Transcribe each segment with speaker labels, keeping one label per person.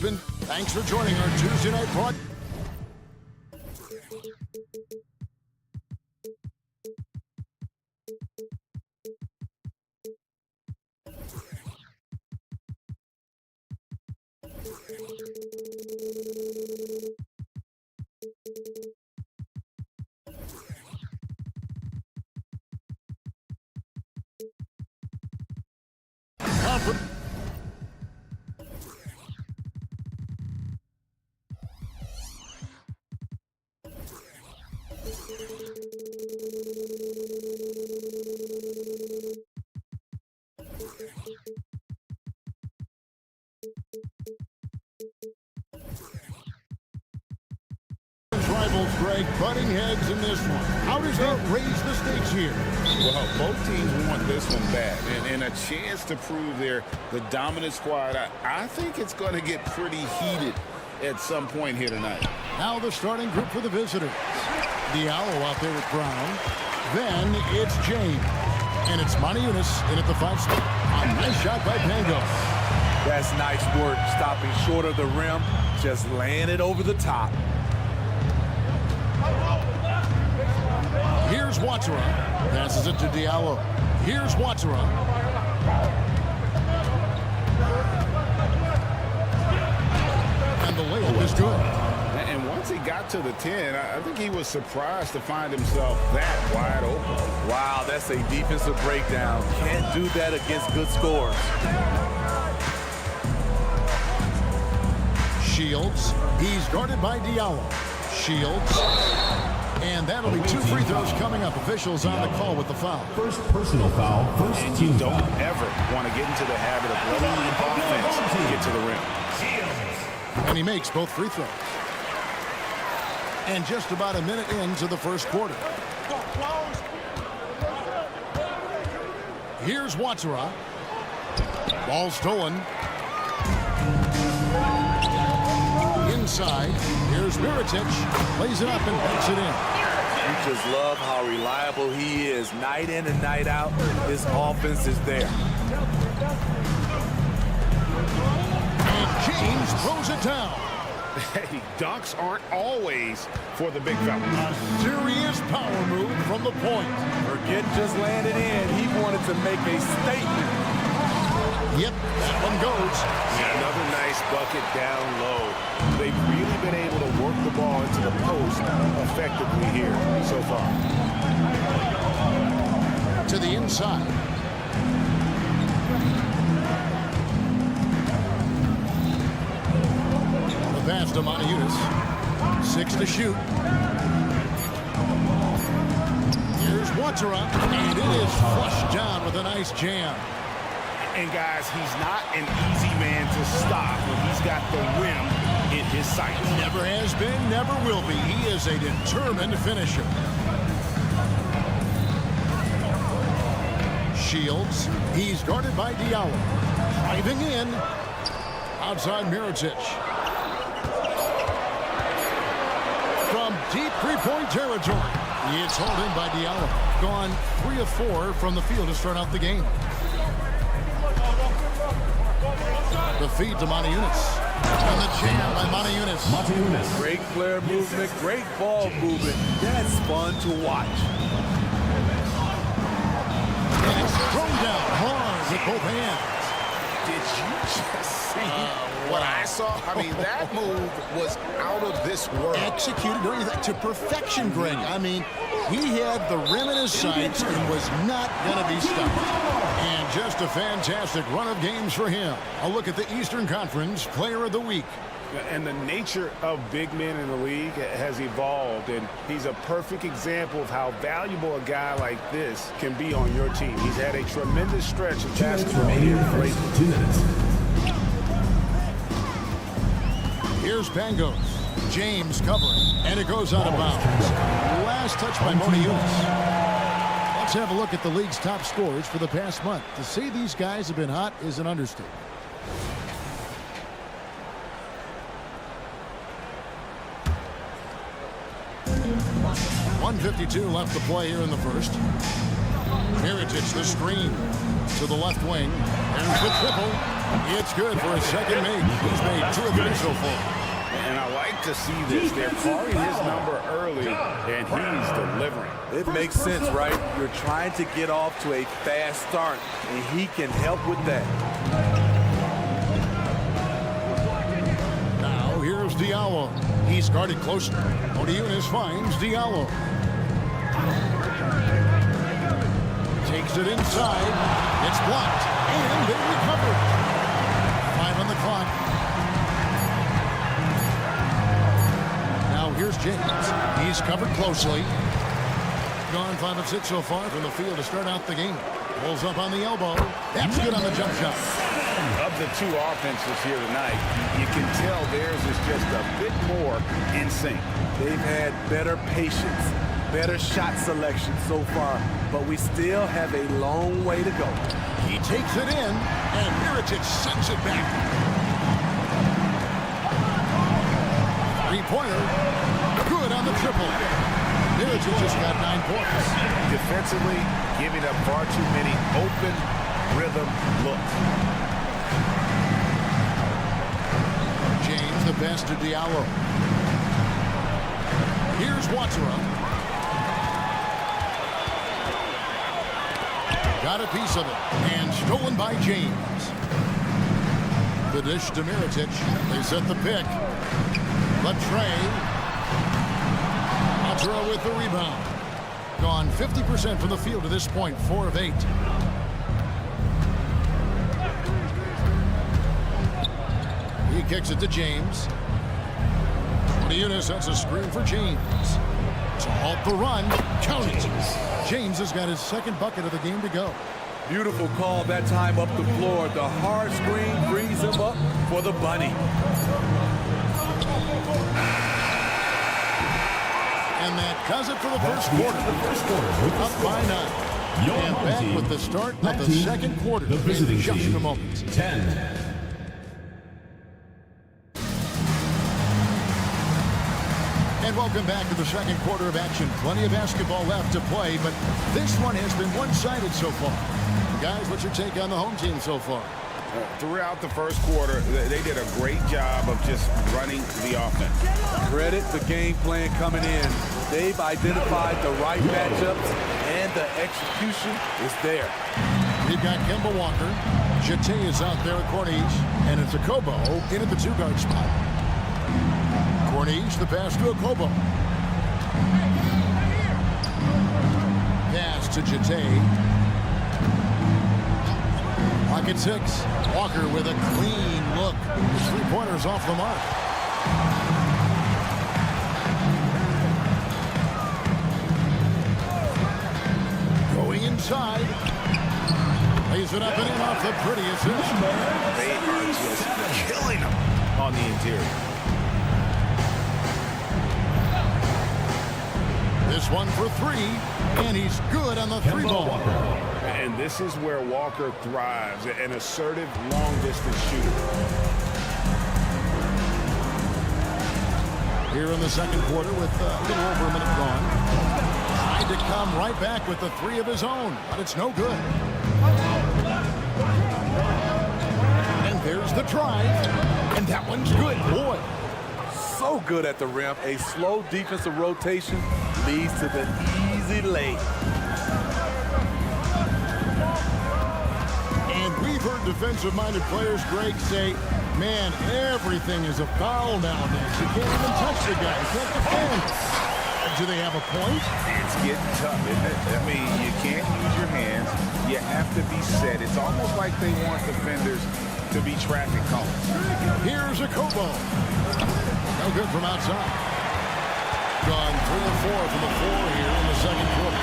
Speaker 1: open. Thanks for joining our Tuesday night broadcast. Rivals, Greg, butting heads in this one. How does that raise the stakes here?
Speaker 2: Well, both teams want this one bad, and a chance to prove they're the dominant squad. I think it's going to get pretty heated at some point here tonight.
Speaker 1: Now the starting group for the visitors. Diallo out there with Brown. Then it's James. And it's Maniunas in at the 5 spot. A nice shot by Pango.
Speaker 3: That's nice work, stopping short of the rim, just laying it over the top.
Speaker 1: Here's Watara. Passes it to Diallo. Here's Watara. And the layup is good.
Speaker 2: And once he got to the 10, I think he was surprised to find himself that wide open.
Speaker 3: Wow, that's a defensive breakdown. Can't do that against good scores.
Speaker 1: Shields. He's guarded by Diallo. Shields. And that'll be 2 free throws coming up. Officials on the call with the foul.
Speaker 4: First personal foul, first
Speaker 2: And
Speaker 4: team
Speaker 2: you don't
Speaker 4: foul.
Speaker 2: ever want to get into the habit of letting the offense get to the rim.
Speaker 1: And he makes both free throws. And just about a minute into the first quarter. Here's Watara. Ball stolen. Inside. Here's Mirotic. Plays it up and banks it in.
Speaker 3: You just love how reliable he is. Night in and night out, his offense is there.
Speaker 1: And James throws it down.
Speaker 2: Hey, dunks aren't always for the big fella.
Speaker 1: A serious power move from the point.
Speaker 3: Forget just landing in. He wanted to make a statement.
Speaker 1: Yep, that one goes.
Speaker 2: Another nice bucket down low. They've really been able to work the ball into the post effectively here so far.
Speaker 1: To the inside. The pass to Maniunas. 6 to shoot. Here's Watara, and it is flushed down with a nice jam.
Speaker 2: And guys, he's not an easy man to stop when he's got the rim in his sights.
Speaker 1: Never has been, never will be. He is a determined finisher. Shields. He's guarded by Diallo. Driving in. Outside Mirotic. From deep three-point territory. It's hauled in by Diallo. Gone 3 of 4 from the field to start out the game. The feed to Maniunas. And the jam by Maniunas.
Speaker 3: Great player movement, great ball movement. That's fun to watch.
Speaker 1: And it's thrown down hard with both hands.
Speaker 2: Did you just see what I saw? I mean, that move was out of this world.
Speaker 1: Executed to perfection, Greg. I mean, he had the rim in his sights and was not going to be stopped. And just a fantastic run of games for him. A look at the Eastern Conference Player of the Week.
Speaker 2: And the nature of big men in the league has evolved, and he's a perfect example of how valuable a guy like this can be on your team. He's had a tremendous stretch of basketball here lately.
Speaker 4: 2 minutes.
Speaker 1: Here's Pangos. James covering, and it goes out of bounds. Last touch by Maniunas. Let's have a look at the league's top scorers for the past month. To say these guys have been hot is an understatement. .152 left to play here in the first. Mirotic Mirotic, the screen to the left wing. There's the triple. It's good for a second make. He's made 2 of 3 so far.
Speaker 2: And I like to see this. They're calling his number early, and he's delivering.
Speaker 3: It makes sense, right? You're trying to get off to a fast start, and he can help with that.
Speaker 1: Now here's Diallo. He's guarded closely. Odiunas finds Diallo. Takes it inside. It's blocked. And they recover. 5 on the clock. Now here's James. He's covered closely. Gone 5 of 6 so far from the field to start out the game. Pulls up on the elbow. That's good on the jump shot.
Speaker 2: Of the 2 offenses here tonight, you can tell theirs is just a bit more in sync.
Speaker 3: They've had better patience, better shot selection so far, but we still have a long way to go.
Speaker 1: He takes it in, and Mirotic sends it back. 3-pointer. Good on the triple. Mirotic just got 9 points.
Speaker 2: Defensively, giving up far too many open rhythm looks.
Speaker 1: James, the pass to Diallo. Here's Watera. Got a piece of it, and stolen by James. The dish to Mirotic. They set the pick. Latrey. Watera with the rebound. Gone 50% from the field to this point, 4 of 8. He kicks it to James. Odiunas sets a screen for James. To halt the run. Count it. James has got his 2nd bucket of the game to go.
Speaker 3: Beautiful call that time up the floor. The hard screen brings him up for the bunny.
Speaker 1: And that does it for the first quarter. Up by 9. And back with the start of the 2nd quarter.
Speaker 4: The visiting
Speaker 1: in just
Speaker 4: team,
Speaker 1: a moment.
Speaker 4: 10.
Speaker 1: And welcome back to the 2nd quarter of action. Plenty of basketball left to play, but this one has been one-sided so far. Guys, what's your take on the home team so far?
Speaker 2: Throughout the first quarter, they did a great job of just running the offense.
Speaker 3: Credit the game plan coming in. They've identified the right matchups, and the execution is there.
Speaker 1: We've got Kemba Walker. Jete is out there at Corniche, and it's Okobo in at the 2-guard spot. Corniche, the pass to Okobo. Pass to Jete. Pocket 6. Walker with a clean look. 3-pointers off the mark. Going inside. Lays it up and in off the pretty assist.
Speaker 2: They are just killing them on the interior.
Speaker 1: This one for 3, and he's good on the 3-ball.
Speaker 2: And this is where Walker thrives, an assertive long-distance shooter.
Speaker 1: Here in the 2nd quarter with a little over a minute gone. Tried to come right back with the 3 of his own, but it's no good. And there's the drive, and that one's good. Boy.
Speaker 3: So good at the rim. A slow defensive rotation leads to the easy lay.
Speaker 1: And we've heard defensive-minded players, Greg, say, man, everything is a foul nowadays. You can't even touch the guy. You can't defend. Do they have a point?
Speaker 2: It's getting tough, isn't it? I mean, you can't use your hands. You have to be set. It's almost like they want defenders to be traffic cones.
Speaker 1: Here's Okobo. No good from outside. Gone 3 of 4 from the floor here in the 2nd quarter.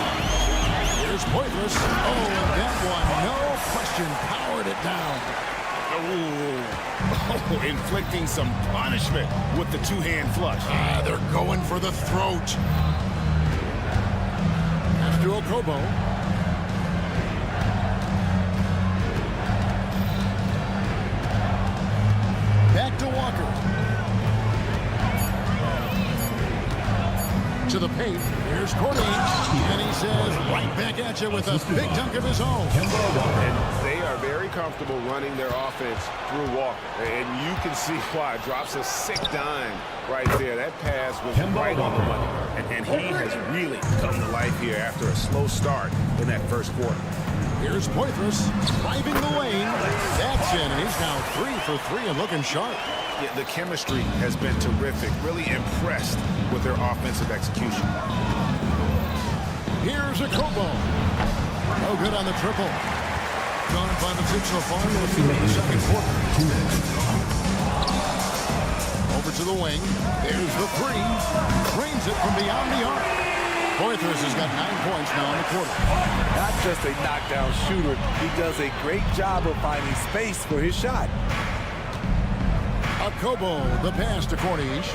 Speaker 1: Here's Pointless. Oh, and that one, no question, powered it down.
Speaker 2: Oh, inflicting some punishment with the 2-hand flush.
Speaker 1: They're going for the throat. Pass to Okobo. Back to Walker. To the paint. Here's Here's Cordy, and he says right back at you with a big dunk of his own.
Speaker 2: And they are very comfortable running their offense through Walker. And you can see why. Drops a sick dime right there. That pass was right on the money. And he has really come to life here after a slow start in that first quarter.
Speaker 1: Here's Poitras driving the lane. That's in, and he's now 3 for 3 and looking sharp.
Speaker 2: Yeah, the chemistry has been terrific. Really impressed with their offensive execution.
Speaker 1: Here's a Kobo. No good on the triple. Gone 5 of 6 so far in the second quarter. Over to the wing. There's the three. Frames it from beyond the arc. Poitras has got 9 points now in the quarter.
Speaker 3: Not just a knockdown shooter, he does a great job of finding space for his shot.
Speaker 1: Kobo, the pass to Corniche.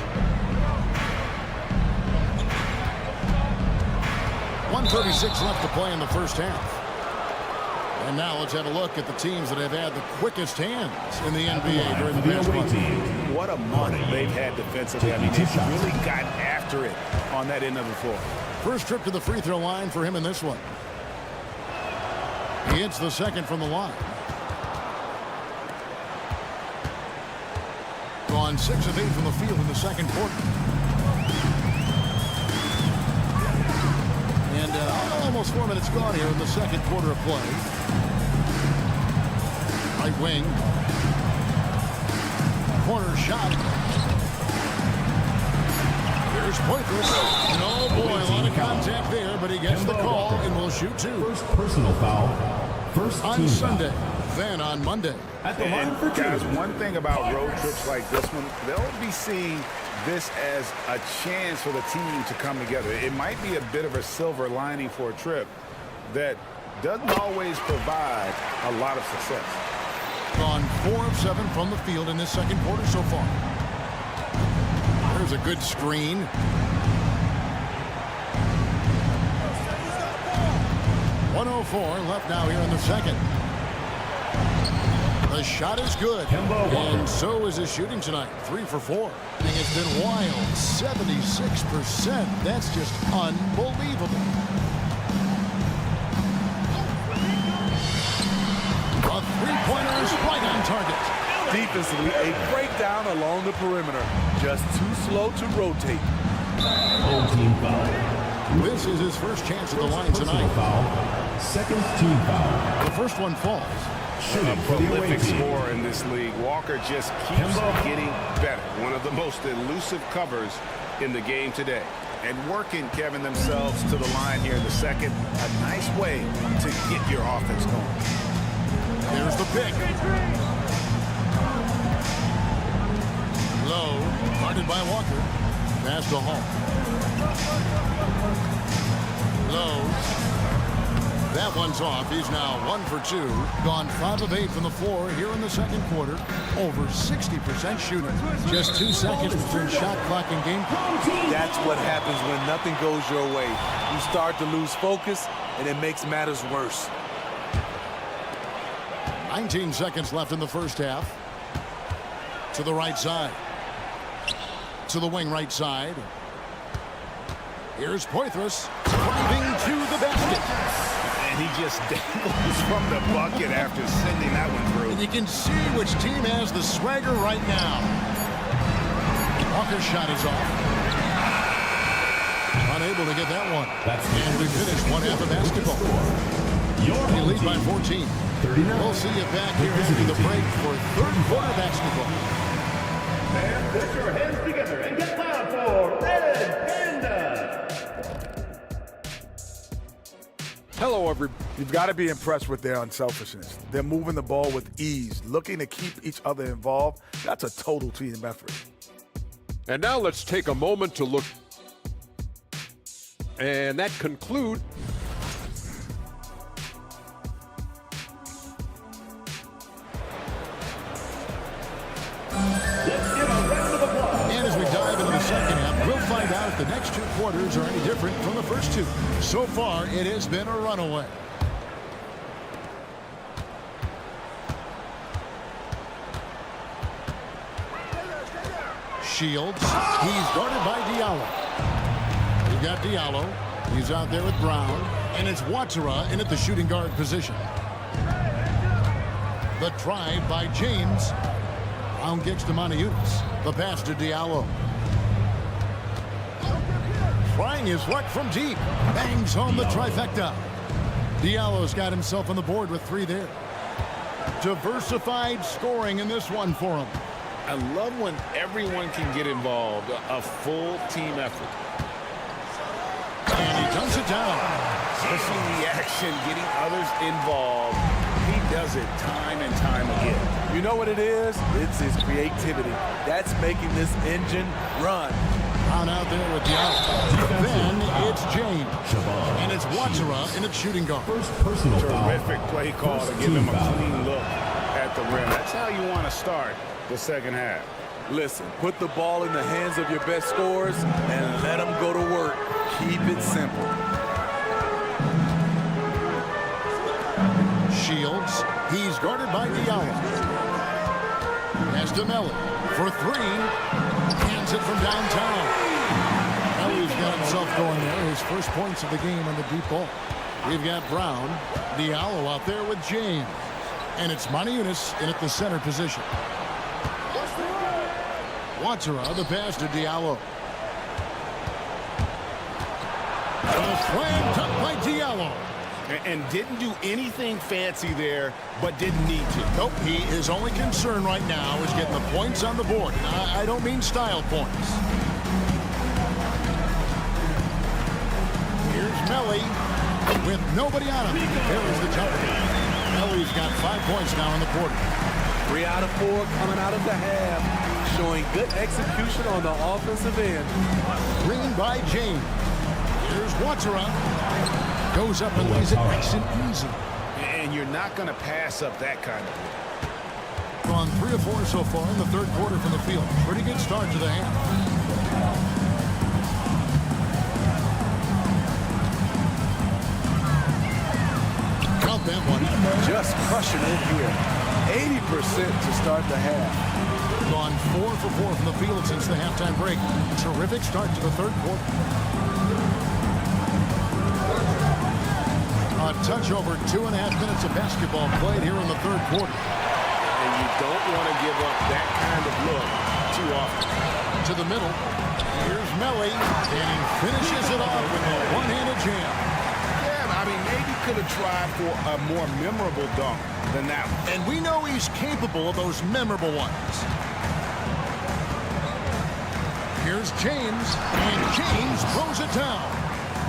Speaker 1: 1:36 left to play in the first half. And now let's have a look at the teams that have had the quickest hands in the NBA during the past month.
Speaker 2: What a month they've had defensively. I mean, they've really got after it on that end of the floor.
Speaker 1: First trip to the free throw line for him in this one. He hits the second from the line. Gone 6 of 8 from the field in the second quarter. And almost 4 minutes gone here in the second quarter of play. Right wing. Corner shot. There's Poitras. No, boy, a lot of contact there, but he gets the call and will shoot 2.
Speaker 4: First personal foul. First
Speaker 1: on
Speaker 4: team
Speaker 1: Sunday,
Speaker 4: foul.
Speaker 1: then on Monday.
Speaker 4: At the line for two.
Speaker 2: Guys, one thing about road trips like this one, they'll be seeing this as a chance for the team to come together. It might be a bit of a silver lining for a trip that doesn't always provide a lot of success.
Speaker 1: Gone 4 of 7 from the field in this second quarter so far. There's a good screen. .104 left now here in the second. The shot is good, and so is his shooting tonight. 3 for 4. It's been wild. 76%. That's just unbelievable. A three-pointer is right on target.
Speaker 3: Defensively, a breakdown along the perimeter. Just too slow to rotate.
Speaker 4: Home team foul.
Speaker 1: This is his first chance at the line tonight.
Speaker 4: Foul. Second team foul.
Speaker 1: The first one falls.
Speaker 2: A prolific scorer in this league. Walker just keeps getting better. One of the most elusive covers in the game today. And working, Kevin, themselves to the line here in the second. A nice way to get your offense going.
Speaker 1: There's the pick. Low, guarded by Walker. Pass to Hall. Low. That one's off. He's now 1 for 2. Gone 5 of 8 from the floor here in the second quarter. Over 60% shooting. Just 2 seconds between shot clock and game clock.
Speaker 3: That's what happens when nothing goes your way. You start to lose focus, and it makes matters worse.
Speaker 1: 19 seconds left in the first half. To the right side. To the wing right side. Here's Poitras driving to the basket.
Speaker 2: And he just dangles from the bucket after sending that one through.
Speaker 1: And you can see which team has the swagger right now. Walker's shot is off. Unable to get that one. And we finished one half of basketball. You lead by 14. We'll see you back here after the break for third quarter basketball.
Speaker 5: Man, put your hands together and get loud for Red Panda.
Speaker 6: Hello, everybody. You've got to be impressed with their unselfishness. They're moving the ball with ease, looking to keep each other involved. That's a total team effort.
Speaker 7: And now let's take a moment to look. And that concludes.
Speaker 1: And as we dive into the second half, we'll find out if the next 2 quarters are any different from the first 2. So far, it has been a runaway. Shields. He's guarded by Diallo. We've got Diallo. He's out there with Brown, and it's Watsara in at the shooting guard position. The drive by James. Brown kicks to Monaco. The pass to Diallo. Trying his luck from deep. Bangs home the trifecta. Diallo's got himself on the board with 3 there. Diversified scoring in this one for him.
Speaker 2: I love when everyone can get involved, a full team effort.
Speaker 1: And he dumps it down.
Speaker 2: Pushing the action, getting others involved. He does it time and time again.
Speaker 3: You know what it is? It's his creativity. That's making this engine run.
Speaker 1: Brown out there with Diallo. Then it's James. And it's Watsara in its shooting guard.
Speaker 4: First personal foul.
Speaker 2: Terrific play call to give him a clean look at the rim. That's how you want to start the second half.
Speaker 3: Listen, put the ball in the hands of your best scorers and let them go to work. Keep it simple.
Speaker 1: Shields. He's guarded by Diallo. Pass to Melly for 3. Hands it from downtown. Melly's got himself going there. His first points of the game on the deep ball. We've got Brown. Diallo out there with James. And it's Monaco in at the center position. Watsara, the pass to Diallo. A slam dunk by Diallo.
Speaker 2: And didn't do anything fancy there, but didn't need to.
Speaker 1: Nope, his only concern right now is getting the points on the board. I don't mean style points. Here's Melly with nobody on him. There is the jumper. Melly's got 5 points now in the quarter.
Speaker 3: 3 out of 4 coming out of the half, showing good execution on the offensive end.
Speaker 1: Green by James. Here's Watsara. Goes up and lays it nice and easy.
Speaker 2: And you're not going to pass up that kind of play.
Speaker 1: Gone 3 of 4 so far in the third quarter from the field. Pretty good start to the half. Count that one.
Speaker 3: Just crushing it here. 80% to start the half.
Speaker 1: Gone 4 for 4 from the field since the halftime break. Terrific start to the third quarter. A touch over 2.5 minutes of basketball played here in the third quarter.
Speaker 2: And you don't want to give up that kind of look too often.
Speaker 1: To the middle. Here's Melly, and he finishes it off with a one-handed jam.
Speaker 2: Yeah, I mean, maybe could have tried for a more memorable dunk than that one.
Speaker 1: And we know he's capable of those memorable ones. Here's James, and James throws it down.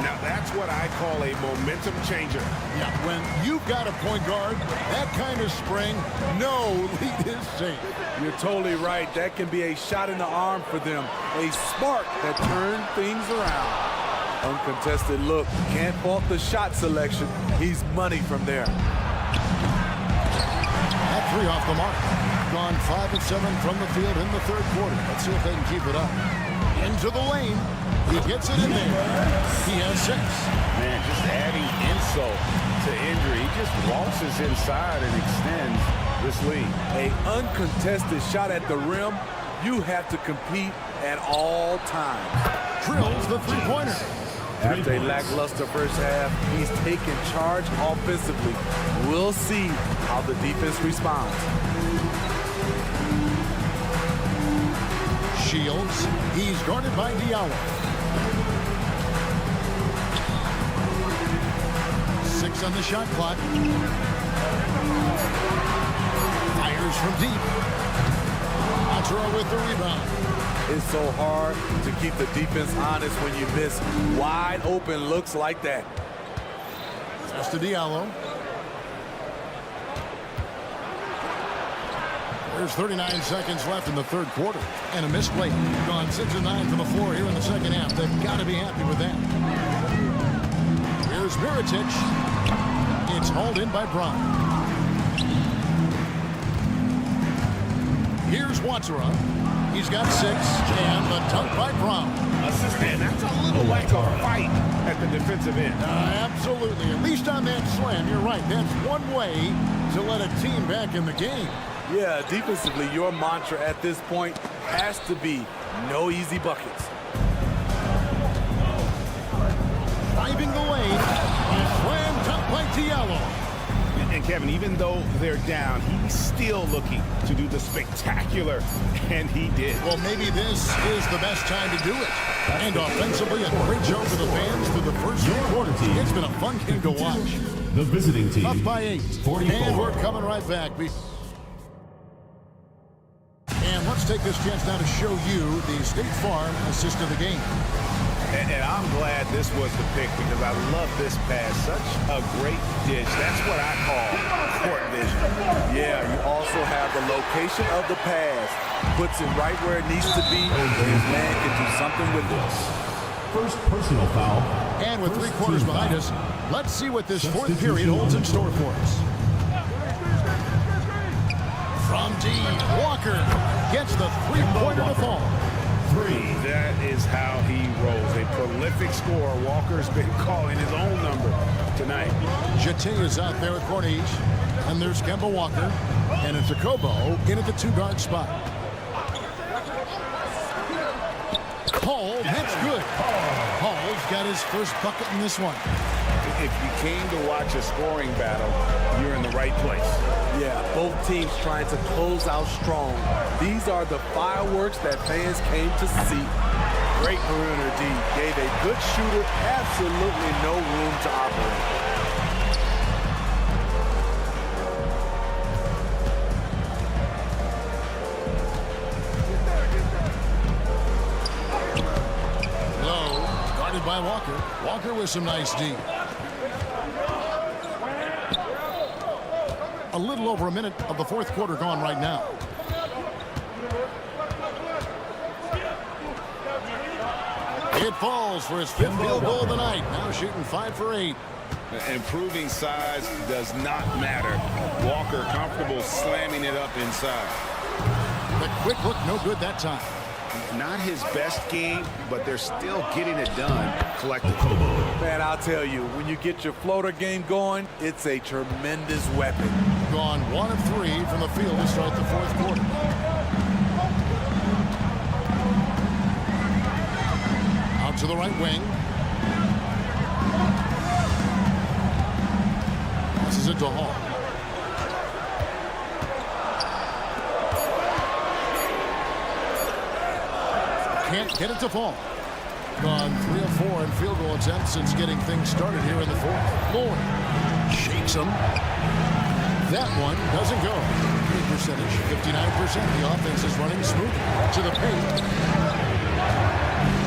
Speaker 2: Now, that's what I call a momentum changer.
Speaker 1: Yeah, when you've got a point guard, that kind of spring, no lead is safe.
Speaker 3: You're totally right. That can be a shot in the arm for them. A spark that turns things around. Uncontested look. Can't fault the shot selection. He's money from there.
Speaker 1: That 3 off the mark. Gone 5 of 7 from the field in the third quarter. Let's see if they can keep it up. Into the lane. He gets it in there. He has 6.
Speaker 2: Man, just adding insult to injury. He just waltzes inside and extends this lead.
Speaker 3: A uncontested shot at the rim. You have to compete at all times.
Speaker 1: Drills the three-pointer.
Speaker 3: After a lackluster first half, he's taking charge offensively. We'll see how the defense responds.
Speaker 1: Shields. He's guarded by Diallo. 6 on the shot clock. Fires from deep. Watsara with the rebound.
Speaker 3: It's so hard to keep the defense honest when you miss wide open looks like that.
Speaker 1: Pass to Diallo. There's 39 seconds left in the third quarter. And a missed late. Gone 6 of 9 from the floor here in the second half. They've got to be happy with that. Here's Miritich. It's hauled in by Brown. Here's Watsara. He's got 6. And the dunk by Brown.
Speaker 2: Assistant, that's a little like a fight at the defensive end.
Speaker 1: Absolutely. At least on that slam, you're right. That's one way to let a team back in the game.
Speaker 3: Yeah, defensively, your mantra at this point has to be no easy buckets.
Speaker 1: driving the lane. And slammed up by Diallo.
Speaker 2: And Kevin, even though they're down, he's still looking to do the spectacular, and he did.
Speaker 1: Well, maybe this is the best time to do it. And offensively, a great show for the fans through the first 3 quarters. It's been a fun game to watch.
Speaker 4: The visiting team.
Speaker 1: Up by 8.
Speaker 4: 44.
Speaker 1: And we're coming right back. And let's take this chance now to show you the State Farm assist of the game.
Speaker 2: And I'm glad this was the pick because I love this pass. Such a great dish. That's what I call court vision.
Speaker 3: Yeah, you also have the location of the pass. Puts it right where it needs to be. His man can do something with this.
Speaker 4: First personal foul.
Speaker 1: And with 3 quarters
Speaker 4: team
Speaker 1: behind
Speaker 4: foul.
Speaker 1: us, let's see what this 4th period holds in store for us. From D, Walker gets the 3-pointer to fall.
Speaker 2: 3. That is how he rolls. A prolific scorer. Walker's been calling his own number tonight.
Speaker 1: Jete is out there at Corniche. And there's Kemba Walker. And it's Jacobo in at the 2-guard spot. Hall, that's good. Hall's got his first bucket in this one.
Speaker 2: If you came to watch a scoring battle, you're in the right place.
Speaker 3: Yeah, both teams trying to close out strong. These are the fireworks that fans came to see. Great perimeter D. Gave a good shooter absolutely no room to operate.
Speaker 1: Low, guarded by Walker. Walker with some nice D. A little over a minute of the 4th quarter gone right now. It falls for his 5th field goal of the night. Now shooting 5 for 8.
Speaker 2: Improving size does not matter. Walker comfortable slamming it up inside.
Speaker 1: The quick look, no good that time.
Speaker 2: Not his best game, but they're still getting it done collectively.
Speaker 3: Man, I'll tell you, when you get your floater game going, it's a tremendous weapon.
Speaker 1: Gone 1 of 3 from the field to start the 4th quarter. Out to the right wing. This is it to Hall. Can't get it to fall. Gone 3 of 4 in field goal attempts since getting things started here in the 4th. Lloyd shakes him. That one doesn't go. Good percentage, 59%. The offense is running smooth to the paint.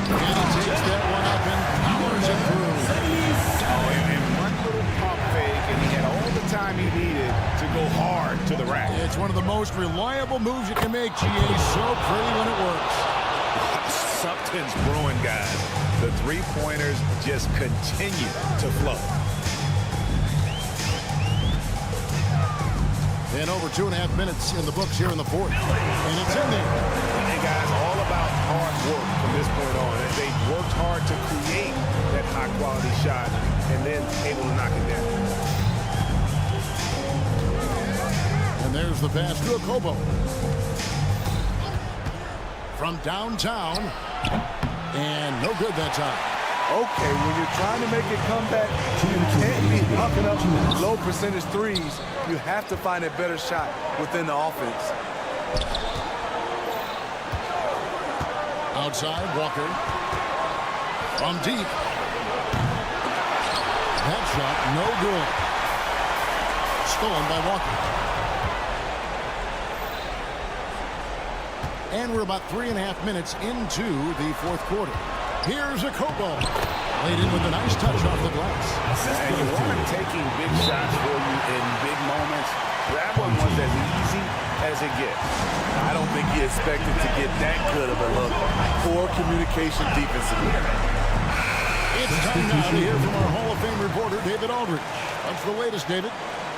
Speaker 1: And he takes that one up and powers it through.
Speaker 2: Oh, and one little pump fake, and he had all the time he needed to go hard to the rack.
Speaker 1: It's one of the most reliable moves you can make, GA. So pretty when it works.
Speaker 2: Something's brewing, guys. The 3-pointers just continue to flow.
Speaker 1: And over 2.5 minutes in the books here in the 4th. And it's in there.
Speaker 2: And guys, all about hard work from this point on. And they worked hard to create that high-quality shot and then able to knock it down.
Speaker 1: And there's the pass to Jacobo. From downtown. And no good that time.
Speaker 3: Okay, when you're trying to make a comeback, you can't be hucking up low percentage threes. You have to find a better shot within the offense.
Speaker 1: Outside, Walker. From deep. That shot, no good. Stolen by Walker. And we're about 3.5 minutes into the 4th quarter. Here's Jacobo. Laid in with a nice touch off the glass.
Speaker 2: And you want him taking big shots for you in big moments. That one was as easy as it gets.
Speaker 3: I don't think he expected to get that good of a look. Poor communication defensively.
Speaker 1: It's time now to hear from our Hall of Fame reporter, David Aldridge. What's the latest, David?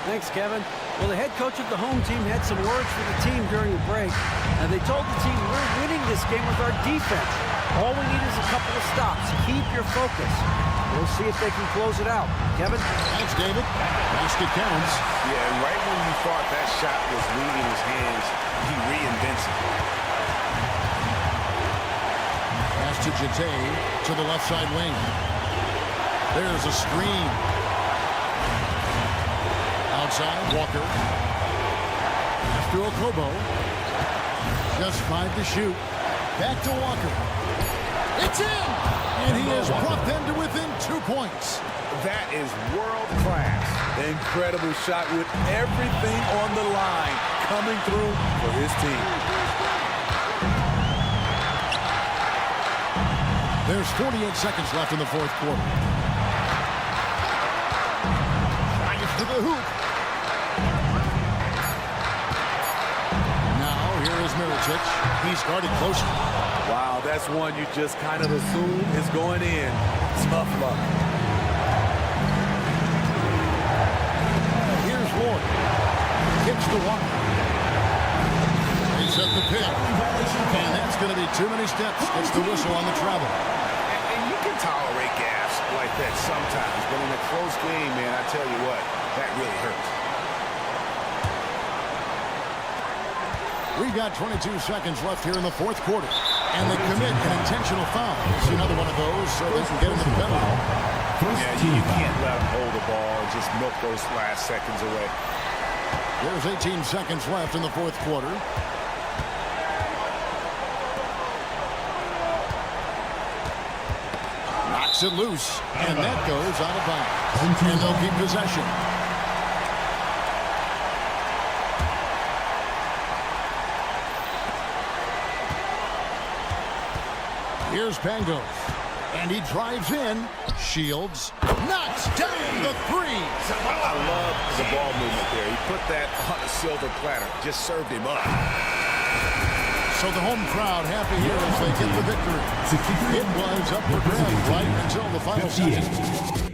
Speaker 8: Thanks, Kevin. Well, the head coach of the home team had some words for the team during the break. And they told the team, we're winning this game with our defense. All we need is a couple of stops. Keep your focus. We'll see if they can close it out. Kevin?
Speaker 1: Thanks, David. Basket counts.
Speaker 2: Yeah, and right when you thought that shot was leaving his hands, he reinvents it.
Speaker 1: Pass to Jete to the left side wing. There's a screen. Outside, Walker. Pass to Okobo. Just 5 to shoot. Back to Walker. It's in! And he has brought them to within 2 points.
Speaker 2: That is world class.
Speaker 3: Incredible shot with everything on the line coming through for his team.
Speaker 1: There's 48 seconds left in the fourth quarter. Drives to the hoop. Now here is Mirotic. He's guarded closer.
Speaker 3: Wow, that's one you just kind of assume is going in. Tough luck.
Speaker 1: Here's Ward. Kicks to Walker. He set the pick. And that's going to be too many steps. Gets the whistle on the travel.
Speaker 2: And you can tolerate gas like that sometimes, but in a close game, man, I tell you what, that really hurts.
Speaker 1: We've got 22 seconds left here in the fourth quarter. And they commit an intentional foul. We'll see another one of those so they can get in the penalty.
Speaker 2: Yeah, you can't let them hold the ball and just milk those last seconds away.
Speaker 1: There's 18 seconds left in the fourth quarter. Knocks it loose. And that goes out of bounds. And they'll keep possession. Here's Pangos. And he drives in. Shields. Knocks down the three.
Speaker 2: I love the ball movement there. He put that on a silver platter. Just served him up.
Speaker 1: So the home crowd happy here as they get the victory. It was up for grabs right until the final seconds.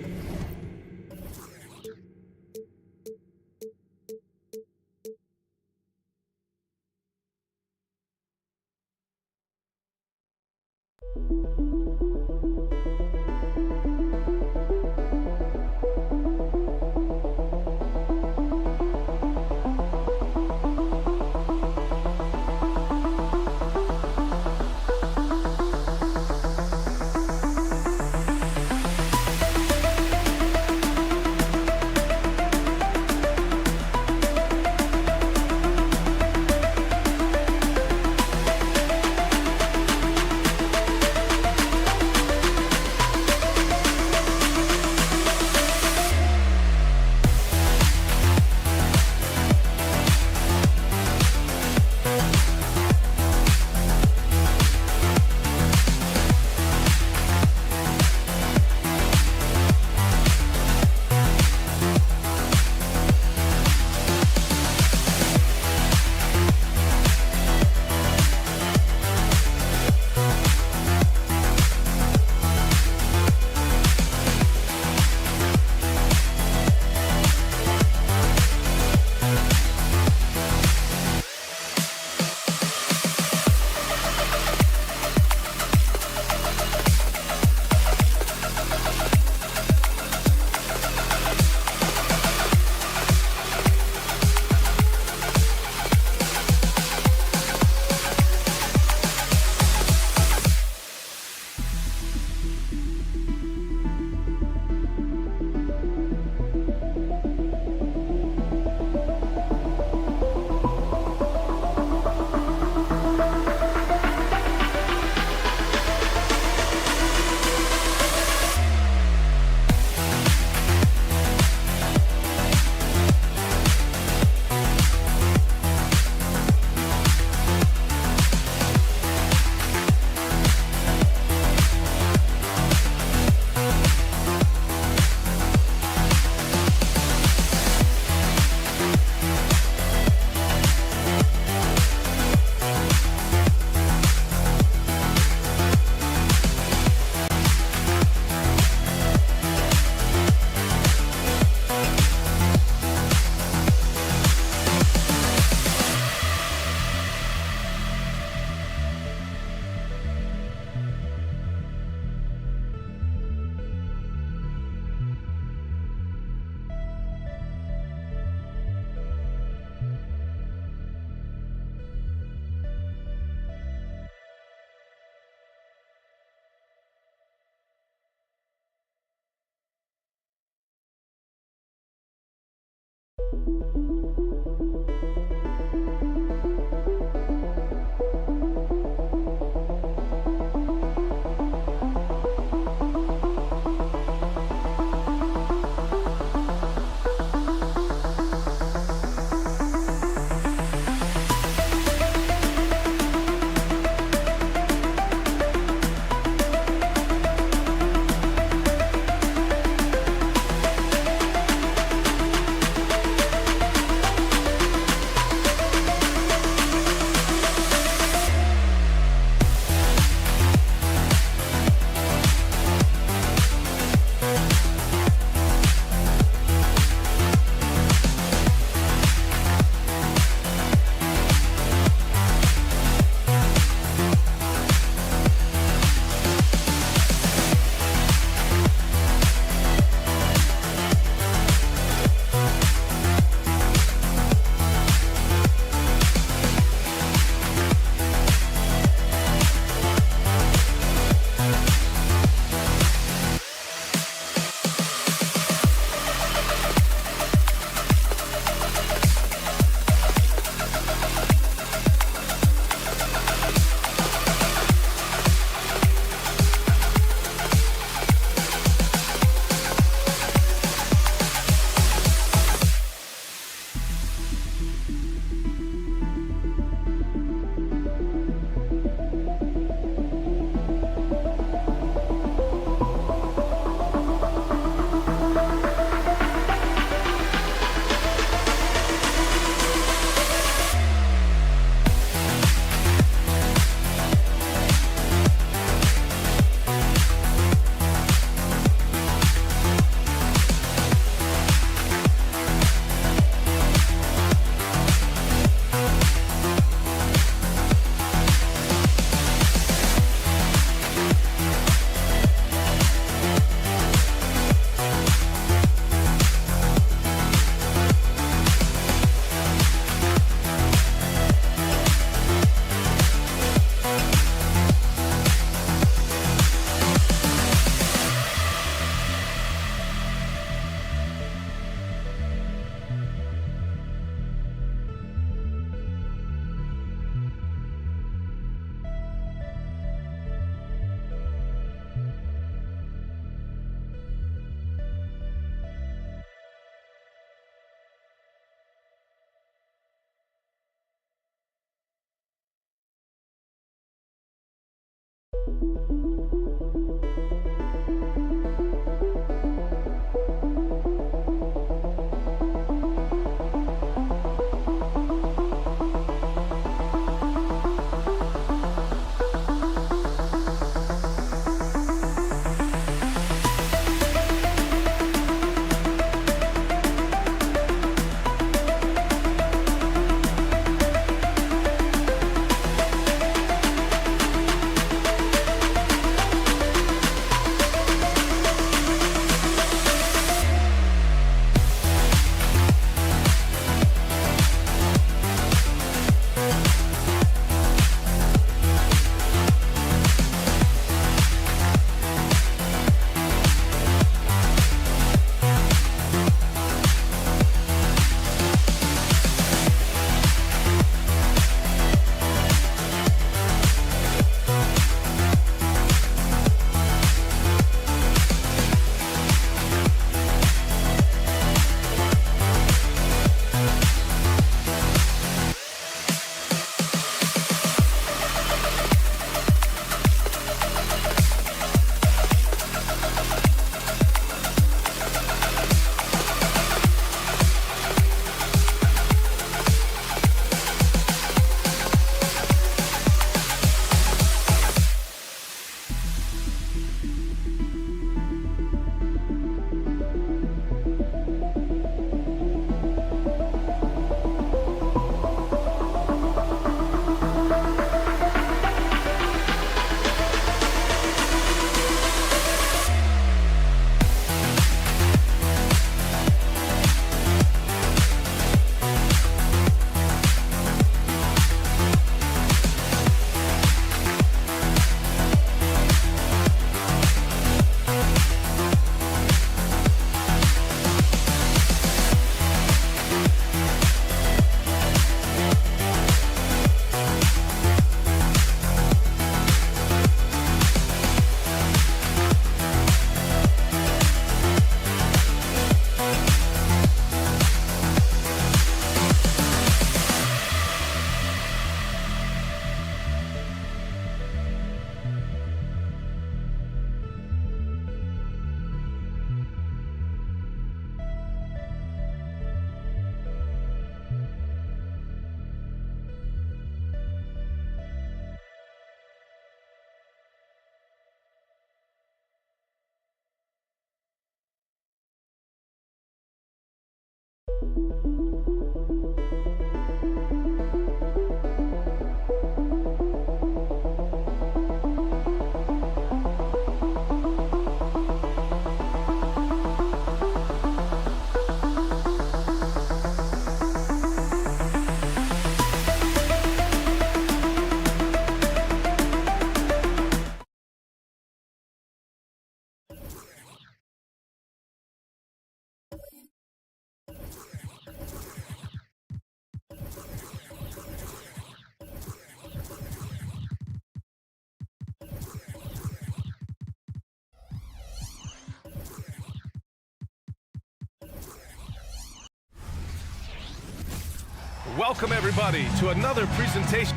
Speaker 9: Welcome, everybody, to another presentation.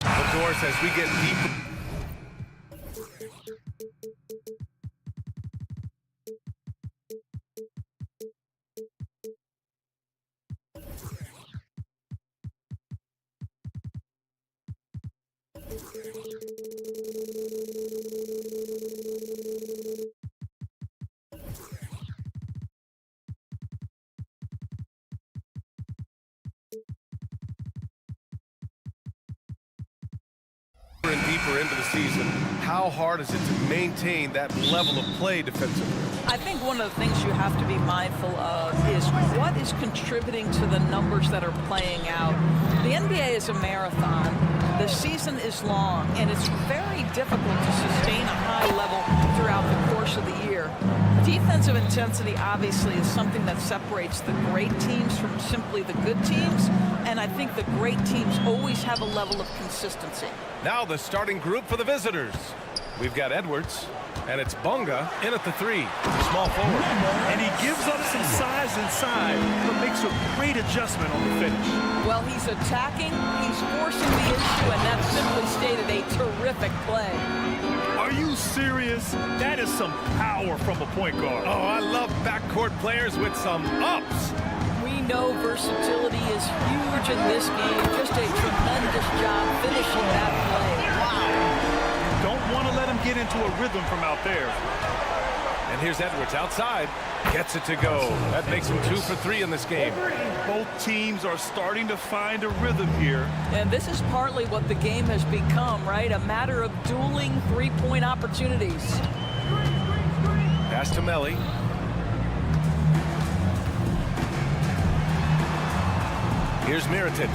Speaker 9: Of course, as we get deeper. And deeper into the season, how hard is it to maintain that level of play defensively?
Speaker 10: I think one of the things you have to be mindful of is what is contributing to the numbers that are playing out. The NBA is a marathon. The season is long, and it's very difficult to sustain a high level throughout the course of the year. Defensive intensity, obviously, is something that separates the great teams from simply the good teams, and I think the great teams always have a level of consistency.
Speaker 9: Now the starting group for the visitors. We've got Edwards, and it's Bonga in at the 3, small forward.
Speaker 5: And he gives up some size inside, but makes a great adjustment on the finish.
Speaker 10: Well, he's attacking, he's forcing the issue, and that's simply stated a terrific play.
Speaker 5: Are you serious? That is some power from a point guard.
Speaker 9: Oh, I love backcourt players with some ups.
Speaker 10: We know versatility is huge in this game. Just a tremendous job finishing that play.
Speaker 5: Don't want to let him get into a rhythm from out there.
Speaker 9: And here's Edwards outside. Gets it to go. That makes him 2 for 3 in this game.
Speaker 5: Both teams are starting to find a rhythm here.
Speaker 10: And this is partly what the game has become, right? A matter of dueling three-point opportunities.
Speaker 9: Pass to Melly. Here's Mirotic.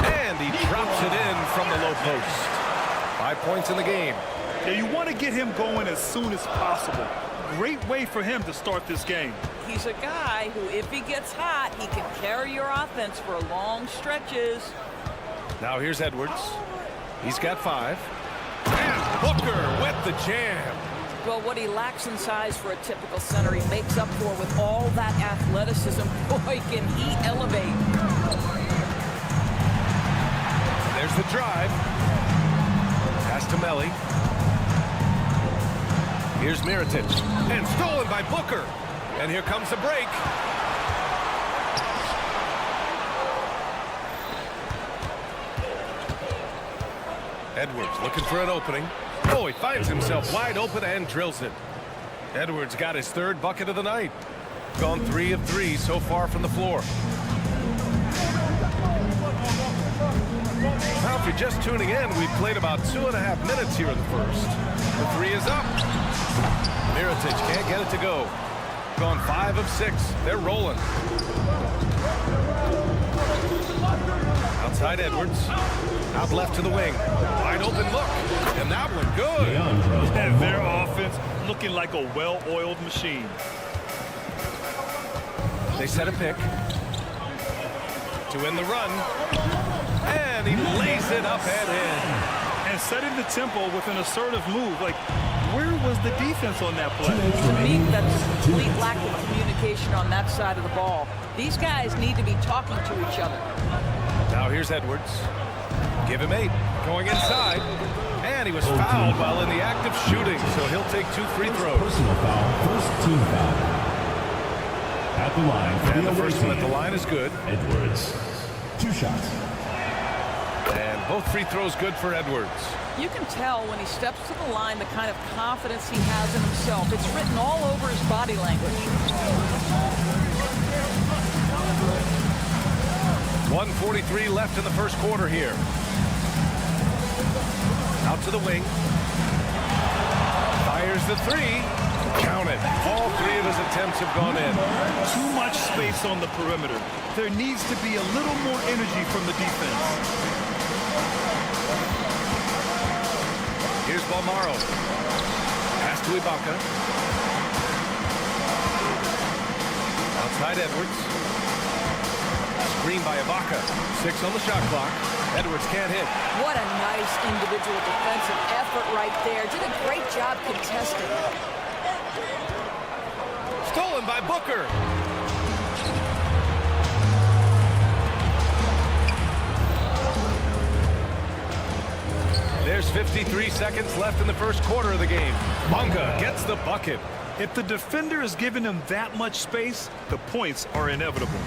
Speaker 9: And he drops it in from the low post. 5 points in the game.
Speaker 5: Yeah, you want to get him going as soon as possible. Great way for him to start this game.
Speaker 10: He's a guy who, if he gets hot, he can carry your offense for long stretches.
Speaker 9: Now here's Edwards. He's got 5. And Booker with the jam.
Speaker 10: Well, what he lacks in size for a typical center, he makes up for with all that athleticism. Boy, can he elevate.
Speaker 9: There's the drive. Pass to Melly. Here's Mirotic. And stolen by Booker. And here comes the break. Edwards looking for an opening. Oh, he finds himself wide open and drills it. Edwards got his 3rd bucket of the night. Gone 3 of 3 so far from the floor. Now, if you're just tuning in, we've played about 2.5 minutes here in the first. The 3 is up. Mirotic can't get it to go. Gone 5 of 6. They're rolling. Outside Edwards. Out left to the wing. Wide open look. And that one good.
Speaker 5: And their offense looking like a well-oiled machine.
Speaker 9: They set a pick. To win the run. And he lays it up and in.
Speaker 5: And setting the tempo with an assertive move. Like, where was the defense on that play?
Speaker 10: To me, that's a complete lack of communication on that side of the ball. These guys need to be talking to each other.
Speaker 9: Now here's Edwards. Give him 8. Going inside. And he was fouled while in the act of shooting, so he'll take 2 free throws.
Speaker 4: Personal foul, first team foul. At the line for
Speaker 9: And the
Speaker 4: away
Speaker 9: first one at
Speaker 4: team.
Speaker 9: the line is good.
Speaker 4: Edwards. 2 shots.
Speaker 9: And both free throws good for Edwards.
Speaker 10: You can tell when he steps to the line the kind of confidence he has in himself. It's written all over his body language.
Speaker 9: 1:43 left in the first quarter here. Out to the wing. Fires the 3. Count it. All 3 of his attempts have gone in.
Speaker 5: Too much space on the perimeter. There needs to be a little more energy from the defense.
Speaker 9: Here's Balmaro. Pass to Ibaka. Outside Edwards. Screen by Ibaka. 6 on the shot clock. Edwards can't hit.
Speaker 10: What a nice individual defensive effort right there. Did a great job contesting.
Speaker 9: Stolen by Booker. There's 53 seconds left in the first quarter of the game. Bunga gets the bucket.
Speaker 5: If the defender is giving him that much space, the points are inevitable.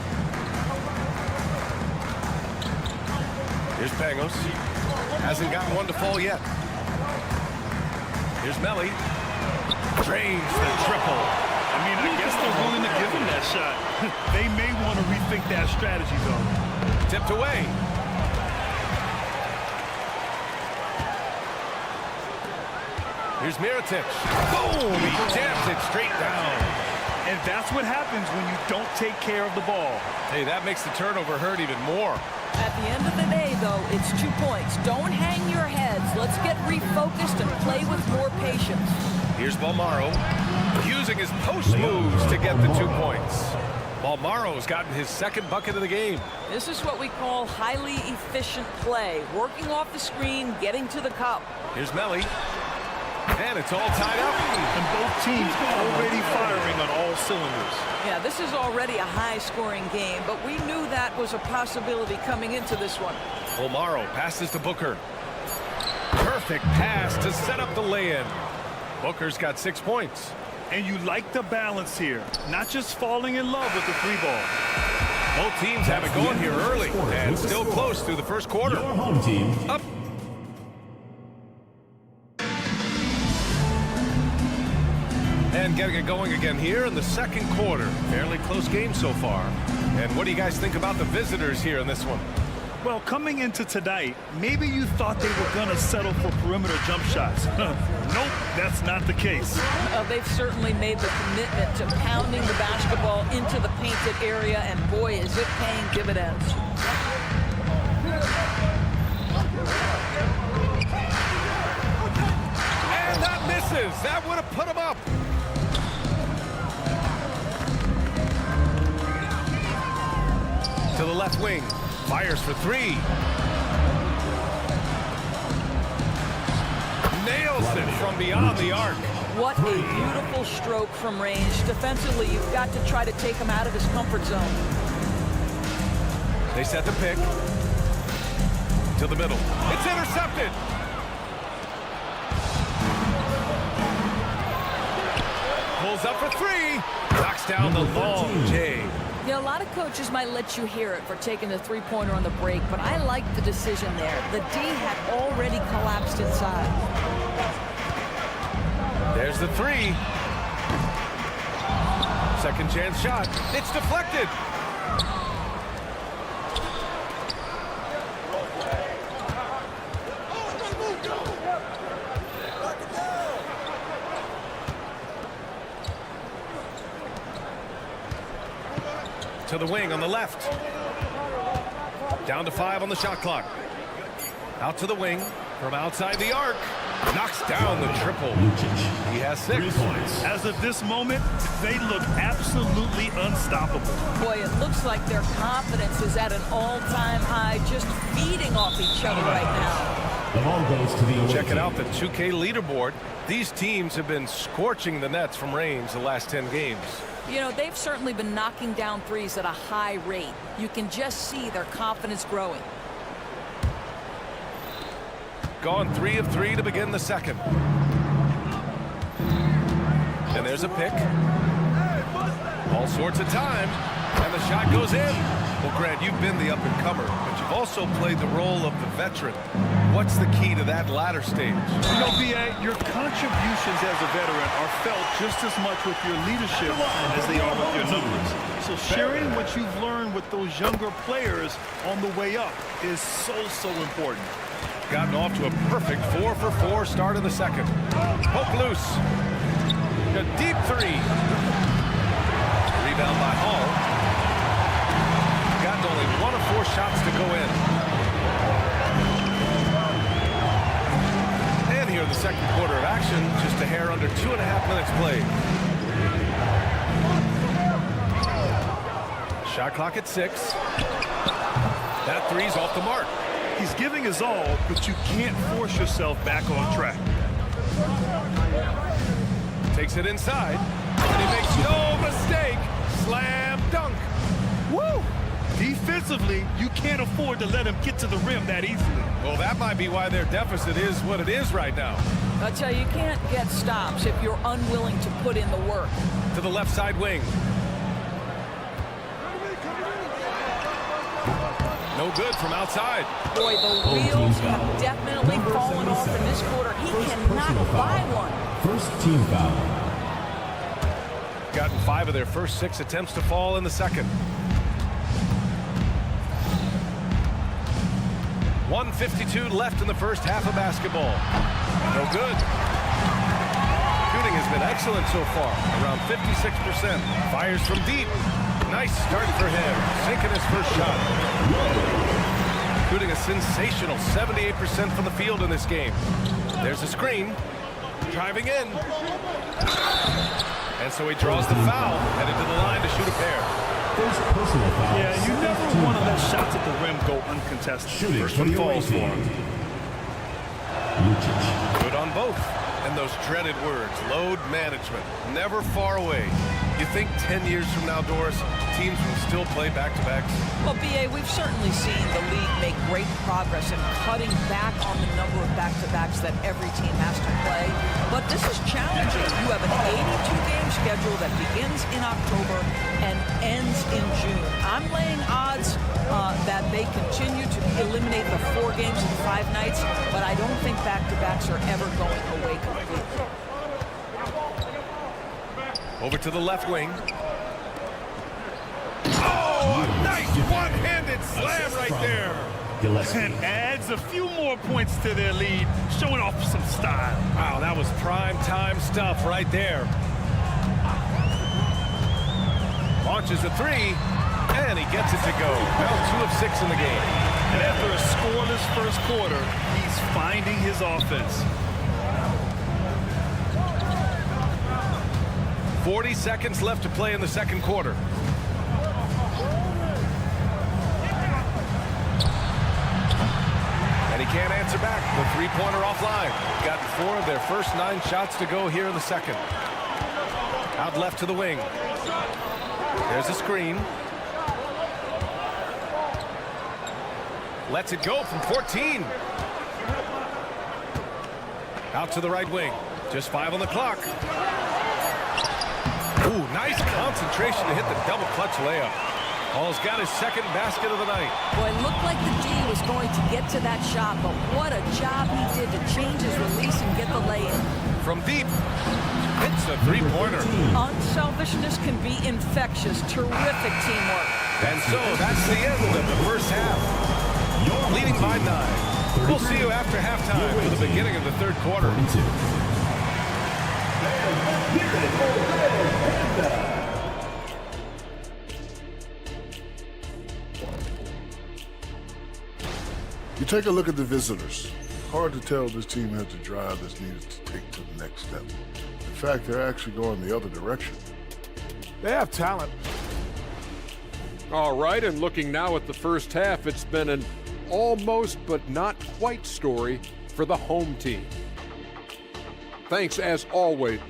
Speaker 9: Here's Pangos. Hasn't gotten one to fall yet. Here's Melly. Drains the triple.
Speaker 5: I mean, I guess they're willing to give him that shot. They may want to rethink that strategy, though.
Speaker 9: Tipped away. Here's Mirotic. Boom! He jams it straight down.
Speaker 5: And that's what happens when you don't take care of the ball.
Speaker 9: Hey, that makes the turnover hurt even more.
Speaker 10: At the end of the day, though, it's 2 points. Don't hang your heads. Let's get refocused and play with more patience.
Speaker 9: Here's Balmaro. Using his post moves to get the 2 points. Balmaro's gotten his 2nd bucket of the game.
Speaker 10: This is what we call highly efficient play. Working off the screen, getting to the cup.
Speaker 9: Here's Melly. And it's all tied up.
Speaker 5: And both teams already firing on all cylinders.
Speaker 10: Yeah, this is already a high-scoring game, but we knew that was a possibility coming into this one.
Speaker 9: Balmaro passes to Booker. Perfect pass to set up the lay-in. Booker's got 6 points.
Speaker 5: And you like the balance here. Not just falling in love with the 3 ball.
Speaker 9: Both teams have it going here early and still close through the first quarter.
Speaker 4: Your home team.
Speaker 9: Up. And getting it going again here in the second quarter. Fairly close game so far. And what do you guys think about the visitors here in this one?
Speaker 5: Well, coming into tonight, maybe you thought they were going to settle for perimeter jump shots. Nope, that's not the case.
Speaker 10: They've certainly made the commitment to pounding the basketball into the painted area, and boy, is it paying dividends.
Speaker 9: And that misses. That would have put him up. To the left wing. Fires for 3. Nails it from beyond the arc.
Speaker 10: What a beautiful stroke from range. Defensively, you've got to try to take him out of his comfort zone.
Speaker 9: They set the pick. To the middle. It's intercepted. Pulls up for 3. Knocks down the long J.
Speaker 10: You know, a lot of coaches might let you hear it for taking the three-pointer on the break, but I like the decision there. The D had already collapsed inside.
Speaker 9: There's the 3. Second chance shot. It's deflected. To the wing on the left. Down to 5 on the shot clock. Out to the wing from outside the arc. Knocks down the triple. He has 6 points.
Speaker 5: As of this moment, they look absolutely unstoppable.
Speaker 10: Boy, it looks like their confidence is at an all-time high, just feeding off each other right now.
Speaker 4: The ball goes to the away
Speaker 9: Check it
Speaker 4: team.
Speaker 9: out, the 2K leaderboard. These teams have been scorching the nets from range the last 10 games.
Speaker 10: You know, they've certainly been knocking down threes at a high rate. You can just see their confidence growing.
Speaker 9: gone 3 of 3 to begin the second. And there's a pick. All sorts of time, and the shot goes in. Well, Grant, you've been the up-and-comer, but you've also played the role of the veteran. What's the key to that latter stage?
Speaker 5: You know, B.A., your contributions as a veteran are felt just as much with your leadership as they are with your numbers. So sharing what you've learned with those younger players on the way up is so important.
Speaker 9: Gotten off to a perfect 4 for 4 start in the second. Poke loose. A deep three. Rebound by Hall. Gotten only 1 of 4 shots to go in. And here in the second quarter of action, just a hair under 2.5 minutes played. Shot clock at 6. That three's off the mark.
Speaker 5: He's giving his all, but you can't force yourself back on track.
Speaker 9: Takes it inside, and he makes no mistake. Slam dunk.
Speaker 5: Woo! Defensively, you can't afford to let him get to the rim that easily.
Speaker 9: Well, that might be why their deficit is what it is right now.
Speaker 10: I tell you, you can't get stops if you're unwilling to put in the work.
Speaker 9: To the left side wing. No good from outside.
Speaker 10: Boy, the wheels have definitely fallen off in this quarter. He cannot buy one.
Speaker 4: First team foul.
Speaker 9: Gotten 5 of their first 6 attempts to fall in the second. 1:52 left in the first half of basketball. No good. Shooting has been excellent so far, around 56%. Fires from deep. Nice start for him, sinking his first shot. Shooting a sensational 78% from the field in this game. There's a screen. Driving in. And so he draws the foul, headed to the line to shoot a pair.
Speaker 5: Yeah, you never want to let shots at the rim go uncontested.
Speaker 4: First one falls for him.
Speaker 9: Good on both. And those dreaded words, load management, never far away. You think 10 years from now, Doris, teams will still play back-to-backs?
Speaker 10: Well, B.A., we've certainly seen the league make great progress in cutting back on the number of back-to-backs that every team has to play. But this is challenging. You have an 82-game schedule that begins in October and ends in June. I'm laying odds that they continue to eliminate the 4 games in 5 nights, but I don't think back-to-backs are ever going away completely.
Speaker 9: Over to the left wing. Oh, a nice one-handed slam right there.
Speaker 5: And adds a few more points to their lead, showing off some style.
Speaker 9: Wow, that was prime time stuff right there. Launches a 3, and he gets it to go. Well, 2 of 6 in the game.
Speaker 5: And after a scoreless first quarter, he's finding his offense.
Speaker 9: 40 seconds left to play in the second quarter. And he can't answer back. The three-pointer offline. Gotten 4 of their first 9 shots to go here in the second. Out left to the wing. There's a screen. Lets it go from 14. Out to the right wing. Just 5 on the clock. Ooh, nice concentration to hit the double clutch layup. Hall's got his second basket of the night.
Speaker 10: Boy, it looked like the D was going to get to that shot, but what a job he did to change his release and get the lay-in.
Speaker 9: From deep, hits a three-pointer.
Speaker 10: Unselfishness can be infectious. Terrific teamwork.
Speaker 9: And so that's the end of the first half. Leading by 9. We'll see you after halftime for the beginning of the third quarter.
Speaker 11: You take a look at the visitors. Hard to tell this team has the drive that's needed to take to the next step. In fact, they're actually going the other direction.
Speaker 6: They have talent.
Speaker 7: All right, and looking now at the first half, it's been an almost but not quite story for the home team. Thanks as always.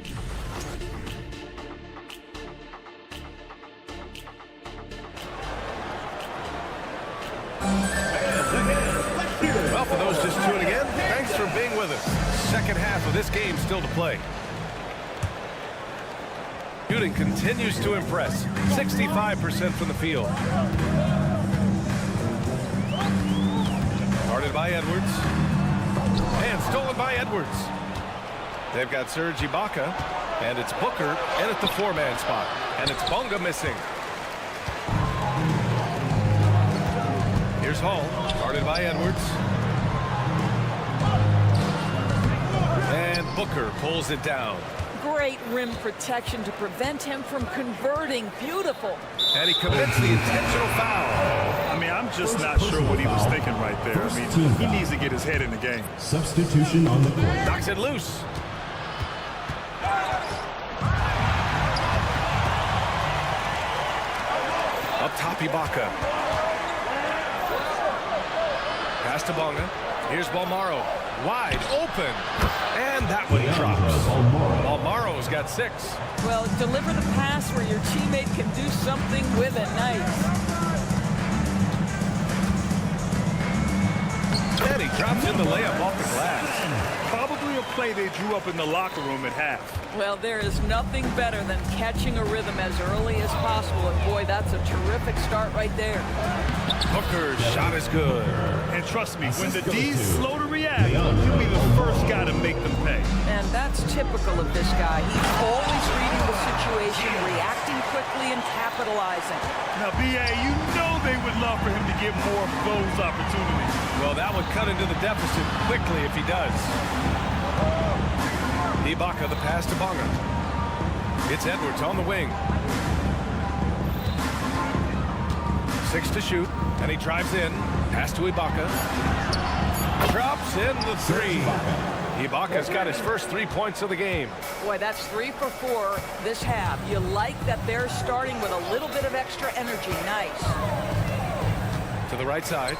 Speaker 9: Well, for those just tuning in, thanks for second half of this game still to play. Shooting continues to impress. 65% from the field. Guarded by Edwards. And stolen by Edwards. They've got Serge Ibaka. And it's Booker in at the 4-man spot. And it's Bonga missing. Here's Hall. Guarded by Edwards. And Booker pulls it down.
Speaker 10: Great rim protection to prevent him from converting. Beautiful.
Speaker 9: And he commits the intentional foul.
Speaker 5: I mean, I'm just not sure what he was thinking right there. I mean, he needs to get his head in the game.
Speaker 4: Substitution on the court.
Speaker 9: Knocks it loose. Up top, Ibaka. Pass to Bonga. Here's Balmaro. Wide open. And that one drops. Balmaro's got 6.
Speaker 10: Well, deliver the pass where your teammate can do something with it. Nice.
Speaker 9: And he drops in the layup off the glass.
Speaker 5: Probably a play they drew up in the locker room at half.
Speaker 10: Well, there is nothing better than catching a rhythm as early as possible. And boy, that's a terrific start right there.
Speaker 9: Booker's shot is good.
Speaker 5: And trust me, when the D's slow to react, he'll be the first guy to make them pay.
Speaker 10: And that's typical of this guy. He's always reading the situation, reacting quickly, and capitalizing.
Speaker 5: Now, B.A., you know they would love for him to get more of those opportunities.
Speaker 9: Well, that would cut into the deficit quickly if he does. Ibaka, the pass to Bonga. It's Edwards on the wing. 6 to shoot, and he drives in. Pass to Ibaka. Drops in the 3. Ibaka's got his first 3 points of the game.
Speaker 10: Boy, that's 3 for 4 this half. You like that they're starting with a little bit of extra energy. Nice.
Speaker 9: To the right side.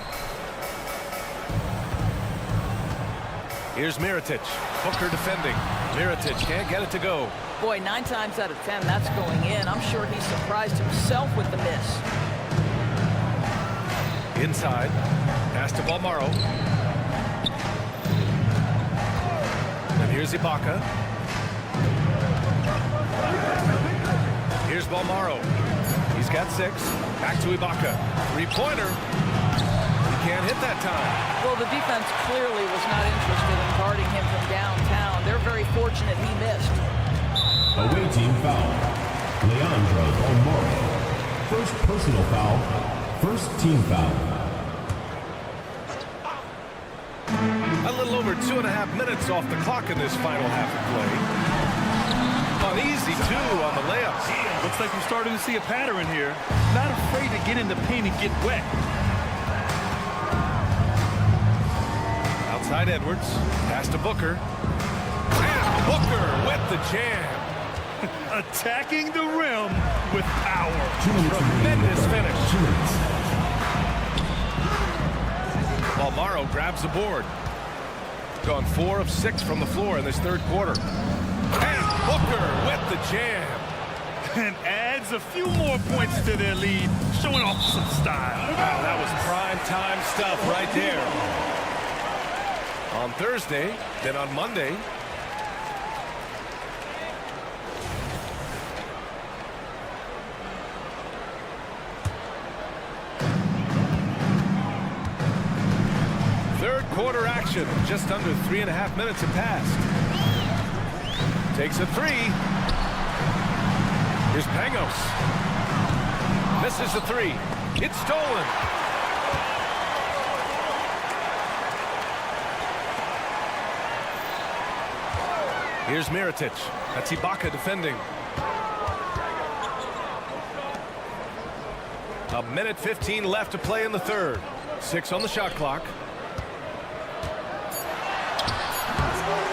Speaker 9: Here's Mirotic. Booker defending. Mirotic can't get it to go.
Speaker 10: Boy, 9 times out of 10, that's going in. I'm sure he surprised himself with the miss.
Speaker 9: Inside. Pass to Balmaro. And here's Ibaka. Here's Balmaro. He's got 6. Back to Ibaka. 3-pointer. He can't hit that time.
Speaker 10: Well, the defense clearly was not interested in guarding him from downtown. They're very fortunate he missed.
Speaker 4: Away team foul. Leandro Balmaro. First personal foul. First team foul.
Speaker 9: A little over 2.5 minutes off the clock in this final half of play. An easy 2 on the layups.
Speaker 5: Looks like we're starting to see a pattern here. Not afraid to get in the paint and get wet.
Speaker 9: Outside Edwards. Pass to Booker. And Booker with the jam.
Speaker 5: Attacking the rim with power.
Speaker 9: Tremendous finish. Balmaro grabs the board. Gone 4 of 6 from the floor in this third quarter. And Booker with the jam.
Speaker 5: And adds a few more points to their lead, showing off some style.
Speaker 9: Wow, that was prime time stuff right there. On Thursday, then on Monday. Third quarter action. Just under 3.5 minutes have passed. Takes a 3. Here's Pangos. Misses the 3. It's stolen. Here's Mirotic. That's Ibaka defending. 1:15 left to play in the third. 6 on the shot clock.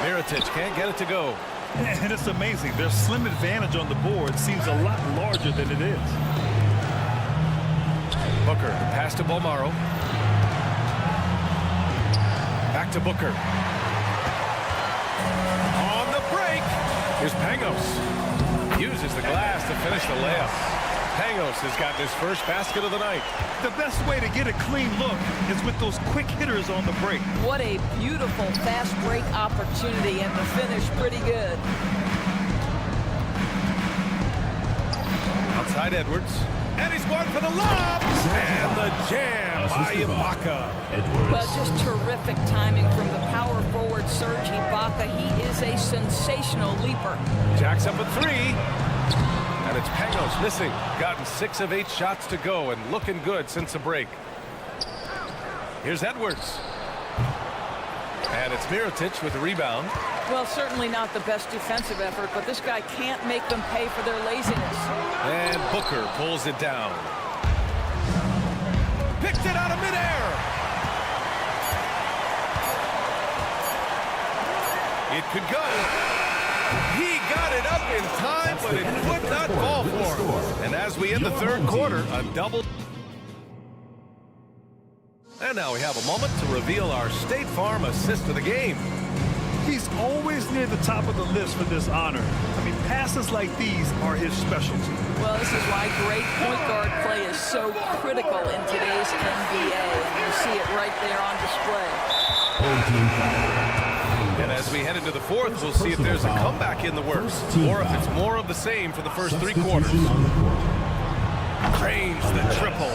Speaker 9: Mirotic can't get it to go.
Speaker 5: And it's amazing. Their slim advantage on the board seems a lot larger than it is.
Speaker 9: Booker, pass to Balmaro. Back to Booker. On the break. Here's Pangos. Uses the glass to finish the layup. Pangos has gotten his first basket of the night.
Speaker 5: The best way to get a clean look is with those quick hitters on the break.
Speaker 10: What a beautiful fast break opportunity, and the finish pretty good.
Speaker 9: Outside Edwards. And he's going for the lob. And the jam by Ibaka.
Speaker 10: Well, just terrific timing from the power forward Serge Ibaka. He is a sensational leaper.
Speaker 9: Jacks up a three. And it's Pangos missing. Gotten 6 of 8 shots to go and looking good since the break. Here's Edwards. And it's Mirotic with the rebound.
Speaker 10: Well, certainly not the best defensive effort, but this guy can't make them pay for their laziness.
Speaker 9: And Booker pulls it down. Picked it out of midair. It could go. He got it up in time, but it would not fall for him. And as we end the third quarter, a double. And now we have a moment to reveal our State Farm assist of the game.
Speaker 5: He's always near the top of the list for this honor. I mean, passes like these are his specialty.
Speaker 10: Well, this is why great point guard play is so critical in today's NBA. And you see it right there on display.
Speaker 9: And as we head into the fourth, we'll see if there's a comeback in the works, or if it's more of the same for the first 3 quarters. Drains the triple.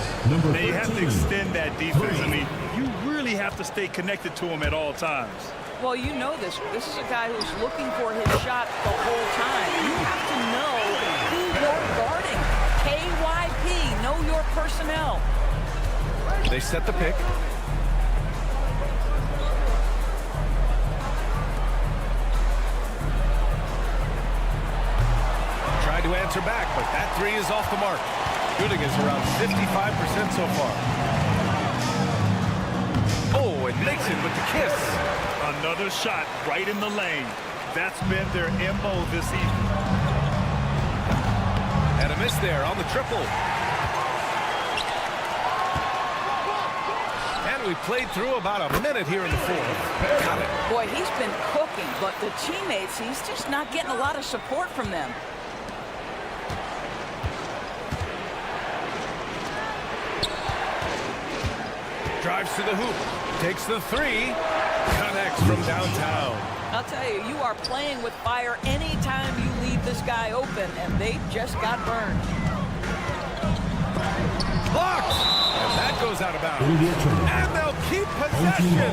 Speaker 5: Now you have to extend that defense. I mean, you really have to stay connected to him at all times.
Speaker 10: Well, you know this. This is a guy who's looking for his shot the whole time. You have to know who you're guarding. KYP, know your personnel.
Speaker 9: They set the pick. Tried to answer back, but that three is off the mark. Shooting is around 55% so far. Oh, and makes it with the kiss.
Speaker 5: Another shot right in the lane. That's been their MO this evening.
Speaker 9: And a miss there on the triple. And we played through about a minute here in the fourth. Got it.
Speaker 10: Boy, he's been cooking, but the teammates, he's just not getting a lot of support from them.
Speaker 9: Drives to the hoop. Takes the three. Connects from downtown.
Speaker 10: I'll tell you, you are playing with fire anytime you leave this guy open, and they just got burned.
Speaker 9: Blocked! And that goes out of bounds. And they'll keep possession.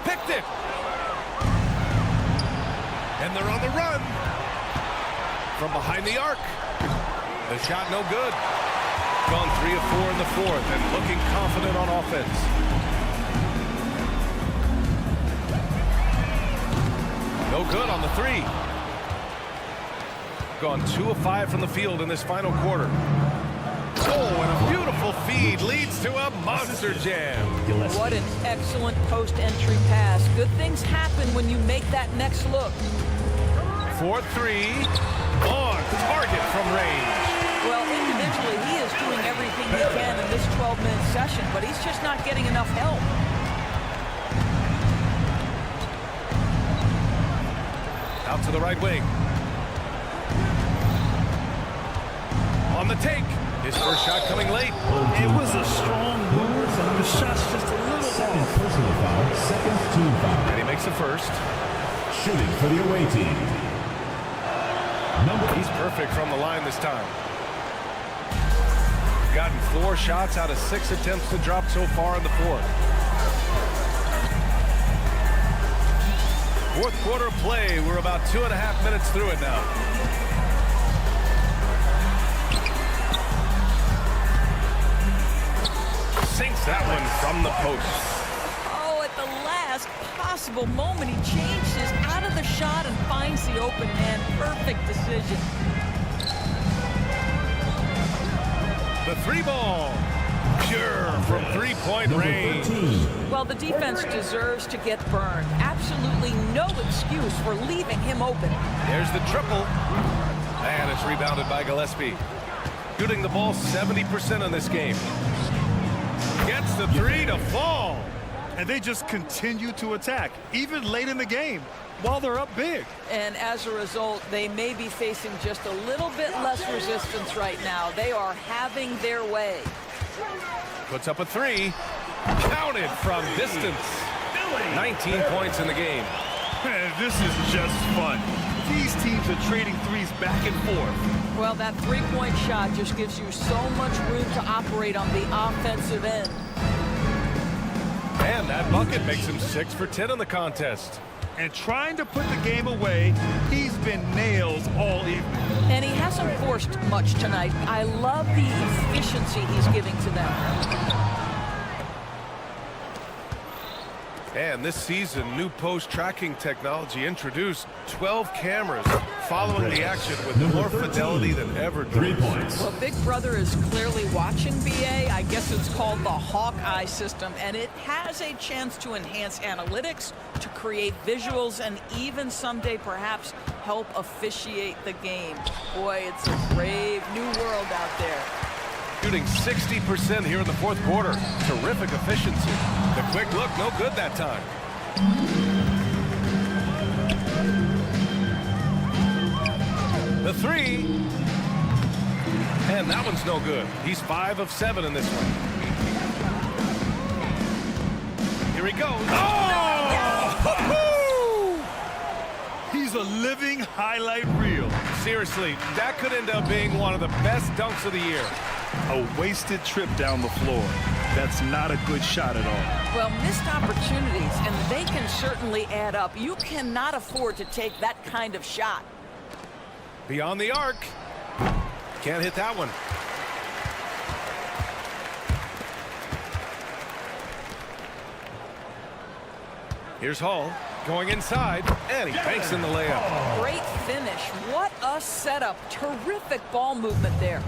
Speaker 9: Picked it. And they're on the run. From behind the arc. The shot no good. Gone 3 of 4 in the fourth and looking confident on offense. No good on the three. Gone 2 of 5 from the field in this final quarter. Oh, and a beautiful feed leads to a monster jam.
Speaker 10: What an excellent post-entry pass. Good things happen when you make that next look.
Speaker 9: 4-3 on target from range.
Speaker 10: Well, individually, he is doing everything he can in this 12-minute session, but he's just not getting enough help.
Speaker 9: Out to the right wing. On the take. His first shot coming late.
Speaker 5: It was a strong move, and the shot's just a little off.
Speaker 4: Personal foul, second team foul.
Speaker 9: And he makes the first.
Speaker 4: Shooting for the away team.
Speaker 9: He's perfect from the line this time. Gotten 4 shots out of 6 attempts to drop so far in the fourth. Fourth quarter play. We're about 2.5 minutes through it now. Sinks that one from the post.
Speaker 10: Oh, at the last possible moment, he changes out of the shot and finds the open man. Perfect decision.
Speaker 9: The 3-ball. Pure from 3-point range.
Speaker 10: Well, the defense deserves to get burned. Absolutely no excuse for leaving him open.
Speaker 9: There's the triple. And it's rebounded by Gillespie. Shooting the ball 70% in this game. Gets the 3 to fall.
Speaker 5: And they just continue to attack, even late in the game, while they're up big.
Speaker 10: And as a result, they may be facing just a little bit less resistance right now. They are having their way.
Speaker 9: Puts up a three. Counted from distance. 19 points in the game.
Speaker 5: This is just fun. These teams are trading threes back and forth.
Speaker 10: Well, that three-point shot just gives you so much room to operate on the offensive end.
Speaker 9: And that bucket makes him 6 for 10 in the contest.
Speaker 5: And trying to put the game away, he's been nails all evening.
Speaker 10: And he hasn't forced much tonight. I love the efficiency he's giving to them.
Speaker 9: And this season, new post tracking technology introduced 12 cameras following the action with more fidelity than ever.
Speaker 4: 3 points.
Speaker 10: Well, Big Brother is clearly watching BA. I guess it's called the Hawkeye system, and it has a chance to enhance analytics, to create visuals, and even someday perhaps help officiate the game. Boy, it's a brave new world out there.
Speaker 9: Shooting 60% here in the fourth quarter. Terrific efficiency. The quick look, no good that time. The three. And that one's no good. He's 5 of 7 in this one. Here he goes. Oh!
Speaker 5: He's a living highlight reel.
Speaker 9: Seriously, that could end up being one of the best dunks of the year.
Speaker 5: A wasted trip down the floor. That's not a good shot at all.
Speaker 10: Well, missed opportunities, and they can certainly add up. You cannot afford to take that kind of shot.
Speaker 9: Beyond the arc. Can't hit that one. Here's Hall going inside, and he banks in the layup.
Speaker 10: Great finish. What a setup. Terrific ball movement there.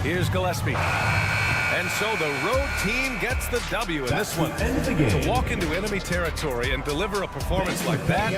Speaker 9: Here's Gillespie. And so the road team gets the W in this one. To walk into enemy territory and deliver a performance like that.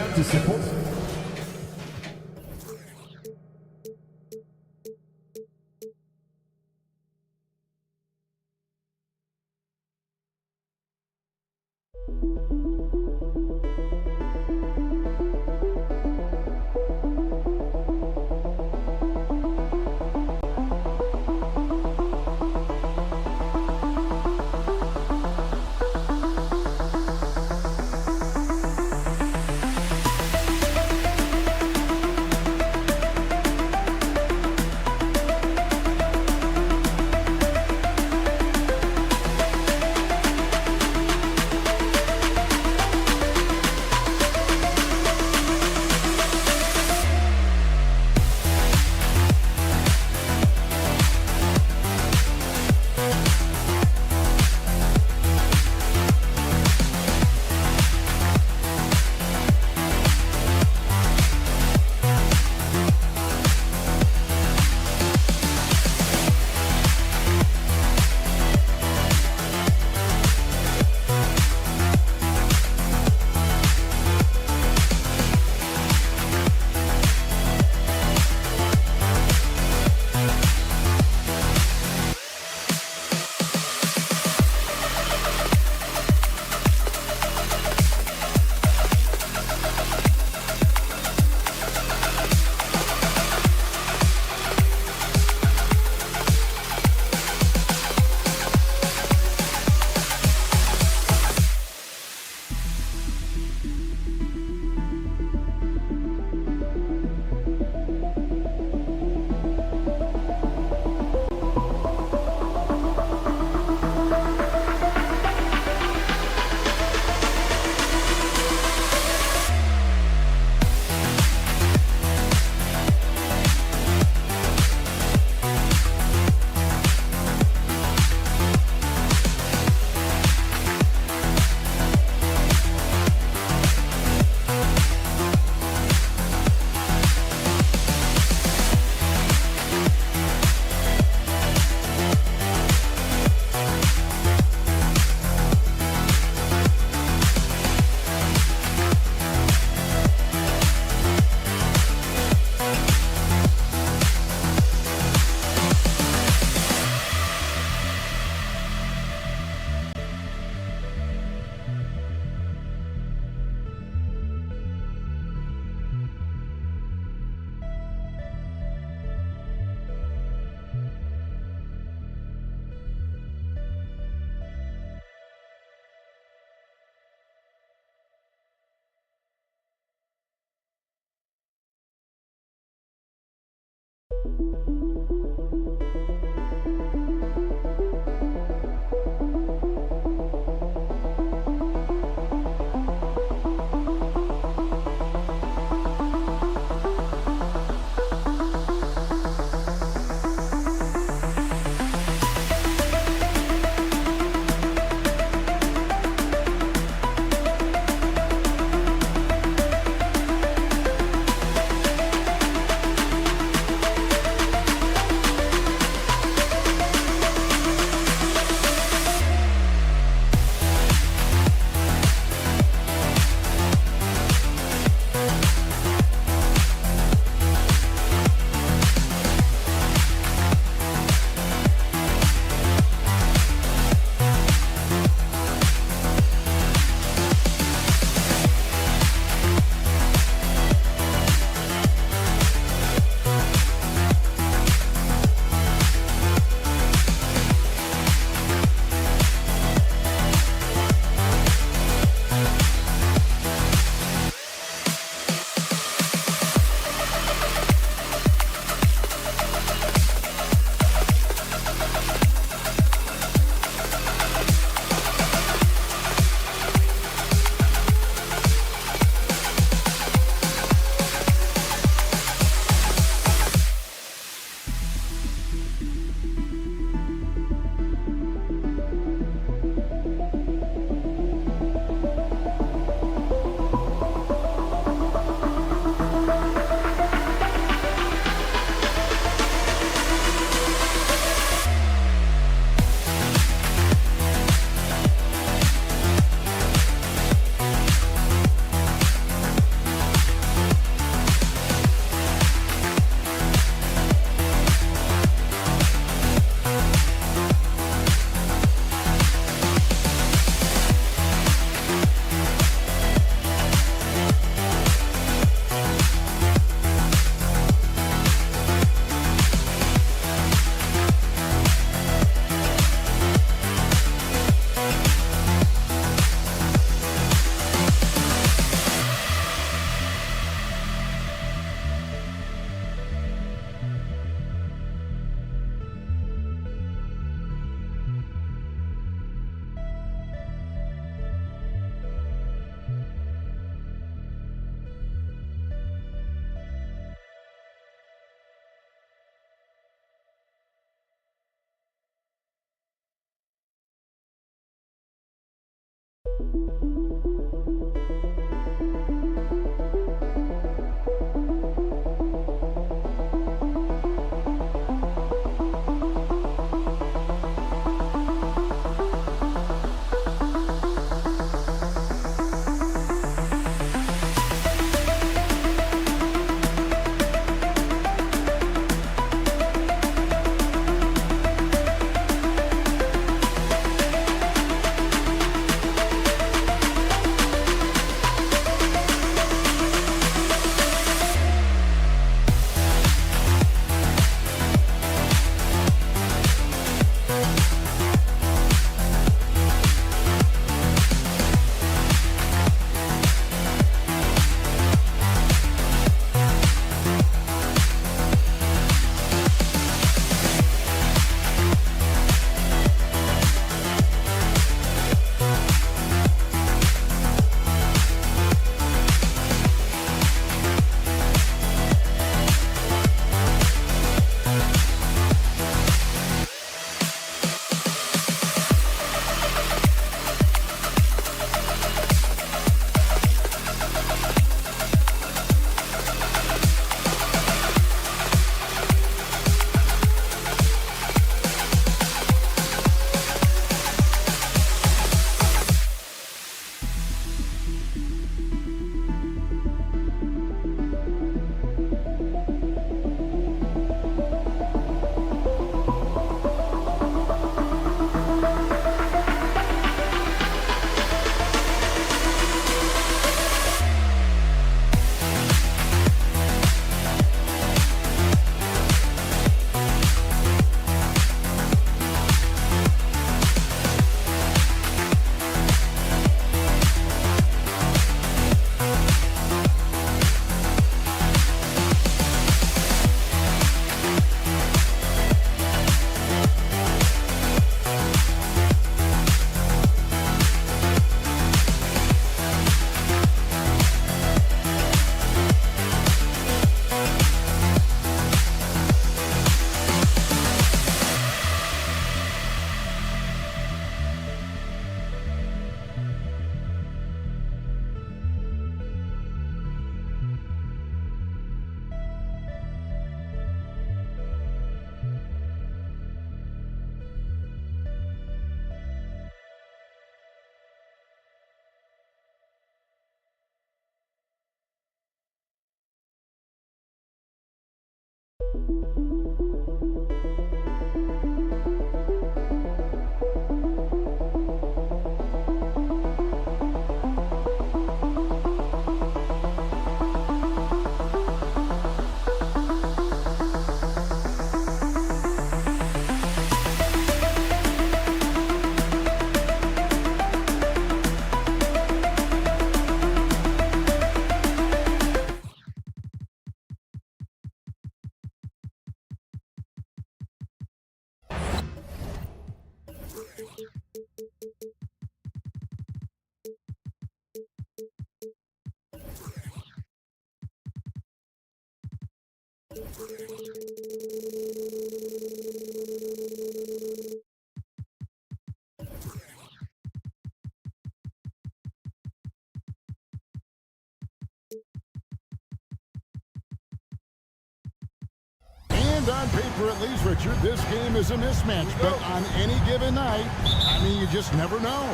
Speaker 1: And on paper, at least, Richard, this game is a mismatch. But on any given night, I mean, you just never know.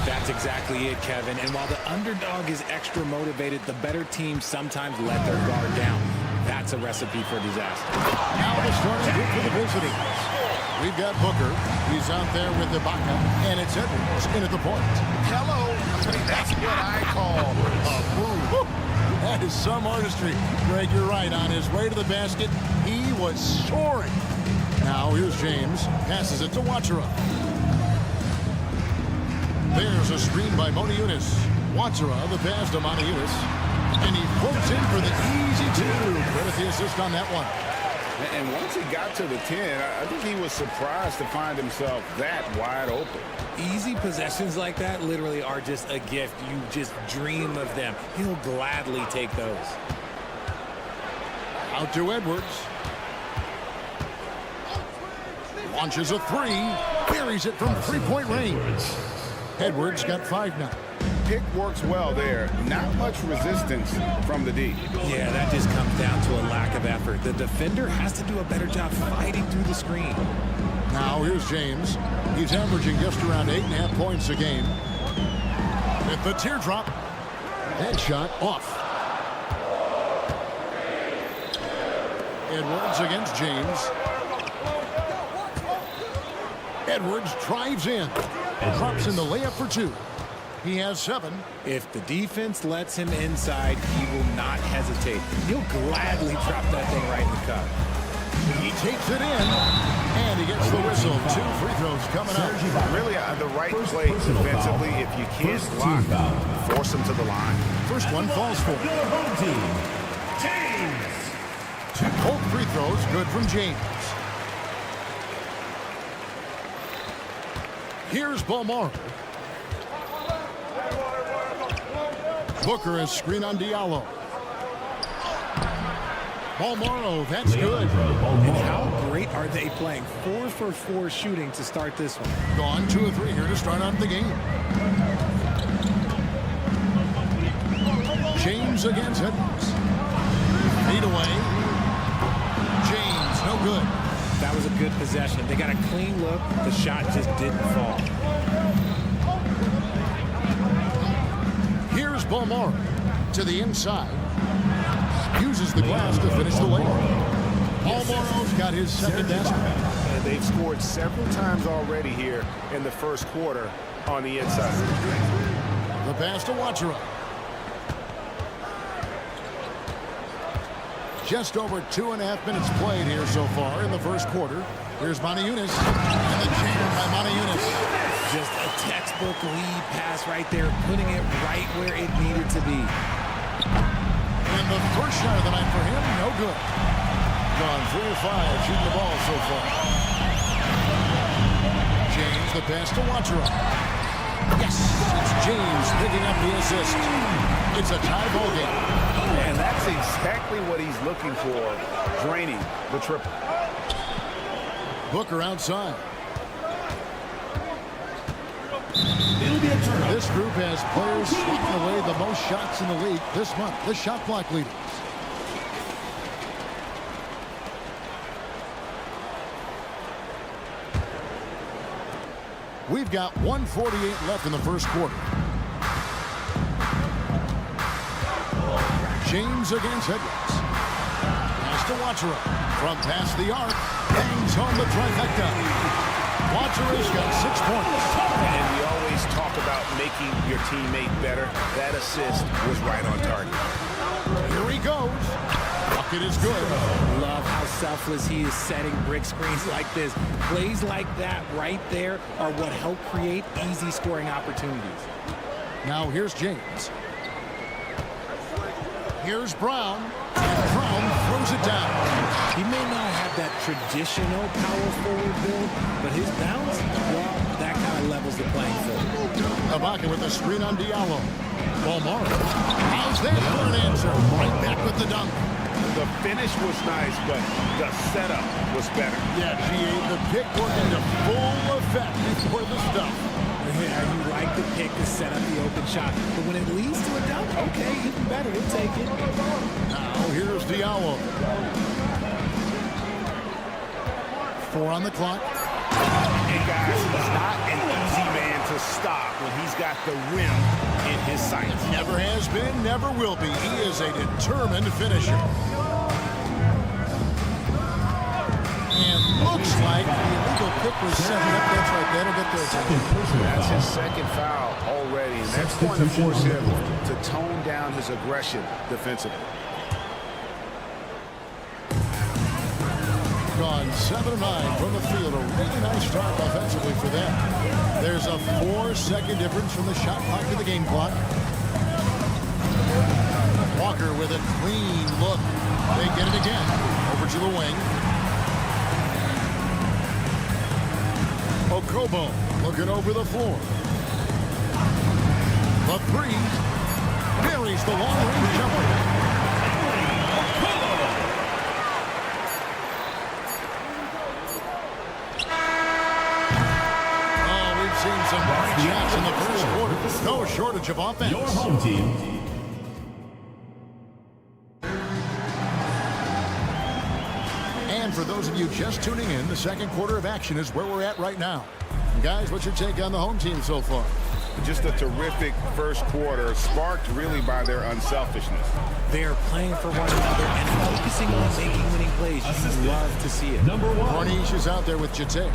Speaker 12: That's exactly it, Kevin. And while the underdog is extra motivated, the better teams sometimes let their guard down. That's a recipe for disaster.
Speaker 1: Now the starting group for the visiting. We've got Booker. He's out there with Ibaka. And it's Edwards in at the point.
Speaker 2: Hello. That's what I call a move.
Speaker 1: That is some artistry. Greg, you're right. On his way to the basket, he was soaring. Now here's James. Passes it to Watsara. There's a screen by Moniunas. Watsara, the pass to Moniunas. And he floats in for the easy two. Credit the assist on that one.
Speaker 2: And once he got to the 10, I think he was surprised to find himself that wide open.
Speaker 12: Easy possessions like that literally are just a gift. You just dream of them. He'll gladly take those.
Speaker 1: Out to Edwards. Launches a three. Buries it from three-point range. Edwards got 5 now.
Speaker 2: Pick works well there. Not much resistance from the D.
Speaker 12: Yeah, that just comes down to a lack of effort. The defender has to do a better job fighting through the screen.
Speaker 1: Now here's James. He's averaging just around 8.5 points a game. With the teardrop. That shot off. Edwards against James. Edwards drives in. Drops in the layup for 2. He has 7.
Speaker 12: If the defense lets him inside, he will not hesitate. He'll gladly drop that thing right in the cup.
Speaker 1: He takes it in, and he gets the whistle. 2 free throws coming up.
Speaker 2: Really the right play defensively. If you can't block, force him to the line.
Speaker 1: First one falls for him.
Speaker 4: James.
Speaker 1: 2 cold free throws, good from James. Here's Balmaro. Booker is screen on Diallo. Balmaro, that's good.
Speaker 12: And how great are they playing? 4 for 4 shooting to start this one.
Speaker 1: Gone 2 of 3 here to start out the game. James against Edwards. Feed away. James, no good.
Speaker 12: That was a good possession. They got a clean look. The shot just didn't fall.
Speaker 1: Here's Balmaro to the inside. Uses the glass to finish the layup. Balmaro's got his second basket.
Speaker 2: And they've scored several times already here in the first quarter on the inside.
Speaker 1: The pass to Watchera. Just over 2.5 minutes played here so far in the first quarter. Here's Moniunas. And the jam by Moniunas.
Speaker 12: Just a textbook lead pass right there, putting it right where it needed to be.
Speaker 1: And the first shot of the night for him, no good. Gone 3 of 5 shooting the ball so far. James, the pass to Watchera. Yes, it's James picking up the assist. It's a tie ball game.
Speaker 2: And that's exactly what he's looking for, draining the triple.
Speaker 1: Booker outside. This group has players swatting away the most shots in the league this month. The shot clock leaders. We've got 1:48 left in the first quarter. James against Edwards. Pass to Watchera. From past the arc. Bangs home the trifecta. Watchera's got 6 points.
Speaker 2: And we always talk about making your teammate better. That assist was right on target.
Speaker 1: Here he goes. Bucket is good.
Speaker 12: Love how selfless he is setting brick screens like this. Plays like that right there are what help create easy scoring opportunities.
Speaker 1: Now here's James. Here's Brown. And Brown throws it down.
Speaker 12: He may not have that traditional power forward build, but his bounce, well, that kind of levels the playing field.
Speaker 1: Ibaka with a screen on Diallo. Balmaro. How's that for an answer? Right back with the dunk.
Speaker 2: The finish was nice, but the setup was better.
Speaker 1: Yeah, GA, the pick worked into full effect before the stuff.
Speaker 12: Yeah, you like the pick to set up the open shot, but when it leads to a dunk, okay, even better, we'll take it.
Speaker 1: Now here's Diallo. 4 on the clock.
Speaker 2: And guys, he's not an easy man to stop when he's got the rim in his sights.
Speaker 1: Never has been, never will be. He is a determined finisher. And looks like the illegal pick was set up. That's right, that'll get there.
Speaker 2: That's his second foul already, and that's going to force him to tone down his aggression defensively.
Speaker 1: Gone 7 of 9 from the field. A really nice start offensively for them. There's a 4-second difference from the shot clock to the game clock. Walker with a clean look. They get it again. Over to the wing. Okobo looking over the floor. The 3 buries the long-range jumper. some great shots in the first quarter. No shortage of offense.
Speaker 4: Your home team.
Speaker 1: And for those of you just tuning in, the second quarter of action is where we're at right now. Guys, what's your take on the home team so far?
Speaker 2: Just a terrific first quarter, sparked really by their unselfishness.
Speaker 12: They are playing for one another and focusing on making winning plays. You love to see it.
Speaker 4: Number 1.
Speaker 1: Corniche is out there with Jete.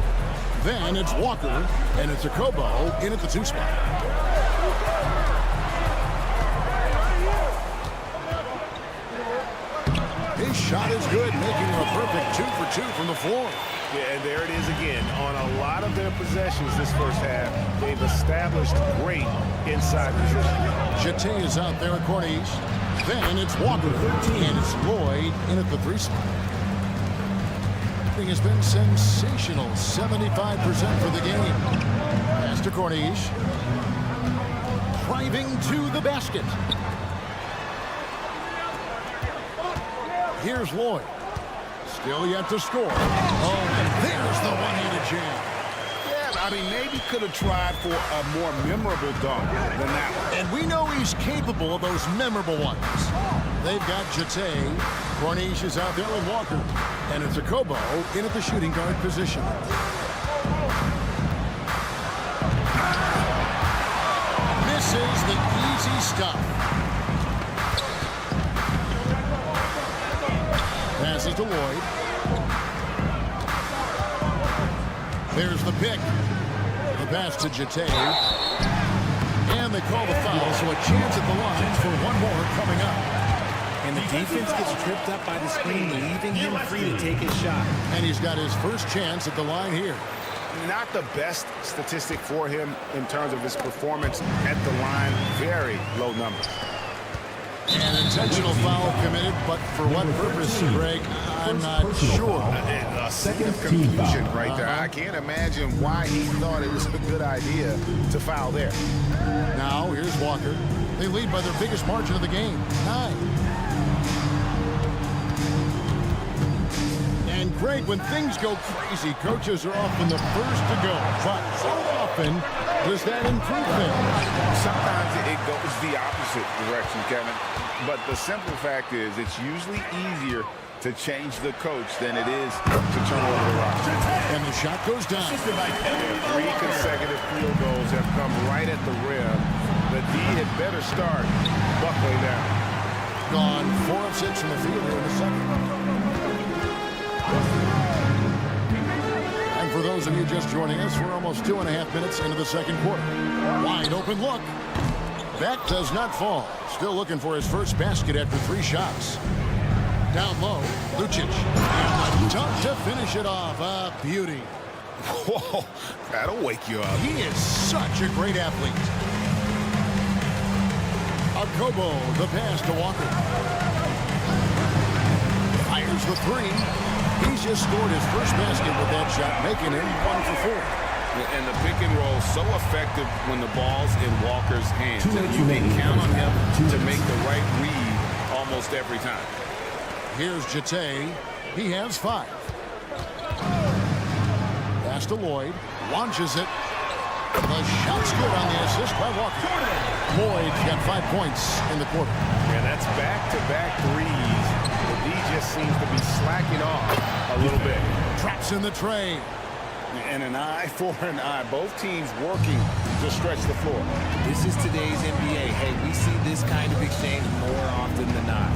Speaker 1: Then it's Walker, and it's Akobo in at the 2 spot. His shot is good, making a perfect 2 for 2 from the floor.
Speaker 2: Yeah, and there it is again. On a lot of their possessions this first half, they've established great inside position.
Speaker 1: Jete is out there at Corniche. Then it's Walker, and it's Lloyd in at the 3 spot. Has been sensational, 75% for the game. Pass to Corniche. Driving to the basket. Here's Lloyd. Still yet to score. Oh, and there's the one-handed jam.
Speaker 2: Yeah, I mean, maybe could have tried for a more memorable dunk than that one.
Speaker 1: And we know he's capable of those memorable ones. They've got Jete. Corniche is out there with Walker. And it's Akobo in at the shooting guard position. Misses the easy stuff. Passes to Lloyd. There's the pick. The pass to Jete. And they call the foul, so a chance at the line for one more coming up.
Speaker 12: And the defense gets tripped up by the screen, leaving him free to take his shot.
Speaker 1: And he's got his first chance at the line here.
Speaker 2: Not the best statistic for him in terms of his performance at the line. Very low numbers.
Speaker 1: An intentional foul committed, but for what purpose, Greg? I'm not sure.
Speaker 2: A second confusion right there. I can't imagine why he thought it was a good idea to foul there.
Speaker 1: Now, here's Walker. They lead by their biggest margin of the game, 9. And Greg, when things go crazy, coaches are often the first to go. But so often, does that improve them?
Speaker 2: Sometimes it goes the opposite direction, Kevin. But the simple fact is, it's usually easier to change the coach than it is to turn over the rock.
Speaker 1: And the shot goes down.
Speaker 2: 3 consecutive field goals have come right at the rim. The D had better start buckling down.
Speaker 1: Gone 4 of 6 from the field here in the second. And for those of you just joining us, we're almost 2.5 minutes into the second quarter. Wide open look. That does not fall. Still looking for his first basket after 3 shots. Down low, Lucic. And a dunk to finish it off. A beauty.
Speaker 2: Whoa, that'll wake you up.
Speaker 1: He is such a great athlete. Akobo, the pass to Walker. Fires the 3. He's just scored his first basket with that shot, making him 1 for 4.
Speaker 2: And the pick and roll so effective when the ball's in Walker's hands. And you can count on him to make the right read almost every time.
Speaker 1: Here's Jete. He has 5. Pass to Lloyd. Launches it. The shot's good on the assist by Walker. Lloyd's got 5 points in the quarter.
Speaker 2: Yeah, that's back-to-back threes. The D just seems to be slacking off a little bit.
Speaker 1: Traps in the tray.
Speaker 2: And an eye for an eye. Both teams working to stretch the floor.
Speaker 12: This is today's NBA. Hey, we see this kind of exchange more often than not.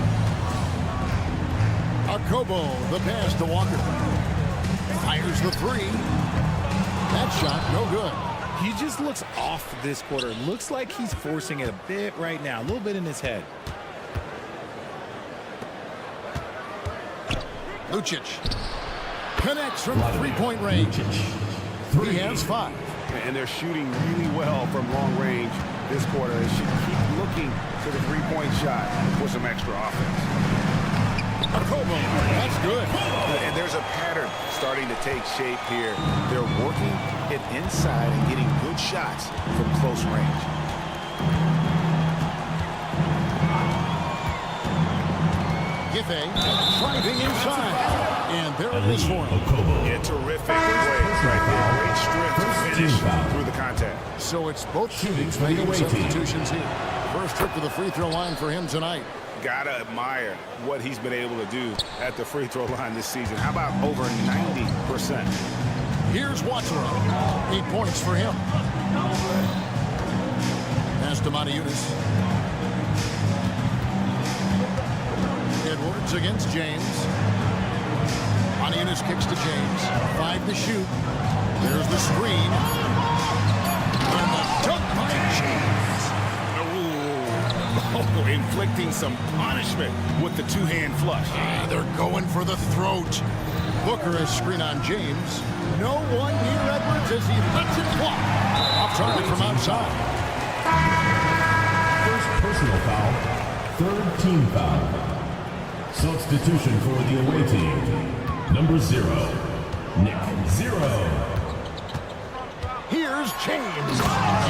Speaker 1: Akobo, the pass to Walker. Fires the 3. That shot, no good.
Speaker 12: He just looks off this quarter. Looks like he's forcing it a bit right now. A little bit in his head.
Speaker 1: Lucic connects from 3-point range. He has 5.
Speaker 2: And they're shooting really well from long range this quarter. They should keep looking to the 3-point shot for some extra offense.
Speaker 1: Akobo, that's good.
Speaker 2: And there's a pattern starting to take shape here. They're working it inside and getting good shots from close range.
Speaker 1: Giffey driving inside. And there it is for him.
Speaker 2: Yeah, terrific great strength to finish through the contact.
Speaker 1: So it's both teams making substitutions here. First trip to the free throw line for him tonight.
Speaker 2: Gotta admire what he's been able to do at the free throw line this season. How about over 90%?
Speaker 1: Here's Watsero. 8 points for him. Pass to Moniunas. Edwards against James. Moniunas kicks to James. 5 to shoot. There's the screen. And the dunk by James.
Speaker 2: Oh, inflicting some punishment with the two-hand flush.
Speaker 1: They're going for the throat. Booker is screen on James. No one near Edwards as he lets it fly. Off target from outside.
Speaker 4: First personal foul. Third team foul. Substitution for the away team. Number 0. Nick 0.
Speaker 1: Here's James.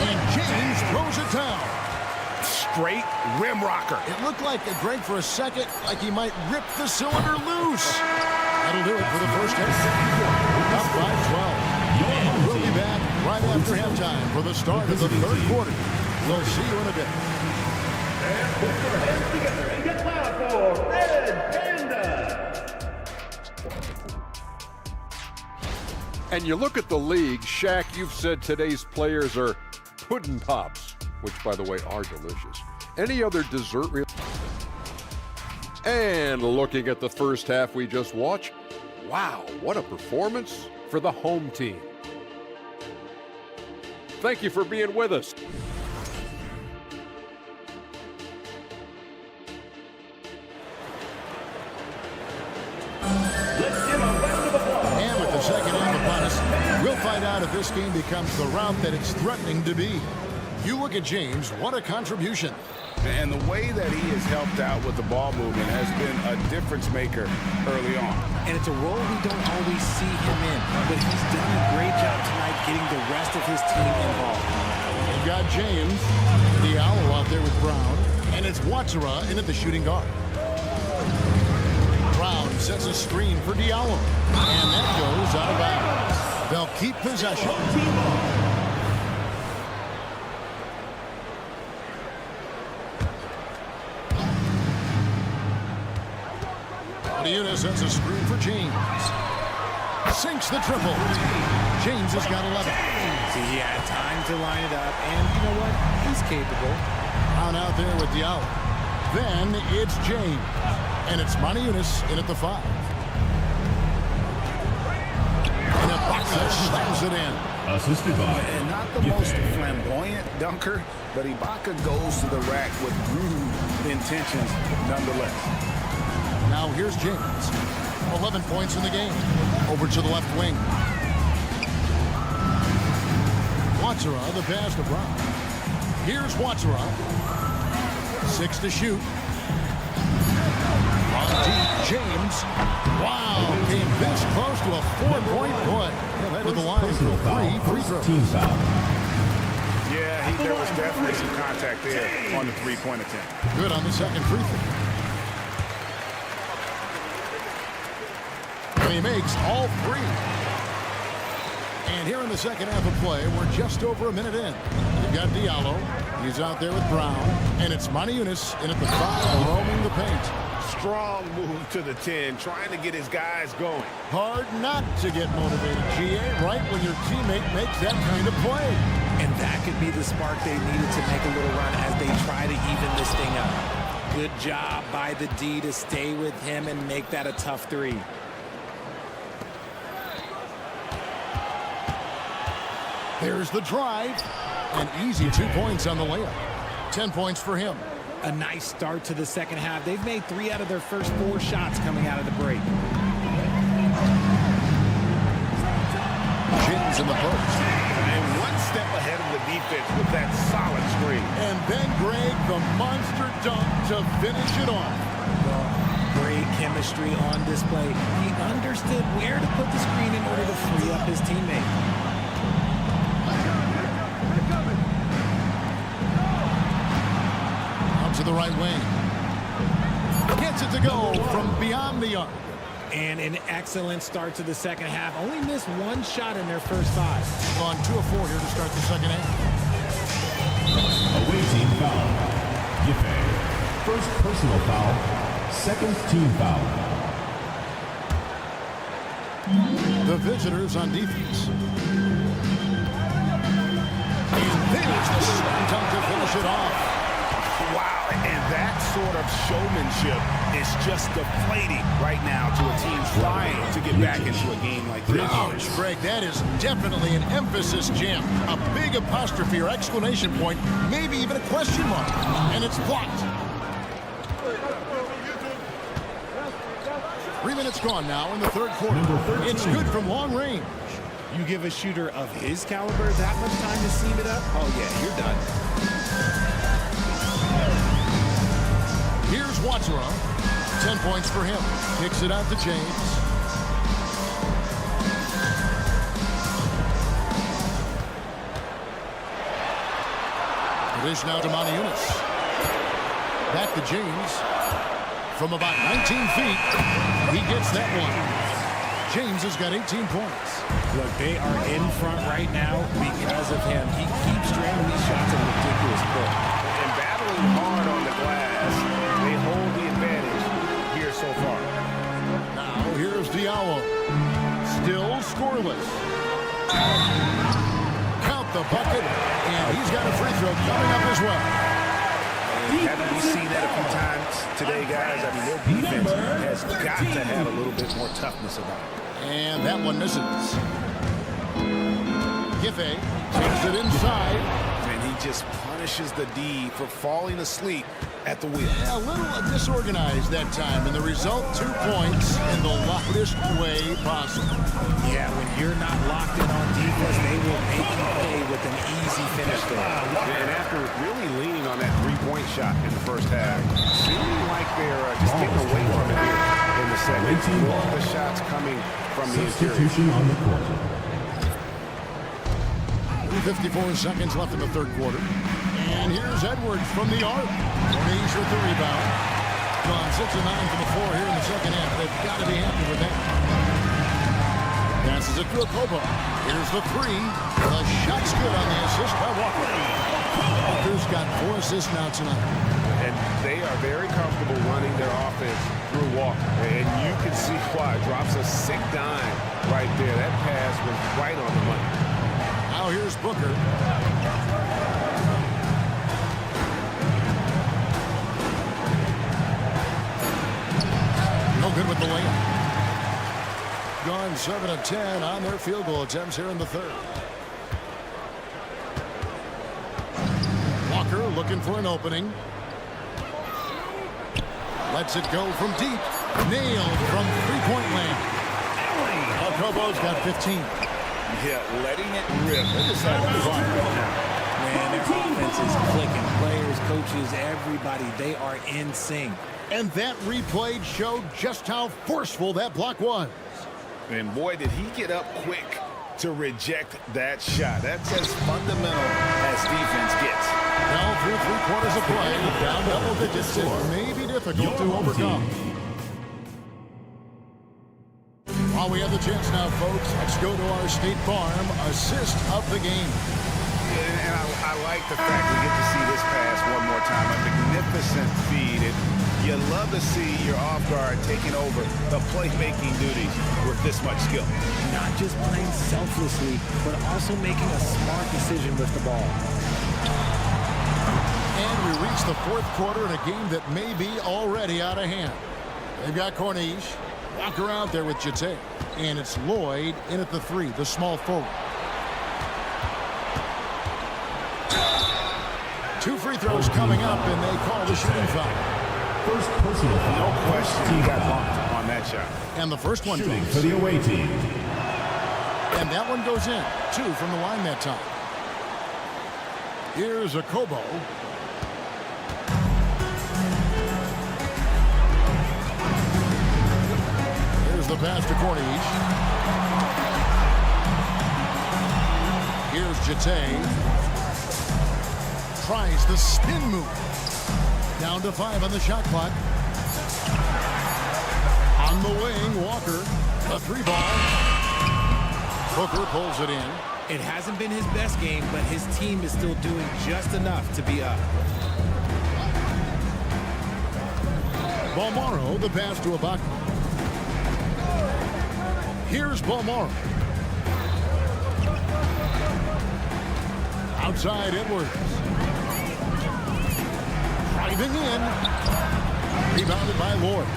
Speaker 1: And James throws it down.
Speaker 2: Straight rim rocker.
Speaker 1: It looked like it drank for a second, like he might rip the cylinder loose. That'll do it for the first half. Up by 12. And we'll be back right after halftime for the start of the third quarter. We'll see you in a bit.
Speaker 5: And put your hands together and get loud for Red Panda.
Speaker 7: And you look at the league, Shaq, you've said today's players are pudding pops, which, by the way, are delicious. Any other dessert? And looking at the first half we just watched, wow, what a performance for the home team. Thank you for being with us.
Speaker 1: And with the second half upon us, we'll find out if this game becomes the route that it's threatening to be. You look at James, what a contribution.
Speaker 2: And the way that he has helped out with the ball movement has been a difference maker early on.
Speaker 12: And it's a role we don't always see him in, but he's done a great job tonight getting the rest of his team involved.
Speaker 1: You've got James, Diallo out there with Brown, and it's Watsero in at the shooting guard. Brown sets a screen for Diallo, and that goes out of bounds. They'll keep possession. Moniunas sets a screen for James. Sinks the triple. James has got 11.
Speaker 12: See, he had time to line it up, and you know what? He's capable.
Speaker 1: On out there with Diallo. Then it's James. And it's Moniunas in at the 5. And Ibaka slams it in.
Speaker 4: Assisted by.
Speaker 2: And not the most flamboyant dunker, but Ibaka goes to the rack with rude intentions nonetheless.
Speaker 1: Now here's James. 11 points in the game. Over to the left wing. Watsero, the pass to Brown. Here's Watsero. 6 to shoot. On deep, James. Wow, came this close to a 4-point play. For the line for 3 free throws.
Speaker 4: Team foul.
Speaker 2: Yeah, there was definitely some contact there on the three-point attempt.
Speaker 1: Good on the second free throw. And he makes all 3. And here in the second half of play, we're just over a minute in. You've got Diallo. He's out there with Brown. And it's Moniunas in at the 5, roaming the paint.
Speaker 2: Strong move to the 10, trying to get his guys going.
Speaker 1: Hard not to get motivated, GA, right when your teammate makes that kind of play.
Speaker 12: And that could be the spark they needed to make a little run as they try to even this thing up. Good job by the D to stay with him and make that a tough 3.
Speaker 1: There's the drive. An easy 2 points on the layup. 10 points for him.
Speaker 12: A nice start to the second half. They've made 3 out of their first 4 shots coming out of the break.
Speaker 1: James in the post.
Speaker 2: And one step ahead of the defense with that solid screen.
Speaker 1: And then Greg, the monster dunk to finish it off.
Speaker 12: Great chemistry on display. He understood where to put the screen in order to free up his teammate.
Speaker 1: To the right wing. Gets it to go from beyond the arc.
Speaker 12: And an excellent start to the second half. Only missed one shot in their first 5.
Speaker 1: On 2 of 4 here to start the second half.
Speaker 4: Away team foul. Giffey. First personal foul. Second team foul.
Speaker 1: The visitors on defense. And there's the slam dunk to finish it off.
Speaker 2: Wow, and that sort of showmanship is just deflating right now to a team trying to get back into a game like this.
Speaker 1: Ouch, Greg, that is definitely an emphasis jam. A big apostrophe or exclamation point, maybe even a question mark. And it's blocked. 3 minutes gone now in the third quarter. It's good from long range.
Speaker 12: You give a shooter of his caliber that much time to seam it up? Oh, yeah, you're done.
Speaker 1: Here's Zozla. 10 points for him. Kicks it out to James. Dish now to Monaco. Back to James. From about 19 feet, he gets that one. James has got 18 points.
Speaker 12: Look, they are in front right now because of him. He keeps draining these shots at a ridiculous clip.
Speaker 2: And battling hard on the glass, they hold the advantage here so far.
Speaker 1: Now here's Diallo. Still scoreless. Count the bucket, and he's got a free throw coming up as well.
Speaker 2: Haven't we seen that a few times today, guys? I mean, their defense has got to have a little bit more toughness about it.
Speaker 1: And that one misses. Giffey takes it inside.
Speaker 2: And he just punishes the D for falling asleep at the wheel.
Speaker 1: Yeah, a little disorganized that time, and the result, 2 points in the loudest way possible.
Speaker 12: Yeah, when you're not locked in on defense, they will make you pay with an easy finish there.
Speaker 2: And after really leaning on that three-point shot in the first half, seeming like they're just getting away from it here in the second. All the shots coming from the interior.
Speaker 4: Substitution on the court.
Speaker 1: 54 seconds left in the third quarter. And here's Edwards from the arc. Tonci with the rebound. Gone 6 of 9 from the floor here in the second half. They've got to be happy with that. Passes it to Okobo. Here's the 3. The shot's good on the assist by Walker. Walker's got 4 assists now tonight.
Speaker 2: And they are very comfortable running their offense through Walker. And you can see why. Drops a sick dime right there. That pass was right on the money.
Speaker 1: Now here's Booker. No good with the layup. Gone 7 of 10 on their field goal attempts here in the third. Walker looking for an opening. Lets it go from deep. Nailed from three-point land. Okobo's got 15.
Speaker 2: Yeah, letting it rip. They decided to find right now.
Speaker 12: Man, their offense is clicking. Players, coaches, everybody, they are in sync.
Speaker 1: And that replay showed just how forceful that block was.
Speaker 2: And boy, did he get up quick to reject that shot. That's as fundamental as defense gets.
Speaker 1: Now through 3 quarters of play, down double digits, it may be difficult to overcome. While we have the chance now, folks, let's go to our State Farm assist of the game.
Speaker 2: And I like the fact we get to see this pass one more time. A magnificent feed. And you love to see your off guard taking over the playmaking duties with this much skill.
Speaker 12: Not just playing selflessly, but also making a smart decision with the ball.
Speaker 1: And we reach the fourth quarter in a game that may be already out of hand. They've got Corniche. Walker out there with Jete. And it's Lloyd in at the 3, the small forward. 2 free throws coming up, and they call the shooting foul.
Speaker 4: First personal foul.
Speaker 2: No question he got bumped on that shot.
Speaker 1: And the first one
Speaker 4: Shooting
Speaker 1: goes.
Speaker 4: for the away team.
Speaker 1: And that one goes in. 2 from the line that time. Here's Okobo. Here's the pass to Corniche. Here's Jete. Tries the spin move. Down to 5 on the shot clock. On the wing, Walker. A 3-ball. Booker pulls it in.
Speaker 12: It hasn't been his best game, but his team is still doing just enough to be up.
Speaker 1: Balmaro, the pass to Ibaka. Here's Balmaro. Outside Edwards. Driving in. Rebounded by Lloyd.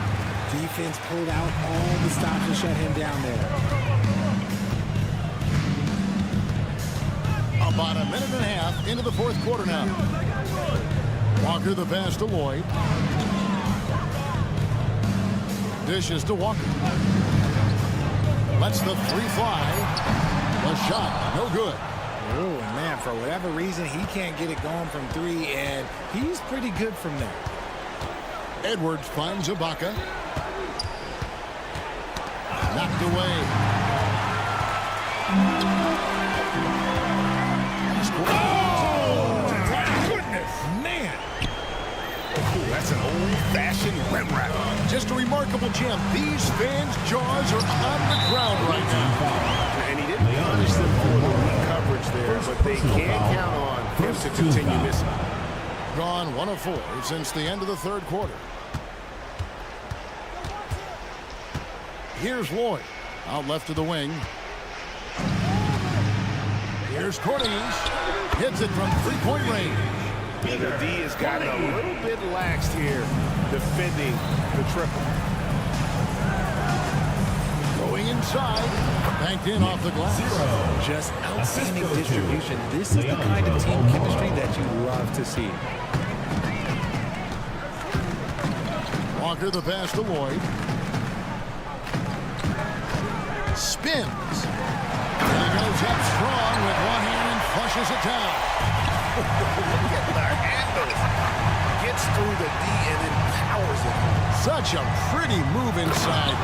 Speaker 12: Defense pulled out all the stops to shut him down there.
Speaker 1: About a minute and a half into the fourth quarter now. Walker the pass to Lloyd. Dishes to Walker. Lets the 3 fly. The shot, no good.
Speaker 12: Oh, man, for whatever reason, he can't get it going from 3, and he's pretty good from there.
Speaker 1: Edwards finds Ibaka. Knocked away.
Speaker 2: Oh, my goodness.
Speaker 12: Man.
Speaker 2: Ooh, that's an old-fashioned rim wrap.
Speaker 1: Just a remarkable jam. These fans' jaws are on the ground right now.
Speaker 2: And he didn't punish them for the weak coverage there, but they can't count on him to continue missing.
Speaker 1: Gone 1 of 4 since the end of the third quarter. Here's Lloyd. Out left to the wing. Here's Cortez. Hits it from 3-point range.
Speaker 2: Yeah, the D has gotten a little bit laxed here defending the triple.
Speaker 1: Going inside. Banked in off the glass.
Speaker 12: Just outstanding distribution. This is the kind of team chemistry that you love to see.
Speaker 1: Walker the pass to Lloyd. Spins. And he goes up strong with one hand and flushes it down.
Speaker 2: Look at the handles. Gets through the D and then powers it.
Speaker 1: Such a pretty move inside.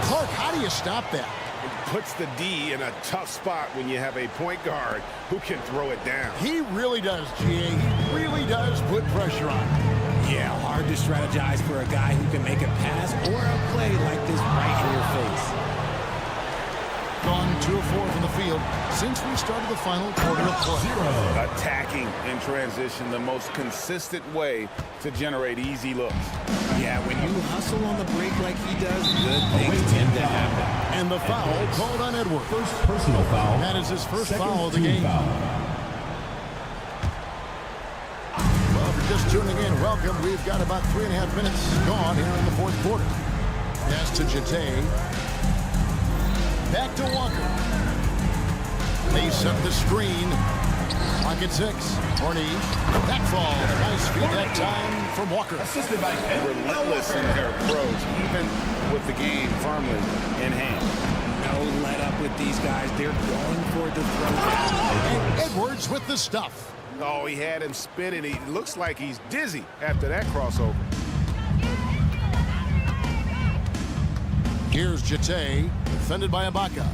Speaker 1: Clark, how do you stop that?
Speaker 2: It puts the D in a tough spot when you have a point guard who can throw it down.
Speaker 1: He really does, GA. He really does put pressure on.
Speaker 12: Yeah, hard to strategize for a guy who can make a pass or a play like this right in your face.
Speaker 1: Gone 2 of 4 from the field since we started the final quarter of play.
Speaker 2: Attacking in transition, the most consistent way to generate easy looks.
Speaker 12: Yeah, when you hustle on the break like he does, good things tend to happen.
Speaker 1: And the foul called on Edwards.
Speaker 4: First personal foul.
Speaker 1: That is his first
Speaker 4: Second
Speaker 1: foul of the
Speaker 4: team
Speaker 1: game.
Speaker 4: foul.
Speaker 1: Well, if you're just tuning in, welcome. We've got about 3.5 minutes gone here in the fourth quarter. Pass to Jete. Back to Walker. They set the screen. Pocket 6. Horny. That fall. Nice feed that time from Walker.
Speaker 2: Assisted by relentless in their approach, even with the game firmly in hand.
Speaker 12: No let up with these guys. They're going for the throw.
Speaker 1: And Edwards with the stuff.
Speaker 2: Oh, he had him spinning. He looks like he's dizzy after that crossover.
Speaker 1: Here's Jete, defended by Ibaka.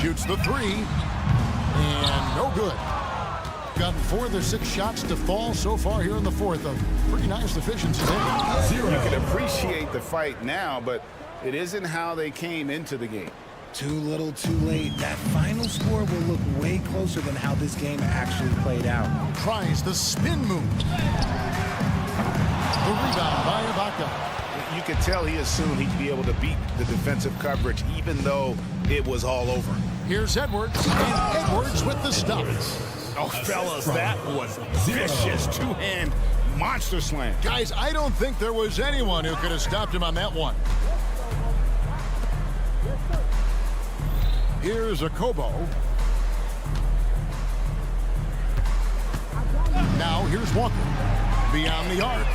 Speaker 1: Shoots the 3, and no good. Got 4 of their 6 shots to fall so far here in the fourth. A pretty nice efficiency there.
Speaker 2: You can appreciate the fight now, but it isn't how they came into the game.
Speaker 12: Too little, too late. That final score will look way closer than how this game actually played out.
Speaker 1: Tries the spin move. The rebound by Ibaka.
Speaker 2: You could tell he assumed he'd be able to beat the defensive coverage, even though it was all over.
Speaker 1: Here's Edwards, and Edwards with the stuff.
Speaker 2: Oh, fellas, that was vicious. Two-hand monster slam.
Speaker 1: Guys, I don't think there was anyone who could have stopped him on that one. Here's a Kobo. Now here's Walker. Beyond the arc.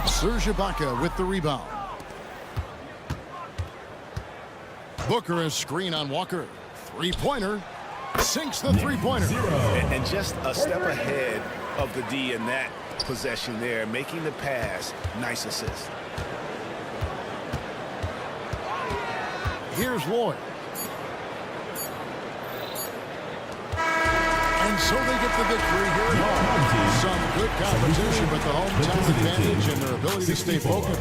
Speaker 1: Serge Ibaka with the rebound. Booker a screen on Walker. Three-pointer. Sinks the three-pointer.
Speaker 2: And just a step ahead of the D in that possession there, making the pass. Nice assist.
Speaker 1: Here's Lloyd. And so they get the victory here at home. Some good competition, but the hometown advantage and their ability to stay focused.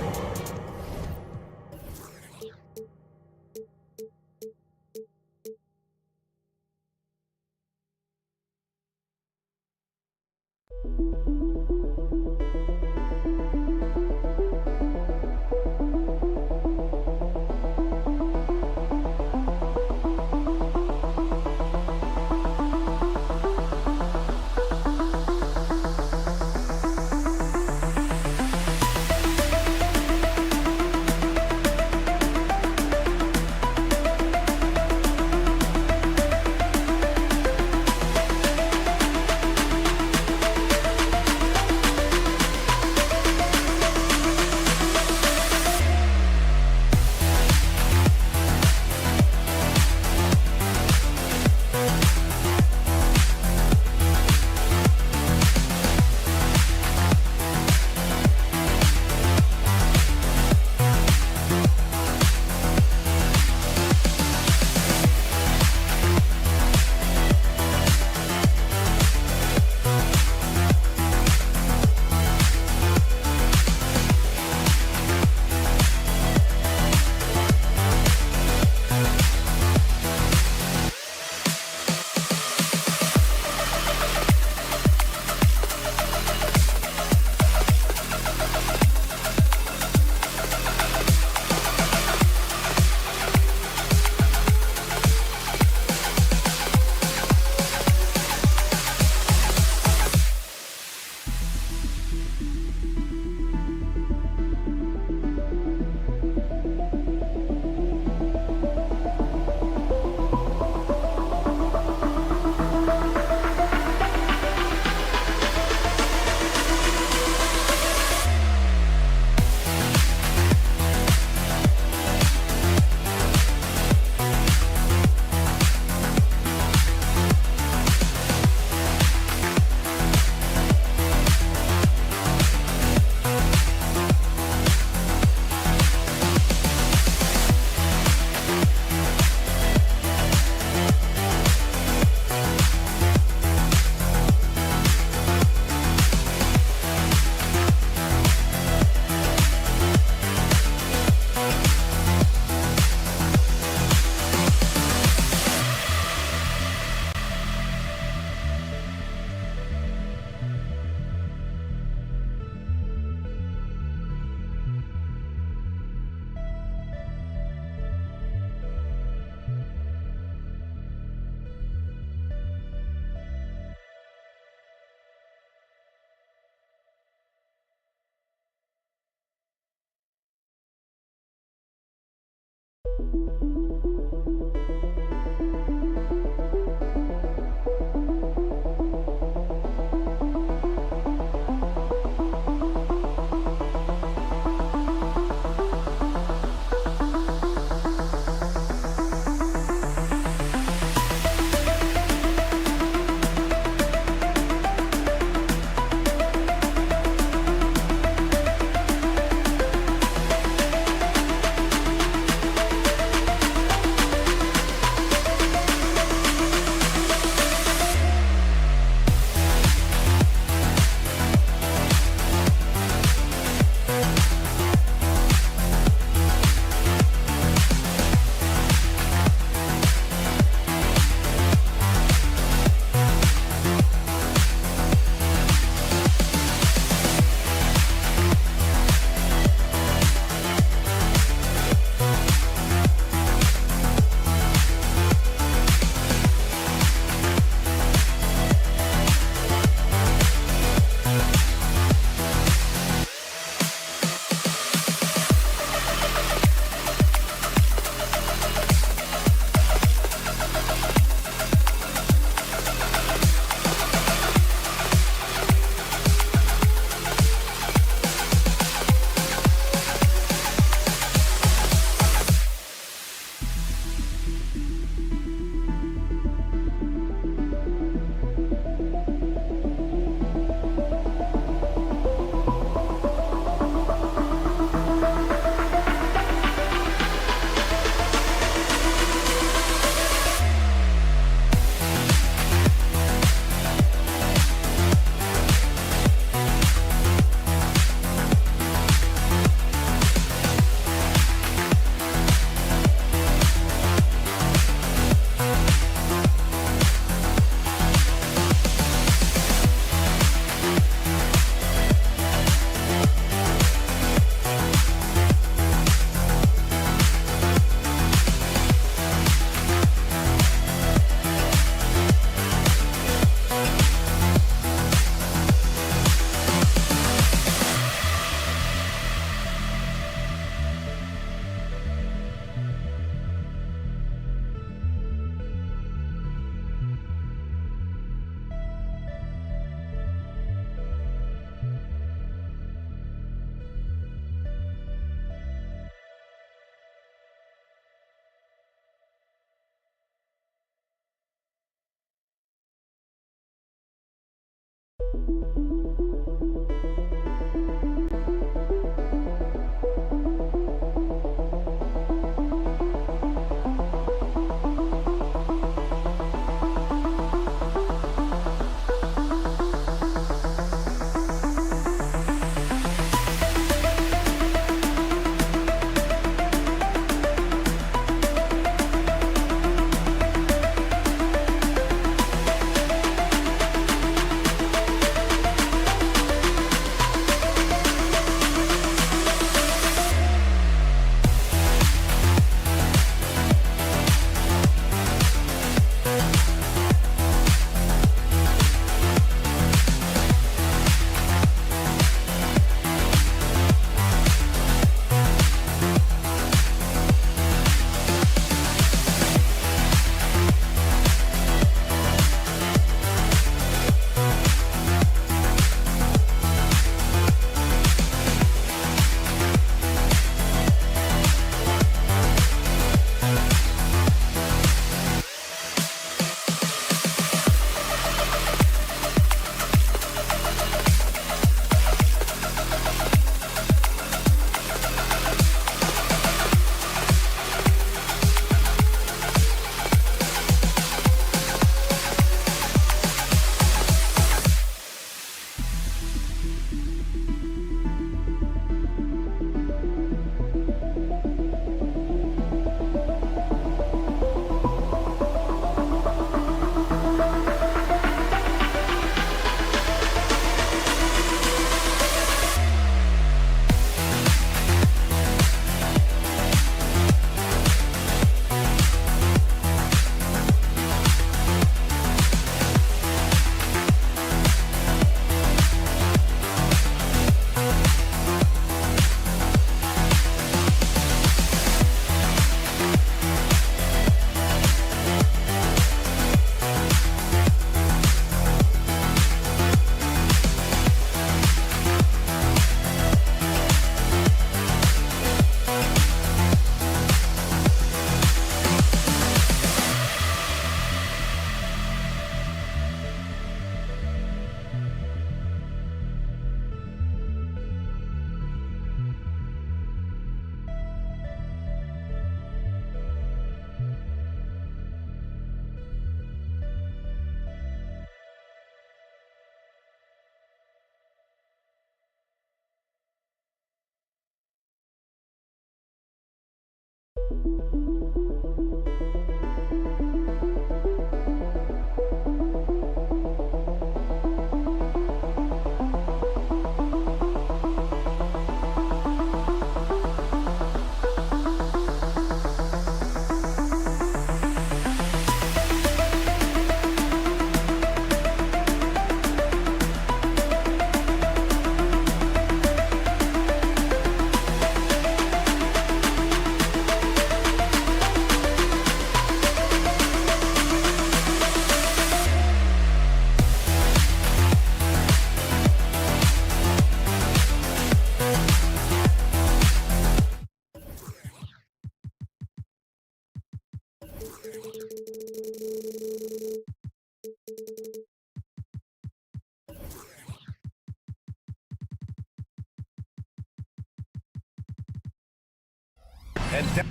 Speaker 9: And down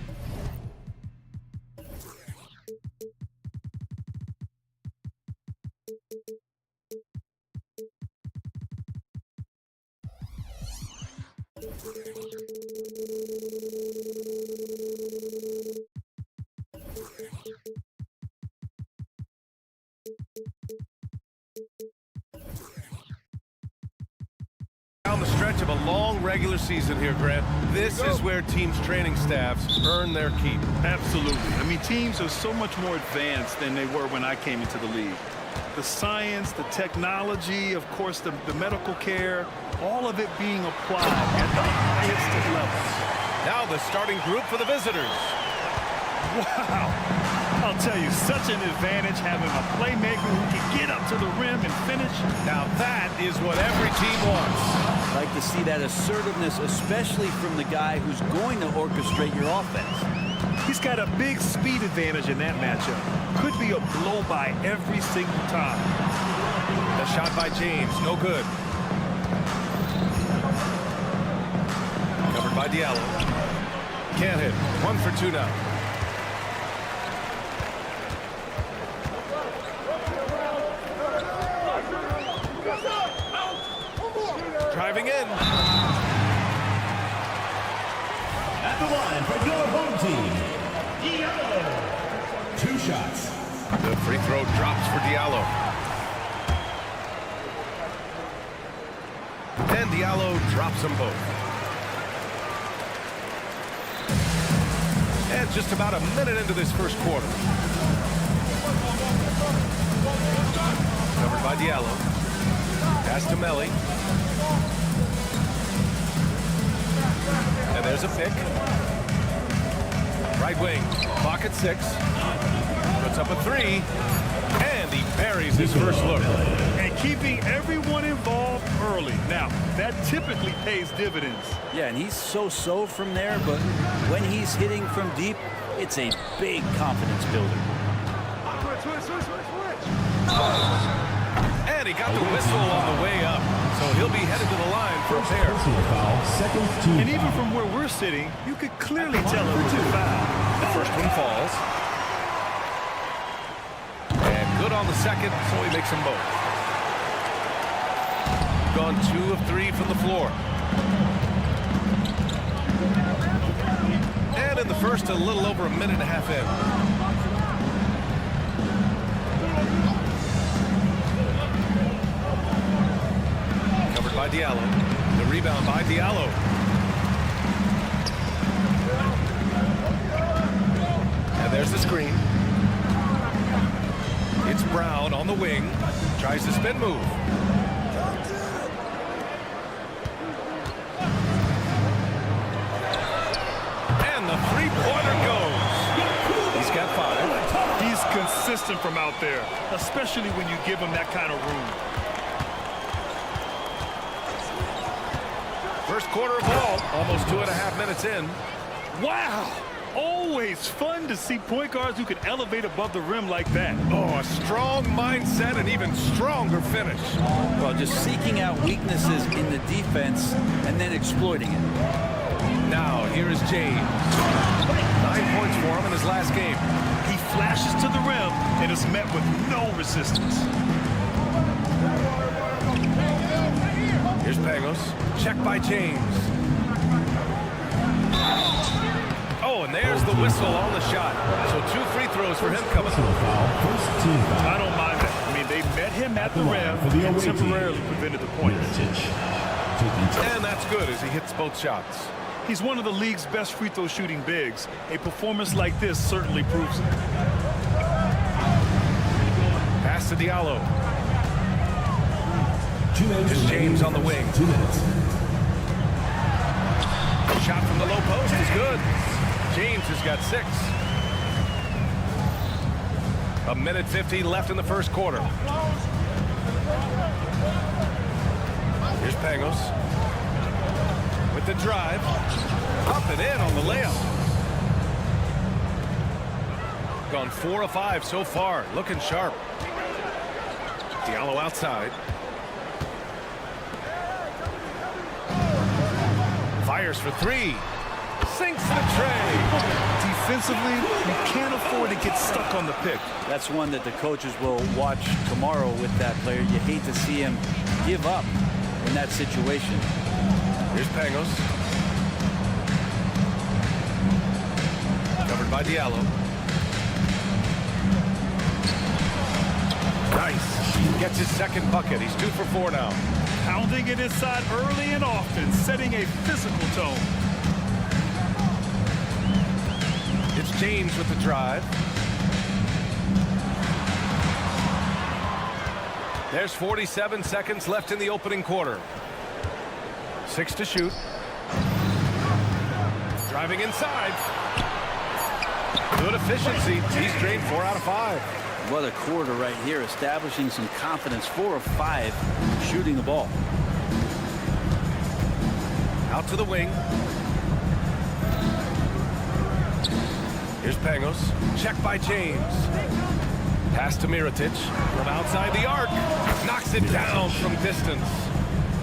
Speaker 9: the stretch of a long regular season here, Grant. This is where teams' training staffs earn their keep.
Speaker 5: Absolutely. I mean, teams are so much more advanced than they were when I came into the league. The science, the technology, of course, the medical care, all of it being applied at the highest of levels.
Speaker 9: Now the starting group for the visitors.
Speaker 5: Wow. I'll tell you, such an advantage having a playmaker who can get up to the rim and finish.
Speaker 9: Now that is what every team wants.
Speaker 8: I'd like to see that assertiveness, especially from the guy who's going to orchestrate your offense.
Speaker 5: He's got a big speed advantage in that matchup. Could be a blow by every single time.
Speaker 9: The shot by James, no good. Covered by Diallo. Can't hit. 1 for 2 now. Driving in.
Speaker 4: At the line for your home team, Diallo. 2 shots.
Speaker 9: The free throw drops for Diallo. And Diallo drops them both. And just about a minute into this first quarter. Covered by Diallo. Pass to Melli. And there's a pick. Right wing. Clock at 6. Puts up a 3. And he buries his first look.
Speaker 5: And keeping everyone involved early. Now, that typically pays dividends.
Speaker 8: Yeah, and he's so-so from there, but when he's hitting from deep, it's a big confidence builder.
Speaker 9: And he got the whistle on the way up. So he'll be headed to the line for a pair.
Speaker 5: And even from where we're sitting, you could clearly tell it was a foul.
Speaker 9: The first one falls. And good on the second, so he makes them both. Gone 2 of 3 from the floor. And in the first, a little over a minute and a half in. Covered by Diallo. The rebound by Diallo. And there's the screen. It's Brown on the wing. Tries the spin move. And the three-pointer goes. He's got 5.
Speaker 5: He's consistent from out there, especially when you give him that kind of room.
Speaker 9: First quarter of ball, almost 2.5 minutes in.
Speaker 5: Wow! Always fun to see point guards who can elevate above the rim like that.
Speaker 9: Oh, a strong mindset and even stronger finish.
Speaker 8: Well, just seeking out weaknesses in the defense and then exploiting it.
Speaker 9: Now, here is James. 9 points for him in his last game.
Speaker 5: He flashes to the rim and is met with no resistance.
Speaker 9: Here's Pangos. Check by James. Oh, and there's the whistle on the shot. So 2 free throws for him coming up.
Speaker 5: I don't mind that. I mean, they met him at the rim and temporarily prevented the points.
Speaker 9: And that's good as he hits both shots.
Speaker 5: He's one of the league's best free throw shooting bigs. A performance like this certainly proves it.
Speaker 9: Pass to Diallo. Here's James on the wing. Shot from the low post is good. James has got 6. 1:50 left in the first quarter. Here's Pangos with the drive. Up and in on the layup. Gone 4 of 5 so far. Looking sharp. Diallo outside. Fires for 3. Sinks the tray.
Speaker 5: Defensively, you can't afford to get stuck on the pick.
Speaker 8: That's one that the coaches will watch tomorrow with that player. You hate to see him give up in that situation.
Speaker 9: Here's Pangos. Covered by Diallo. Nice. Gets his second bucket. He's 2 for 4 now.
Speaker 5: Pounding it inside early and often, setting a physical tone.
Speaker 9: It's James with the drive. There's 47 seconds left in the opening quarter. 6 to shoot. Driving inside. Good efficiency. He's drained 4 out of 5.
Speaker 8: What a quarter right here, establishing some confidence. 4 of 5 shooting the ball.
Speaker 9: Out to the wing. Here's Pangos. Checked by James. Pass to Mirotic from outside the arc. Knocks it down from distance.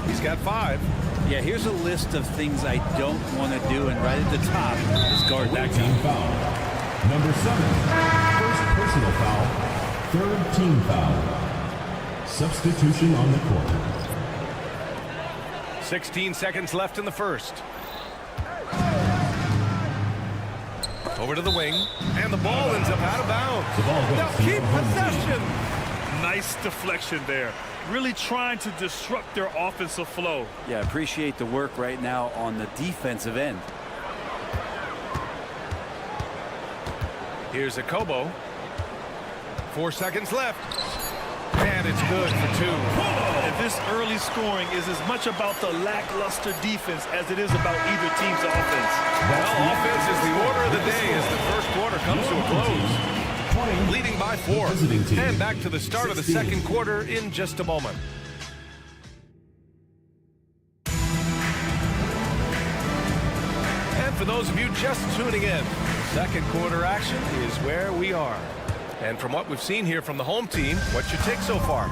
Speaker 9: He's got 5.
Speaker 8: Yeah, here's a list of things I don't want to do, and right at the top is guard that
Speaker 4: Team
Speaker 8: guy.
Speaker 4: foul. Number 7. First personal foul. Third team foul. Substitution on the court.
Speaker 9: 16 seconds left in the first. Over to the wing, and the ball ends up out of bounds. They'll keep possession.
Speaker 5: Nice deflection there. Really trying to disrupt their offensive flow.
Speaker 8: Yeah, appreciate the work right now on the defensive end.
Speaker 9: Here's Akobo. 4 seconds left. And it's good for 2.
Speaker 5: And this early scoring is as much about the lackluster defense as it is about either team's offense.
Speaker 9: Well, offense is the order of the day as the first quarter comes to a close. Leading by 4. And back to the start of the second quarter in just a moment. And for those of you just tuning in, second quarter action is where we are. And from what we've seen here from the home team, what's your take so far?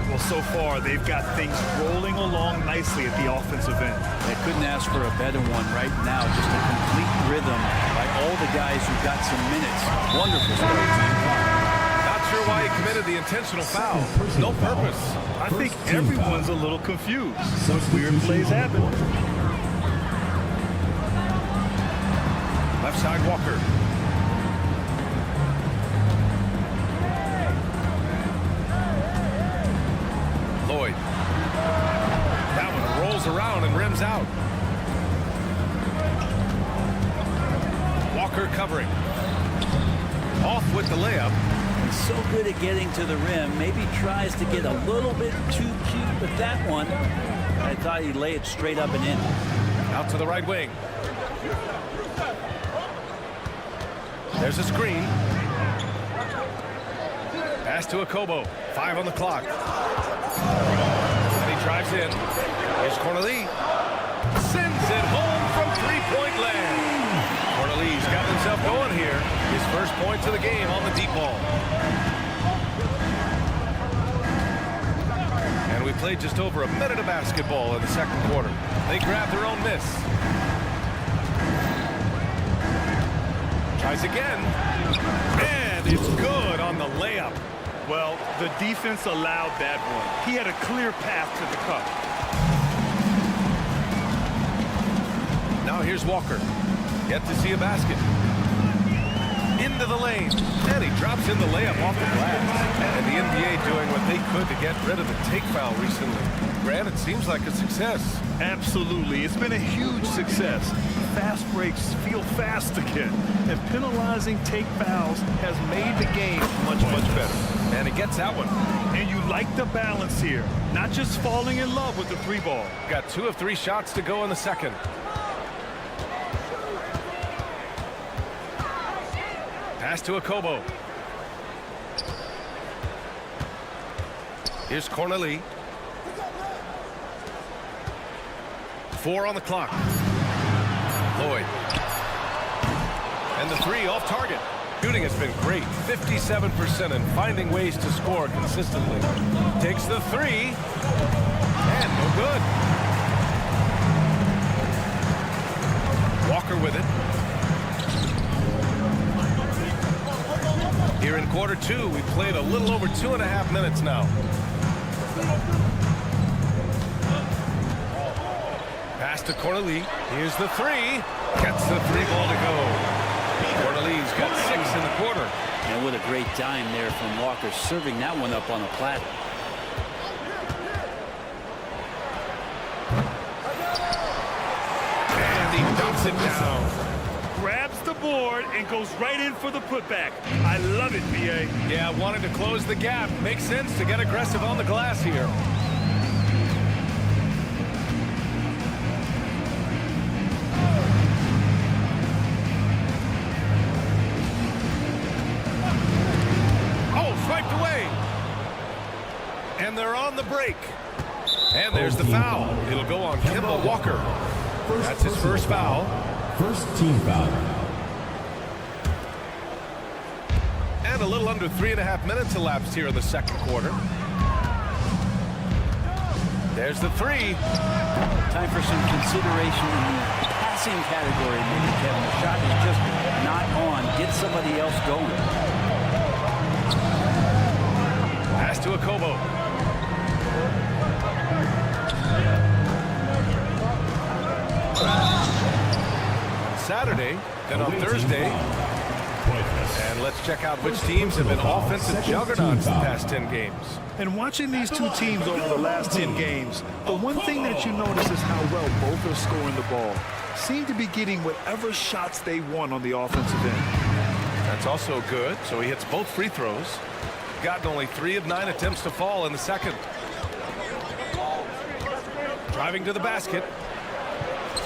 Speaker 5: Well, so far, they've got things rolling along nicely at the offensive end.
Speaker 8: They couldn't ask for a better one right now. Just a complete rhythm by all the guys who got some minutes. Wonderful story.
Speaker 9: Not sure why he committed the intentional foul. No purpose.
Speaker 5: I think everyone's a little confused. Some weird plays happen.
Speaker 9: Left side, Walker. Lloyd. That one rolls around and rims out. Walker covering. Off with the layup.
Speaker 8: He's so good at getting to the rim. Maybe tries to get a little bit too cute with that one. I thought he'd lay it straight up and in.
Speaker 9: Out to the right wing. There's a screen. Pass to Akobo. 5 on the clock. And he drives in. Here's Cornelie. Sends it home from three-point land. Cornelie's got himself going here. His first points of the game on the deep ball. And we played just over a minute of basketball in the second quarter. They grabbed their own miss. Tries again. And it's good on the layup.
Speaker 5: Well, the defense allowed that one. He had a clear path to the cup.
Speaker 9: Now here's Walker. Yet to see a basket. into the lane. And he drops in the layup off the glass. And the NBA doing what they could to get rid of the take foul recently. Grant, it seems like a success.
Speaker 5: Absolutely. It's been a huge success. Fast breaks feel fast again. And penalizing take fouls has made the game much, much better.
Speaker 9: And he gets that one.
Speaker 5: And you like the balance here. Not just falling in love with the three ball.
Speaker 9: Got 2 of 3 shots to go in the second. Pass to Akobo. Here's Corneli. 4 on the clock. Lloyd. And the 3 off target. Shooting has been great, 57%, and finding ways to score consistently. Takes the 3. And no good. Walker with it. Here in quarter 2, we played a little over 2.5 minutes now. Pass to Corneli. Here's the 3. Gets the 3 ball to go. Corneli's got 6 in the quarter.
Speaker 8: And what a great dime there from Walker, serving that one up on a platter.
Speaker 9: And he dumps it down.
Speaker 5: Grabs the board and goes right in for the putback. I love it, BA.
Speaker 9: Yeah, wanted to close the gap. Makes sense to get aggressive on the glass here. And they're on the break. And there's the foul. It'll go on Kemba Walker. That's his first foul.
Speaker 4: First team foul.
Speaker 9: And a little under 3.5 minutes elapsed here in the second quarter. There's the 3.
Speaker 8: Time for some consideration in the passing category, maybe, Kevin. The shot is just not on. Get somebody else going.
Speaker 9: Pass to Akobo. Saturday, then on Thursday. And let's check out which teams have been offensive juggernauts the past 10 games.
Speaker 5: And watching these two teams over the last 10 games, the one thing that you notice is how well both are scoring the ball. Seem to be getting whatever shots they want on the offensive end.
Speaker 9: That's also good, so he hits both free throws. Gotten only 3 of 9 attempts to fall in the second. Driving to the basket.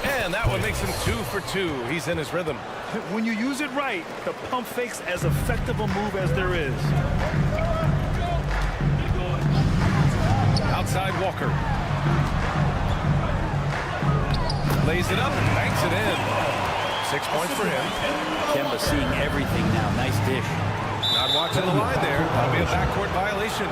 Speaker 9: And that one makes him 2 for 2. He's in his rhythm.
Speaker 5: When you use it right, the pump fake's as effective a move as there is.
Speaker 9: Outside Walker. Lays it up and banks it in. 6 points for him.
Speaker 8: Kemba seeing everything now. Nice dish.
Speaker 9: Not watching the line there. That'll be a backcourt violation.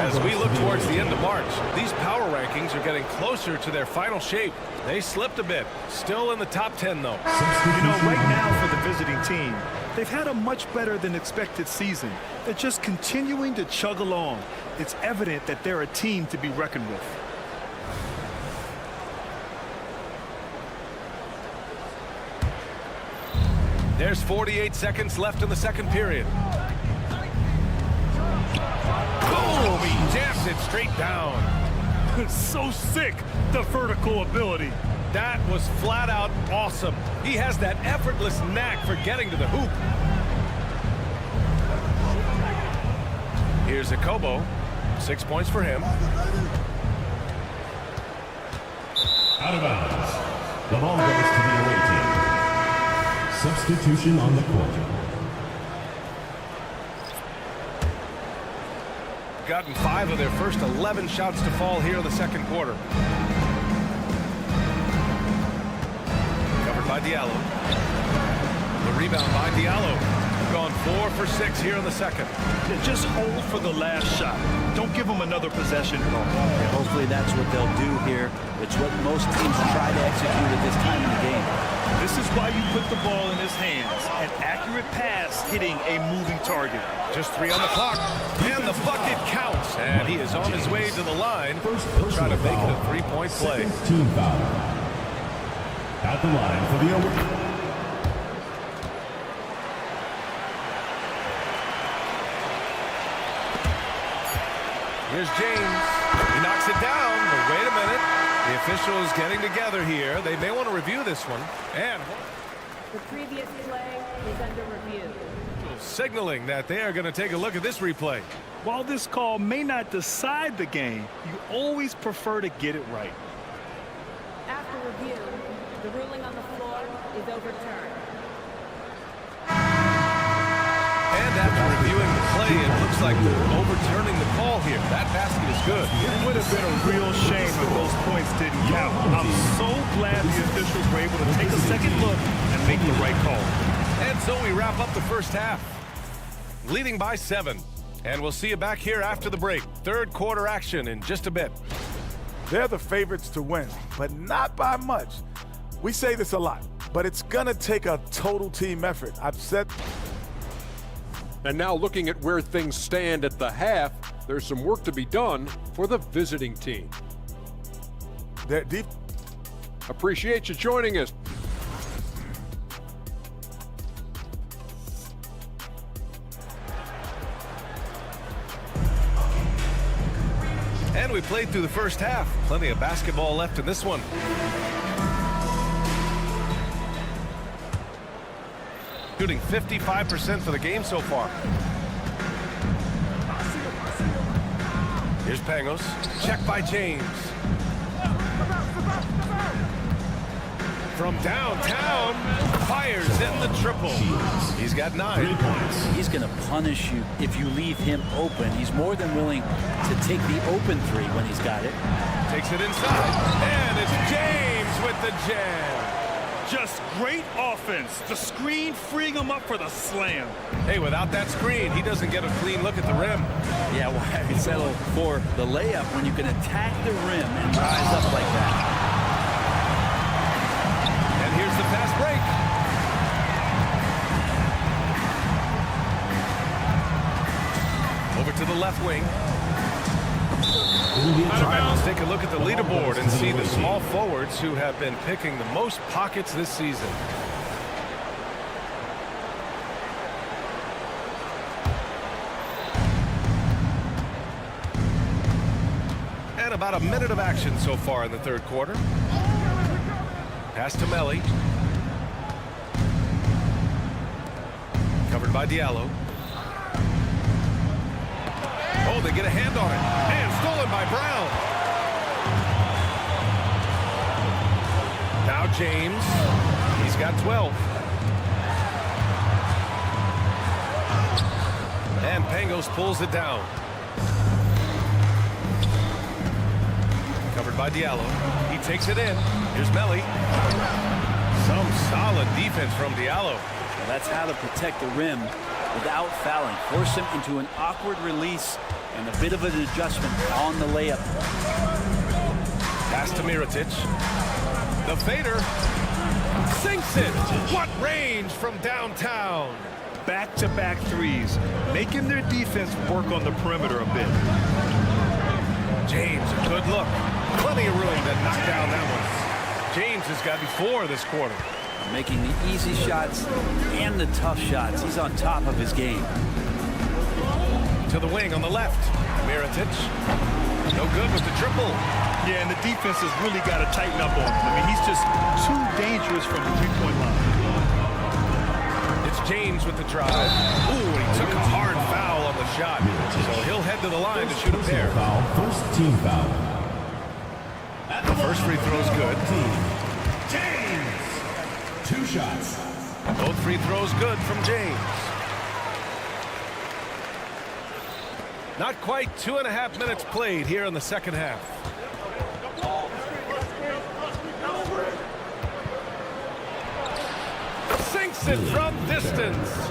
Speaker 9: As we look towards the end of March, these power rankings are getting closer to their final shape. They slipped a bit. Still in the top 10, though.
Speaker 5: You know, right now for the visiting team, they've had a much better than expected season. They're just continuing to chug along. It's evident that they're a team to be reckoned with.
Speaker 9: There's 48 seconds left in the second period. Boom! He jams it straight down.
Speaker 5: So sick, the vertical ability.
Speaker 9: That was flat out awesome. He has that effortless knack for getting to the hoop. Here's Akobo. 6 points for him.
Speaker 4: Out of bounds. The ball goes to the away team. Substitution on the court.
Speaker 9: Gotten 5 of their first 11 shots to fall here in the second quarter. Covered by Diallo. The rebound by Diallo. Gone 4 for 6 here in the second.
Speaker 5: Just hold for the last shot. Don't give them another possession at all.
Speaker 8: Yeah, hopefully that's what they'll do here. It's what most teams try to execute at this time in the game.
Speaker 5: This is why you put the ball in his hands. An accurate pass hitting a moving target.
Speaker 9: Just 3 on the clock. And the bucket counts. And he is on his way to the line. He'll try to make it a 3-point play.
Speaker 4: Team foul. At the line for the over.
Speaker 9: Here's James. He knocks it down, but wait a minute. The officials getting together here. They may want to review this one. And
Speaker 13: the previous play is under review.
Speaker 9: Signaling that they are going to take a look at this replay.
Speaker 5: While this call may not decide the game, you always prefer to get it right.
Speaker 13: After review, the ruling on the floor is overturned.
Speaker 9: And after reviewing the play, it looks like they're overturning the call here. That basket is good.
Speaker 5: It would have been a real shame if those points didn't count. I'm so glad the officials were able to take a second look and make the right call.
Speaker 9: And so we wrap up the first half, leading by 7. And we'll see you back here after the break. Third quarter action in just a bit.
Speaker 6: They're the favorites to win, but not by much. We say this a lot, but it's going to take a total team effort. I've said.
Speaker 7: And now looking at where things stand at the half, there's some work to be done for the visiting team.
Speaker 6: They're deep.
Speaker 7: Appreciate you joining us.
Speaker 9: And we played through the first half. Plenty of basketball left in this one. Shooting 55% for the game so far. Here's Pangos. Check by James. From downtown, fires in the triple. He's got 9 points.
Speaker 8: He's going to punish you if you leave him open. He's more than willing to take the open 3 when he's got it.
Speaker 9: Takes it inside, and it's James with the jam.
Speaker 5: Just great offense. The screen freeing him up for the slam.
Speaker 9: Hey, without that screen, he doesn't get a clean look at the rim.
Speaker 8: Yeah, why settle for the layup when you can attack the rim and rise up like that?
Speaker 9: And here's the fast break. Over to the left wing. Let's take a look at the leaderboard and see the small forwards who have been picking the most pockets this season. And about a minute of action so far in the third quarter. Pass to Melly. Covered by Diallo. Oh, they get a hand on it. And stolen by Brown. Now James. He's got 12. And Pangos pulls it down. Covered by Diallo. He takes it in. Here's Melly. Some solid defense from Diallo.
Speaker 8: Well, that's how to protect the rim without fouling. Force him into an awkward release and a bit of an adjustment on the layup.
Speaker 9: Pass to Mirotic. The fader sinks it. What range from downtown.
Speaker 5: Back-to-back threes, making their defense work on the perimeter a bit.
Speaker 9: James, a good look. Plenty of room to knock down that one. James has got 4 this quarter.
Speaker 8: Making the easy shots and the tough shots. He's on top of his game.
Speaker 9: To the wing on the left. Mirotic. No good with the triple.
Speaker 5: Yeah, and the defense has really got to tighten up on him. I mean, he's just too dangerous from the three-point line.
Speaker 9: It's James with the drive. Ooh, and he took a hard foul on the shot. So he'll head to the line to shoot a pair.
Speaker 4: First team foul.
Speaker 9: The first free throw's good.
Speaker 4: James. 2 shots.
Speaker 9: Both free throws good from James. Not quite 2.5 minutes played here in the second half. Sinks it from distance.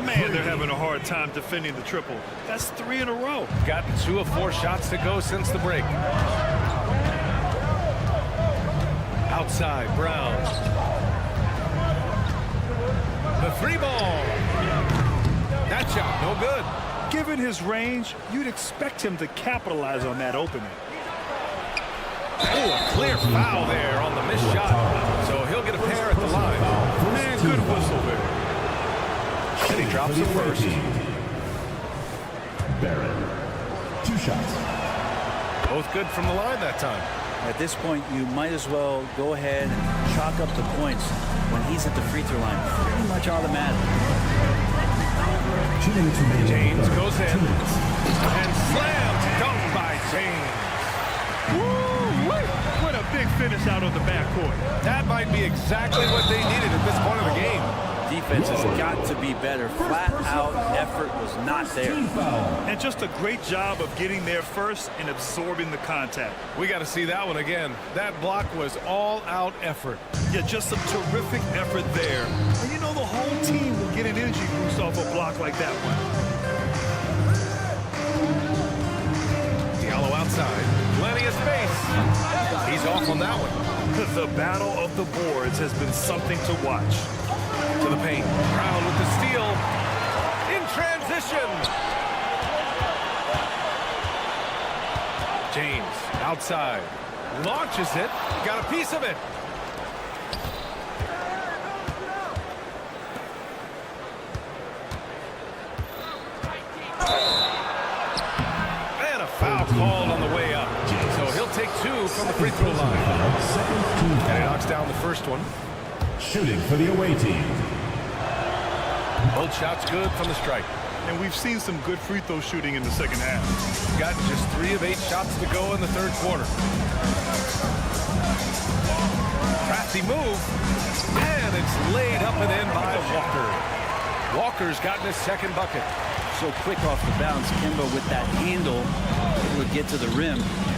Speaker 5: Man, they're having a hard time defending the triple. That's 3 in a row.
Speaker 9: Gotten 2 of 4 shots to go since the break. Outside, Brown. The 3-ball. That shot, no good.
Speaker 5: Given his range, you'd expect him to capitalize on that opening.
Speaker 9: Oh, a clear foul there on the missed shot. So he'll get a pair at the line.
Speaker 5: Man, good whistle there.
Speaker 9: And he drops the first.
Speaker 4: Barrett. 2 shots.
Speaker 9: Both good from the line that time.
Speaker 8: At this point, you might as well go ahead and chalk up the points when he's at the free throw line. Pretty much automatic.
Speaker 9: James goes in and slams dunk by James.
Speaker 5: Woo-wee! What a big finish out of the backcourt.
Speaker 9: That might be exactly what they needed at this point of the game.
Speaker 8: Defense has got to be better. Flat out effort was not there.
Speaker 5: And just a great job of getting there first and absorbing the contact.
Speaker 9: We got to see that one again. That block was all out effort.
Speaker 5: Yeah, just some terrific effort there. And you know the whole team will get an energy boost off a block like that one.
Speaker 9: Diallo outside. Plenty of space. He's off on that one.
Speaker 5: The battle of the boards has been something to watch.
Speaker 9: To the paint. Brown with the steal. In transition. James outside. Launches it. Got a piece of it. And a foul called on the way up. So he'll take 2 from the free throw line. And he knocks down the first one.
Speaker 4: Shooting for the away team.
Speaker 9: Both shots good from the strike.
Speaker 5: And we've seen some good free throw shooting in the second half.
Speaker 9: Got just 3 of 8 shots to go in the third quarter. Crafty move. And it's laid up and in by Walker. Walker's gotten his second bucket.
Speaker 8: So quick off the bounce. Kemba with that handle able to get to the rim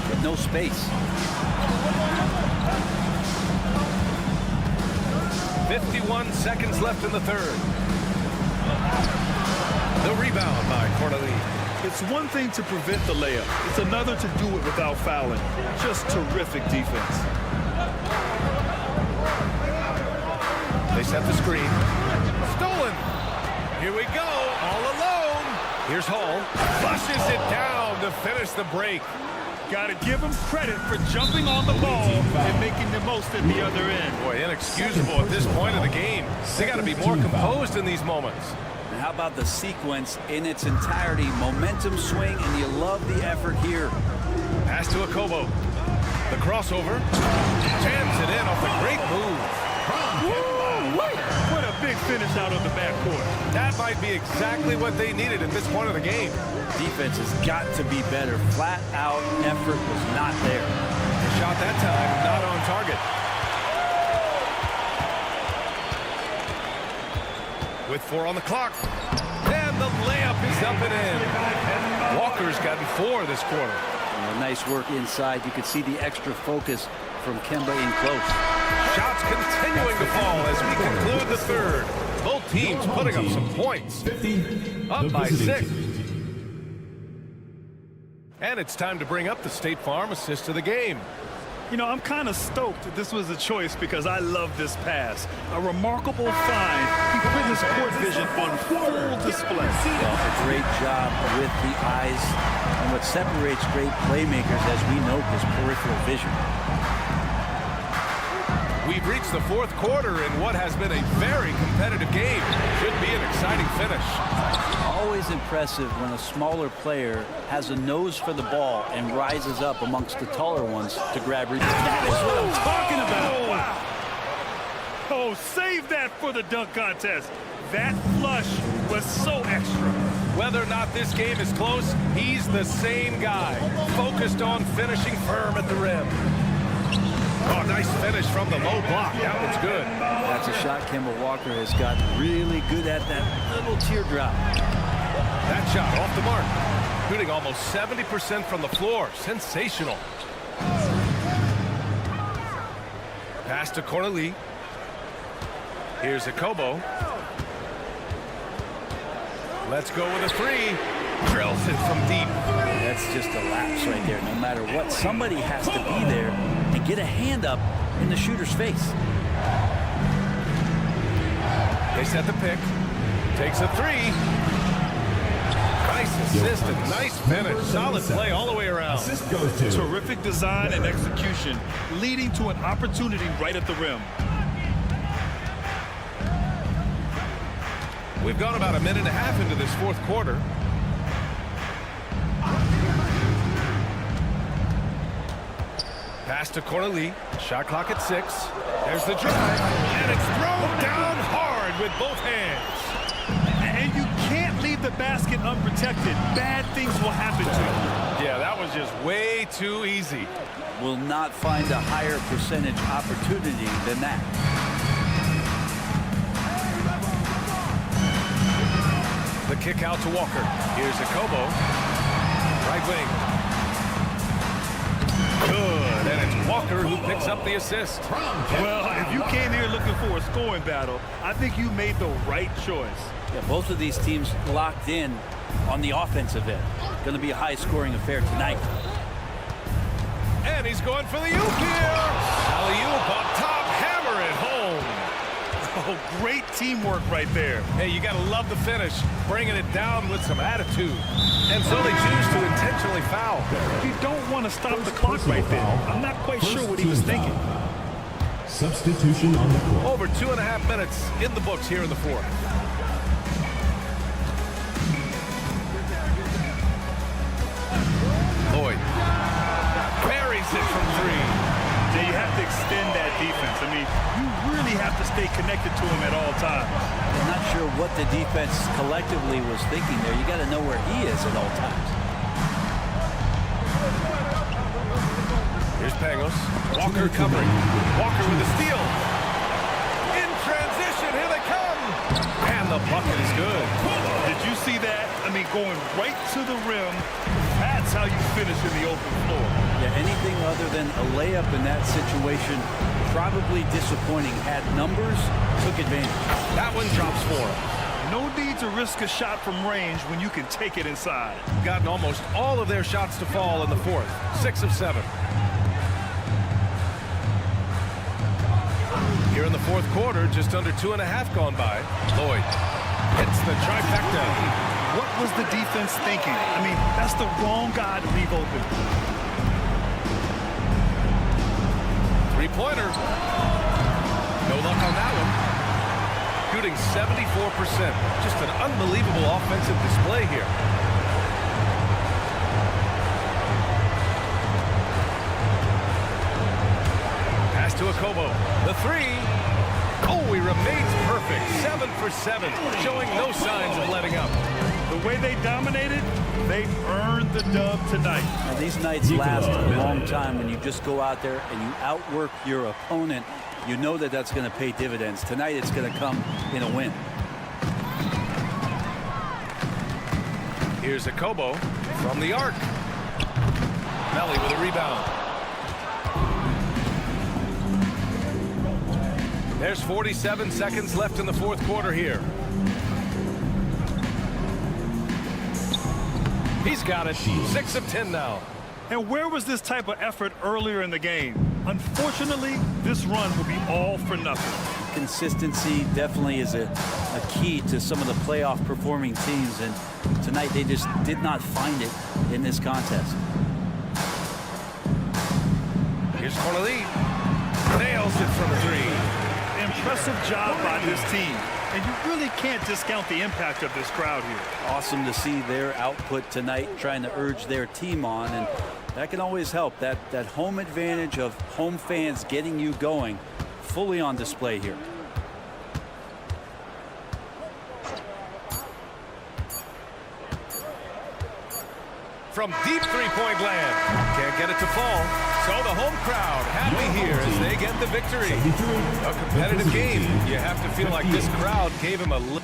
Speaker 8: with no space.
Speaker 9: 51 seconds left in the third. The rebound by Corneli.
Speaker 5: It's one thing to prevent the layup. It's another to do it without fouling. Just terrific defense.
Speaker 9: They set the screen. Stolen. Here we go. All alone. Here's Hall. Flushes it down to finish the break.
Speaker 5: Got to give him credit for jumping on the ball and making the most at the other end.
Speaker 9: Boy, inexcusable at this point of the game. They got to be more composed in these moments.
Speaker 8: And how about the sequence in its entirety? Momentum swing, and you love the effort here.
Speaker 9: Pass to Akobo. The crossover. Jams it in off the great move.
Speaker 5: What a big finish out of the backcourt.
Speaker 9: That might be exactly what they needed at this point of the game.
Speaker 8: Defense has got to be better. Flat out effort was not there.
Speaker 9: The shot that time, not on target. With 4 on the clock. And the layup is up and in. Walker's gotten 4 this quarter.
Speaker 8: Nice work inside. You could see the extra focus from Kemba in close.
Speaker 9: Shots continuing to fall as we conclude the third. Both teams putting up some points. Up by 6. And it's time to bring up the State Farm assist of the game.
Speaker 5: You know, I'm kind of stoked that this was a choice because I love this pass. A remarkable find. He put his court vision on full display.
Speaker 8: A great job with the eyes. And what separates great playmakers, as we know, is peripheral vision.
Speaker 9: We've reached the fourth quarter in what has been a very competitive game. Should be an exciting finish.
Speaker 8: Always impressive when a smaller player has a nose for the ball and rises up amongst the taller ones to grab rebounds.
Speaker 5: That is what I'm talking about. Wow. Oh, save that for the dunk contest. That flush was so extra.
Speaker 9: Whether or not this game is close, he's the same guy. Focused on finishing firm at the rim. Oh, nice finish from the low block. That one's good.
Speaker 8: That's a shot Kemba Walker has gotten really good at, that little teardrop.
Speaker 9: That shot off the mark. Shooting almost 70% from the floor. Sensational. Pass to Corneli. Here's Akobo. Let's go with a 3. Drills it from deep.
Speaker 8: That's just a lapse right there. No matter what, somebody has to be there and get a hand up in the shooter's face.
Speaker 9: They set the pick. Takes a 3. Nice assist and nice finish. Solid play all the way around.
Speaker 5: Terrific design and execution, leading to an opportunity right at the rim.
Speaker 9: We've gone about a minute and a half into this fourth quarter. Pass to Corneli. Shot clock at 6. There's the drive. And it's thrown down hard with both hands.
Speaker 5: And you can't leave the basket unprotected. Bad things will happen to you.
Speaker 9: Yeah, that was just way too easy.
Speaker 8: Will not find a higher percentage opportunity than that.
Speaker 9: The kick out to Walker. Here's Akobo. Right wing. Good, and it's Walker who picks up the assist.
Speaker 5: Well, if you came here looking for a scoring battle, I think you made the right choice.
Speaker 8: Yeah, both of these teams locked in on the offensive end. Going to be a high-scoring affair tonight.
Speaker 9: And he's going for the oop here. Alley-oop up top, hammer it home.
Speaker 5: Oh, great teamwork right there.
Speaker 9: Hey, you got to love the finish, bringing it down with some attitude. And so they choose to intentionally foul.
Speaker 5: You don't want to stop the clock right there. I'm not quite sure what he was thinking.
Speaker 4: Substitution on the court.
Speaker 9: Over 2.5 minutes in the books here in the fourth. Lloyd buries it from 3.
Speaker 5: Yeah, you have to extend that defense. I mean, you really have to stay connected to him at all times.
Speaker 8: I'm not sure what the defense collectively was thinking there. You got to know where he is at all times.
Speaker 9: Here's Pangos. Walker covering. Walker with a steal. In transition, here they come. And the bucket is good.
Speaker 5: Did you see that? I mean, going right to the rim. That's how you finish in the open floor.
Speaker 8: Yeah, anything other than a layup in that situation, probably disappointing. Had numbers, took advantage.
Speaker 9: That one drops 4.
Speaker 5: No need to risk a shot from range when you can take it inside.
Speaker 9: Gotten almost all of their shots to fall in the fourth. 6 of 7. Here in the fourth quarter, just under 2.5 gone by. Lloyd hits the trifecta.
Speaker 5: What was the defense thinking? I mean, that's the wrong guy to leave open.
Speaker 9: Three-pointer. No luck on that one. Shooting 74%. Just an unbelievable offensive display here. Pass to Akobo. The 3. Oh, he remains perfect. 7 for 7, showing no signs of letting up.
Speaker 5: The way they dominated, they earned the dub tonight.
Speaker 8: And these nights last a long time when you just go out there and you outwork your opponent. You know that that's going to pay dividends. Tonight it's going to come in a win.
Speaker 9: Here's Akobo from the arc. Melly with a rebound. There's 47 seconds left in the fourth quarter here. He's got it. 6 of 10 now.
Speaker 5: And where was this type of effort earlier in the game? Unfortunately, this run will be all for nothing.
Speaker 8: Consistency definitely is a key to some of the playoff performing teams, and tonight they just did not find it in this contest.
Speaker 9: Here's Corneli. Nails it from 3.
Speaker 5: Impressive job by this team. And you really can't discount the impact of this crowd here.
Speaker 8: Awesome to see their output tonight, trying to urge their team on, and that can always help. That home advantage of home fans getting you going, fully on display here.
Speaker 9: From deep three-point land. Can't get it to fall. So the home crowd happy here as they get the victory. A competitive game. You have to feel like this crowd gave him a little.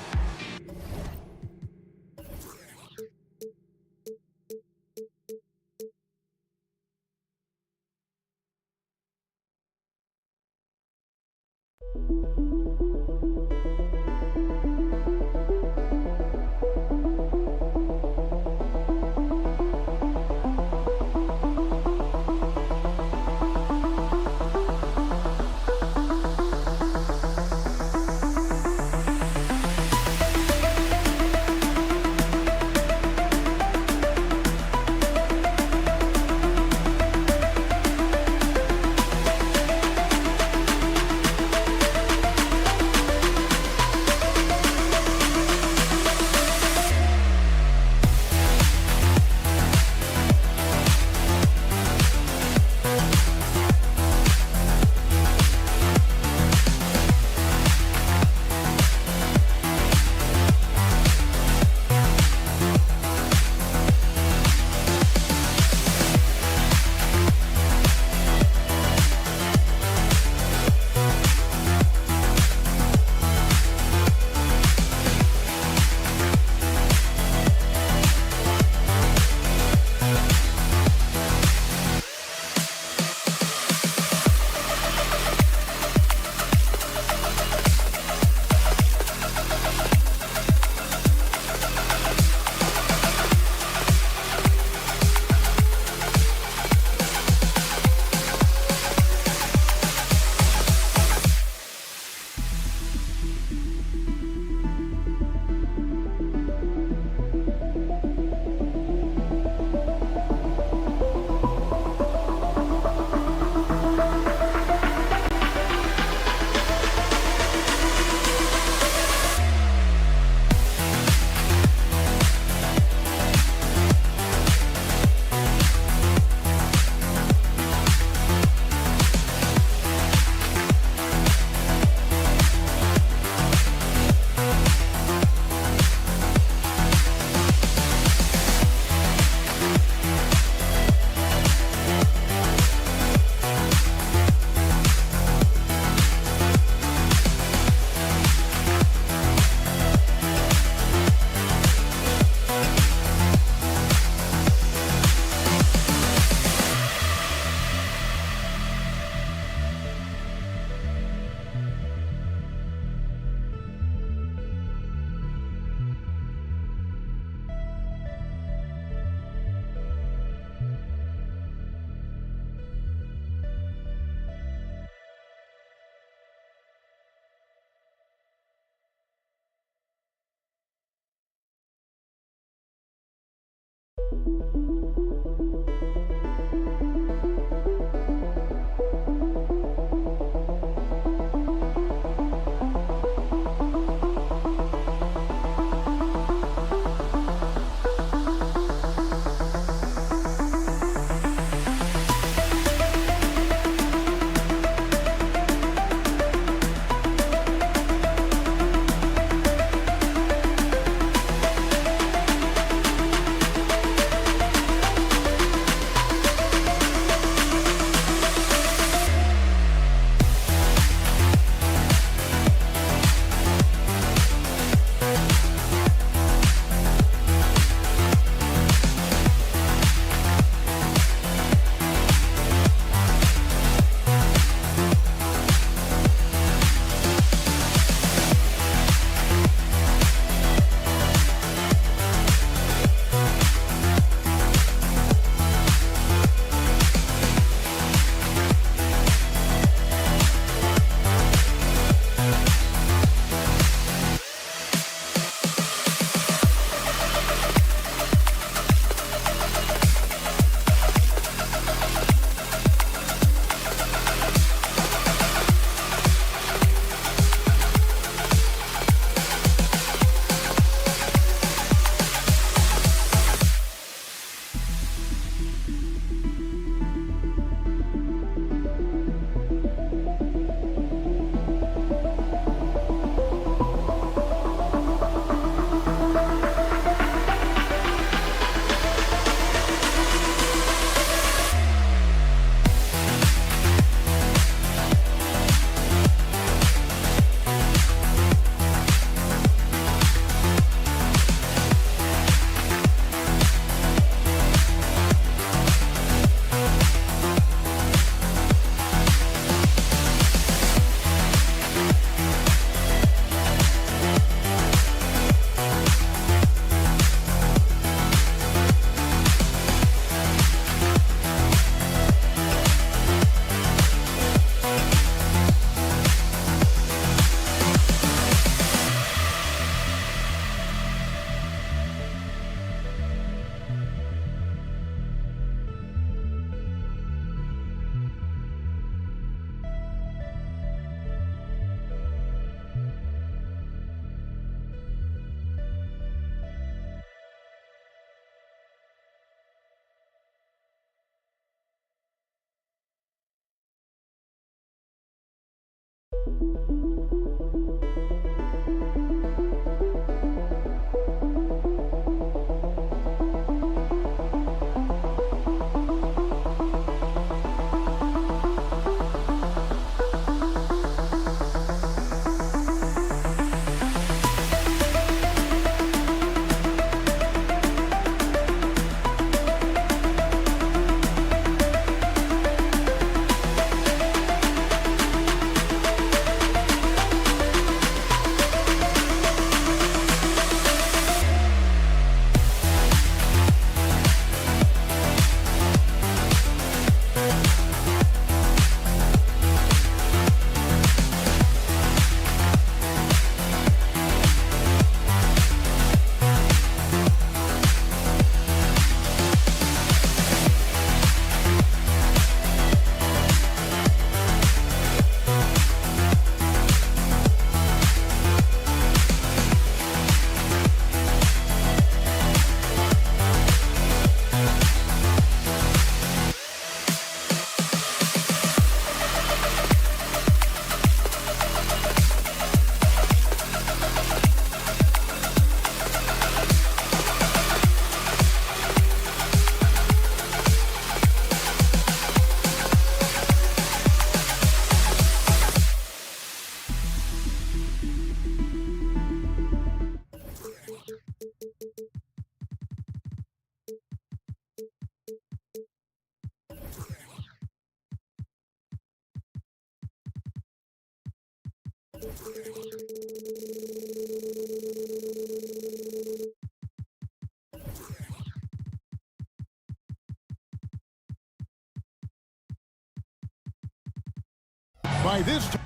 Speaker 1: By this time,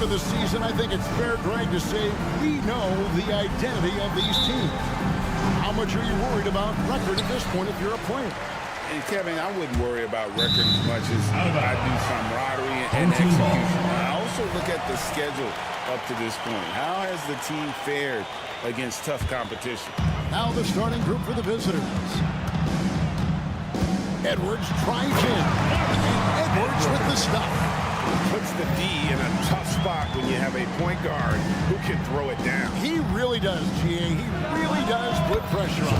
Speaker 1: Of the season, I think it's fair, Greg, to say we know the identity of these teams. How much are you worried about record at this point if you're a player?
Speaker 2: And Kevin, I wouldn't worry about record as much as I do camaraderie and execution. I also look at the schedule up to this point. How has the team fared against tough competition?
Speaker 1: Now the starting group for the visitors. Edwards drives in, and Edwards with the stuff.
Speaker 2: Puts the D in a tough spot when you have a point guard who can throw it down.
Speaker 1: He really does, GA. He really does put pressure on.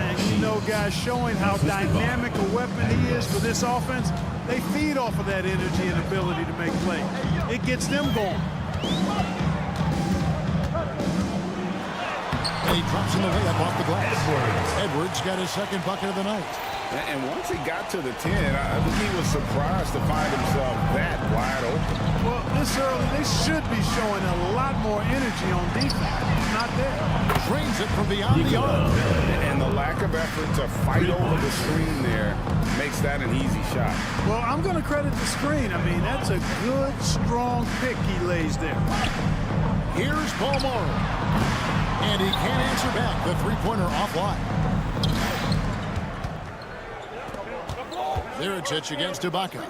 Speaker 5: And you know, guys, showing how dynamic a weapon he is for this offense, they feed off of that energy and ability to make plays. It gets them going.
Speaker 1: And he drops in the layup off the glass. Edwards got his second bucket of the night.
Speaker 2: And once he got to the 10, I think he was surprised to find himself that wide open.
Speaker 5: Well, this early, they should be showing a lot more energy on defense. Not there.
Speaker 1: Drains it from beyond the arc.
Speaker 2: And the lack of effort to fight over the screen there makes that an easy shot.
Speaker 5: Well, I'm going to credit the screen. I mean, that's a good, strong pick he lays there.
Speaker 1: Here's Paul Morrow. And he can't answer back. The three-pointer offline. Mirotic against Ibaka.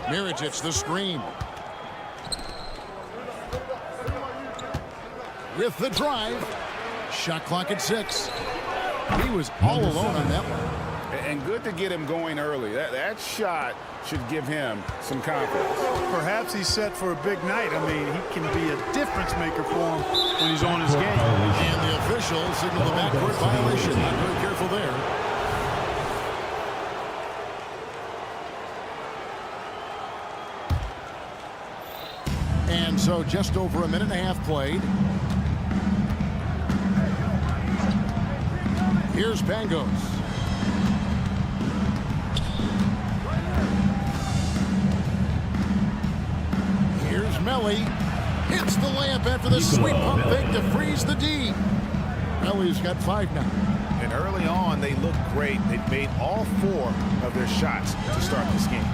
Speaker 1: Mirotic the screen. With the drive. Shot clock at 6. He was all alone on that one.
Speaker 2: And good to get him going early. That shot should give him some confidence.
Speaker 5: Perhaps he's set for a big night. I mean, he can be a difference maker for him when he's on his game.
Speaker 1: And the official signaled the backcourt violation. Not very careful there. And so just over a minute and a half played. Here's Pangos. Here's Melly. Hits the layup after the sweet pump fake to freeze the D. Melly's got 5 now.
Speaker 2: And early on, they looked great. They've made all 4 of their shots to start this game.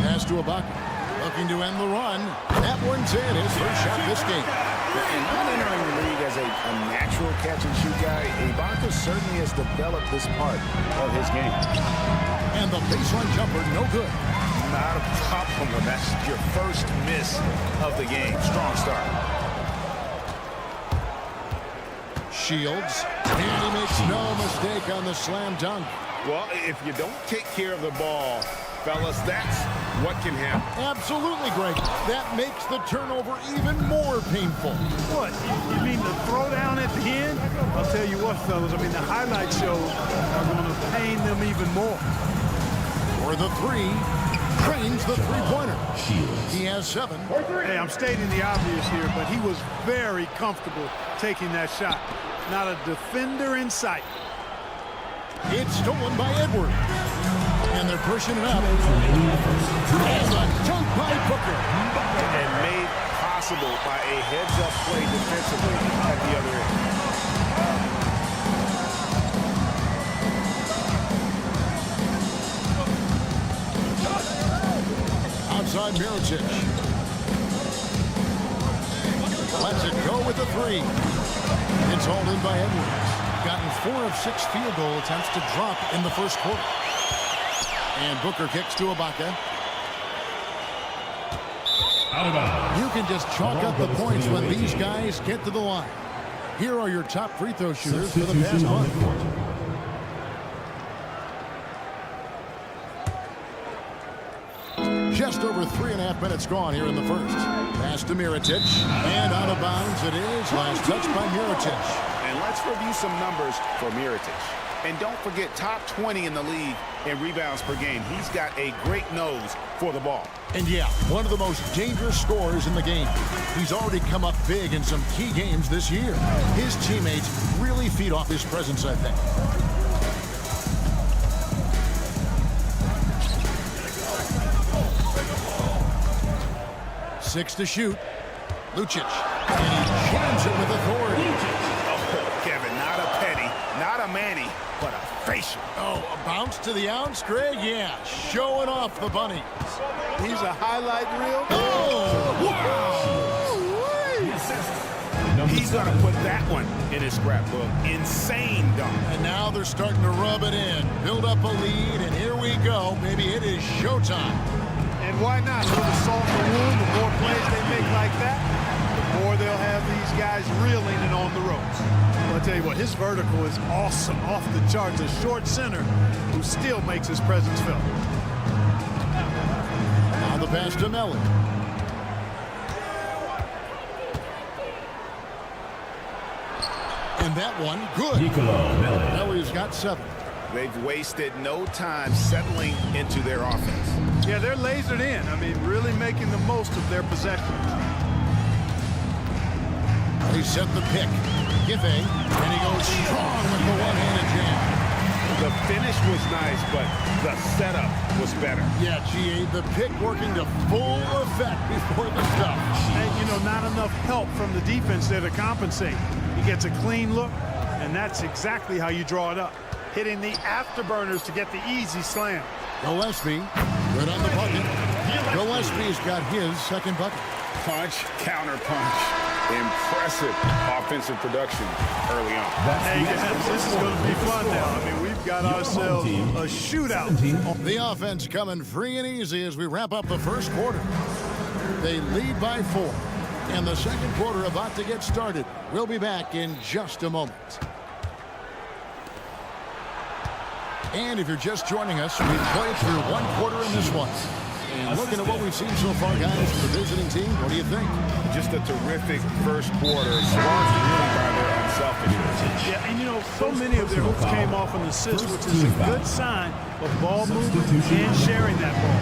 Speaker 1: Pass to Ibaka. Looking to end the run. That one's in. His first shot this game.
Speaker 2: And not entering the league as a natural catch-and-shoot guy, Ibaka certainly has developed this part of his game.
Speaker 1: And the baseline jumper, no good.
Speaker 2: Not a problem when that's your first miss of the game. Strong start.
Speaker 1: Shields. And he makes no mistake on the slam dunk.
Speaker 2: Well, if you don't take care of the ball, fellas, that's what can happen.
Speaker 1: Absolutely, Greg. That makes the turnover even more painful.
Speaker 5: What? You mean the throwdown at the end? I'll tell you what, fellas. I mean, the highlight shows are going to pain them even more.
Speaker 1: For the 3, trains the three-pointer. He has 7.
Speaker 5: Hey, I'm stating the obvious here, but he was very comfortable taking that shot. Not a defender in sight.
Speaker 1: It's stolen by Edwards. And they're pushing it up. And a dunk by Booker.
Speaker 2: And made possible by a heads-up play defensively at the other
Speaker 1: end. Outside Mirotic. Lets it go with the 3. It's hauled in by Edwards. Gotten 4 of 6 field goal attempts to drop in the first quarter. And Booker kicks to Ibaka. You can just chalk up the points when these guys get to the line. Here are your top free throw shooters for the past month. Just over 3.5 minutes gone here in the first. Pass to Mirotic. And out of bounds it is. Last touch by Mirotic.
Speaker 2: And let's review some numbers for Mirotic. And don't forget, top 20 in the league in rebounds per game. He's got a great nose for the ball.
Speaker 1: And yeah, one of the most dangerous scorers in the game. He's already come up big in some key games this year. His teammates really feed off his presence, I think. 6 to shoot. Lucic. And he jams it with authority.
Speaker 2: Oh, Kevin, not a penny, not a Manny, but a facial.
Speaker 1: Oh, a bounce to the ounce, Greg? Yeah, showing off the bunny.
Speaker 3: He's a highlight reel.
Speaker 1: Oh, wow.
Speaker 2: He's going to put that one in his scrapbook. Insane dunk.
Speaker 1: And now they're starting to rub it in. Build up a lead, and here we go. Maybe it is showtime.
Speaker 5: And why not? A little salt in the wound. The more plays they make like that, the more they'll have these guys reeling and on the ropes. Well, I'll tell you what, his vertical is awesome, off the charts. A short center who still makes his presence felt.
Speaker 1: Now the pass to Melly. And that one, good. Melly's got 7.
Speaker 2: They've wasted no time settling into their offense.
Speaker 5: Yeah, they're lasered in. I mean, really making the most of their possessions.
Speaker 1: He set the pick. Giffey, and he goes strong with the one-handed jam.
Speaker 2: The finish was nice, but the setup was better.
Speaker 1: Yeah, GA, the pick working to full effect before the stuff.
Speaker 5: And, you know, not enough help from the defense there to compensate. He gets a clean look, and that's exactly how you draw it up. Hitting the afterburners to get the easy slam.
Speaker 1: Gillespie, good on the bucket. Gillespie's got his second bucket.
Speaker 2: Punch, counter punch. Impressive offensive production early on.
Speaker 5: Hey, guys, this is going to be fun now. I mean, we've got ourselves a shootout.
Speaker 1: The offense coming free and easy as we wrap up the first quarter. They lead by 4. And the second quarter about to get started. We'll be back in just a moment. And if you're just joining us, we've played through 1 quarter in this one. And looking at what we've seen so far, guys, for the visiting team, what do you think?
Speaker 2: Just a terrific first quarter. Swans really by their unselfishness.
Speaker 5: Yeah, and you know, so many of their hoops came off an assist, which is a good sign of ball movement and sharing that ball.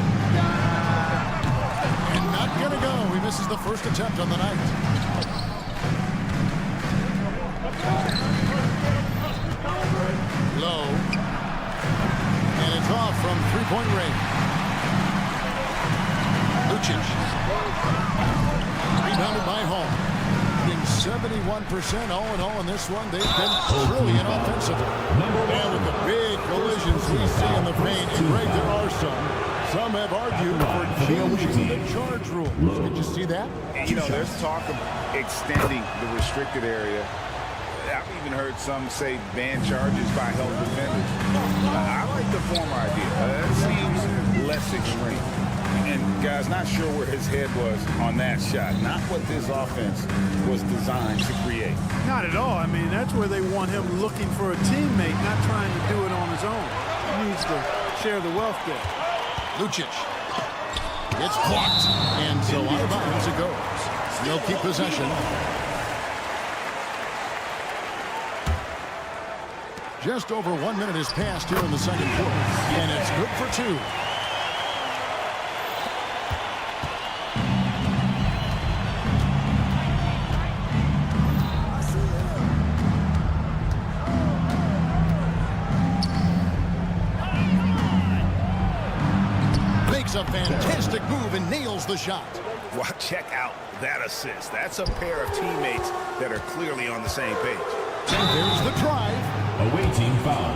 Speaker 1: And not going to go. He misses the first attempt on the night. Low. And it's off from three-point range. Lucic. Rebounded by Hall. Being 71% all in all in this one. They've been brilliant offensively. And with the big collisions we see in the paint, and Greg, there are some. Some have argued for changing the charge rules. Did you see that?
Speaker 2: You know, there's talk of extending the restricted area. I've even heard some say ban charges by held defenders. I like the former idea. That seems less extreme. And, guys, not sure where his head was on that shot. Not what this offense was designed to create.
Speaker 5: Not at all. I mean, that's where they want him looking for a teammate, not trying to do it on his own. He needs to share the wealth there.
Speaker 1: Lucic. It's blocked. And so out of bounds it goes. They'll keep possession. Just over 1 minute has passed here in the second quarter. And it's good for 2. Makes a fantastic move and nails the shot.
Speaker 2: Well, check out that assist. That's a pair of teammates that are clearly on the same page.
Speaker 1: And there's the drive.
Speaker 4: Awaiting foul.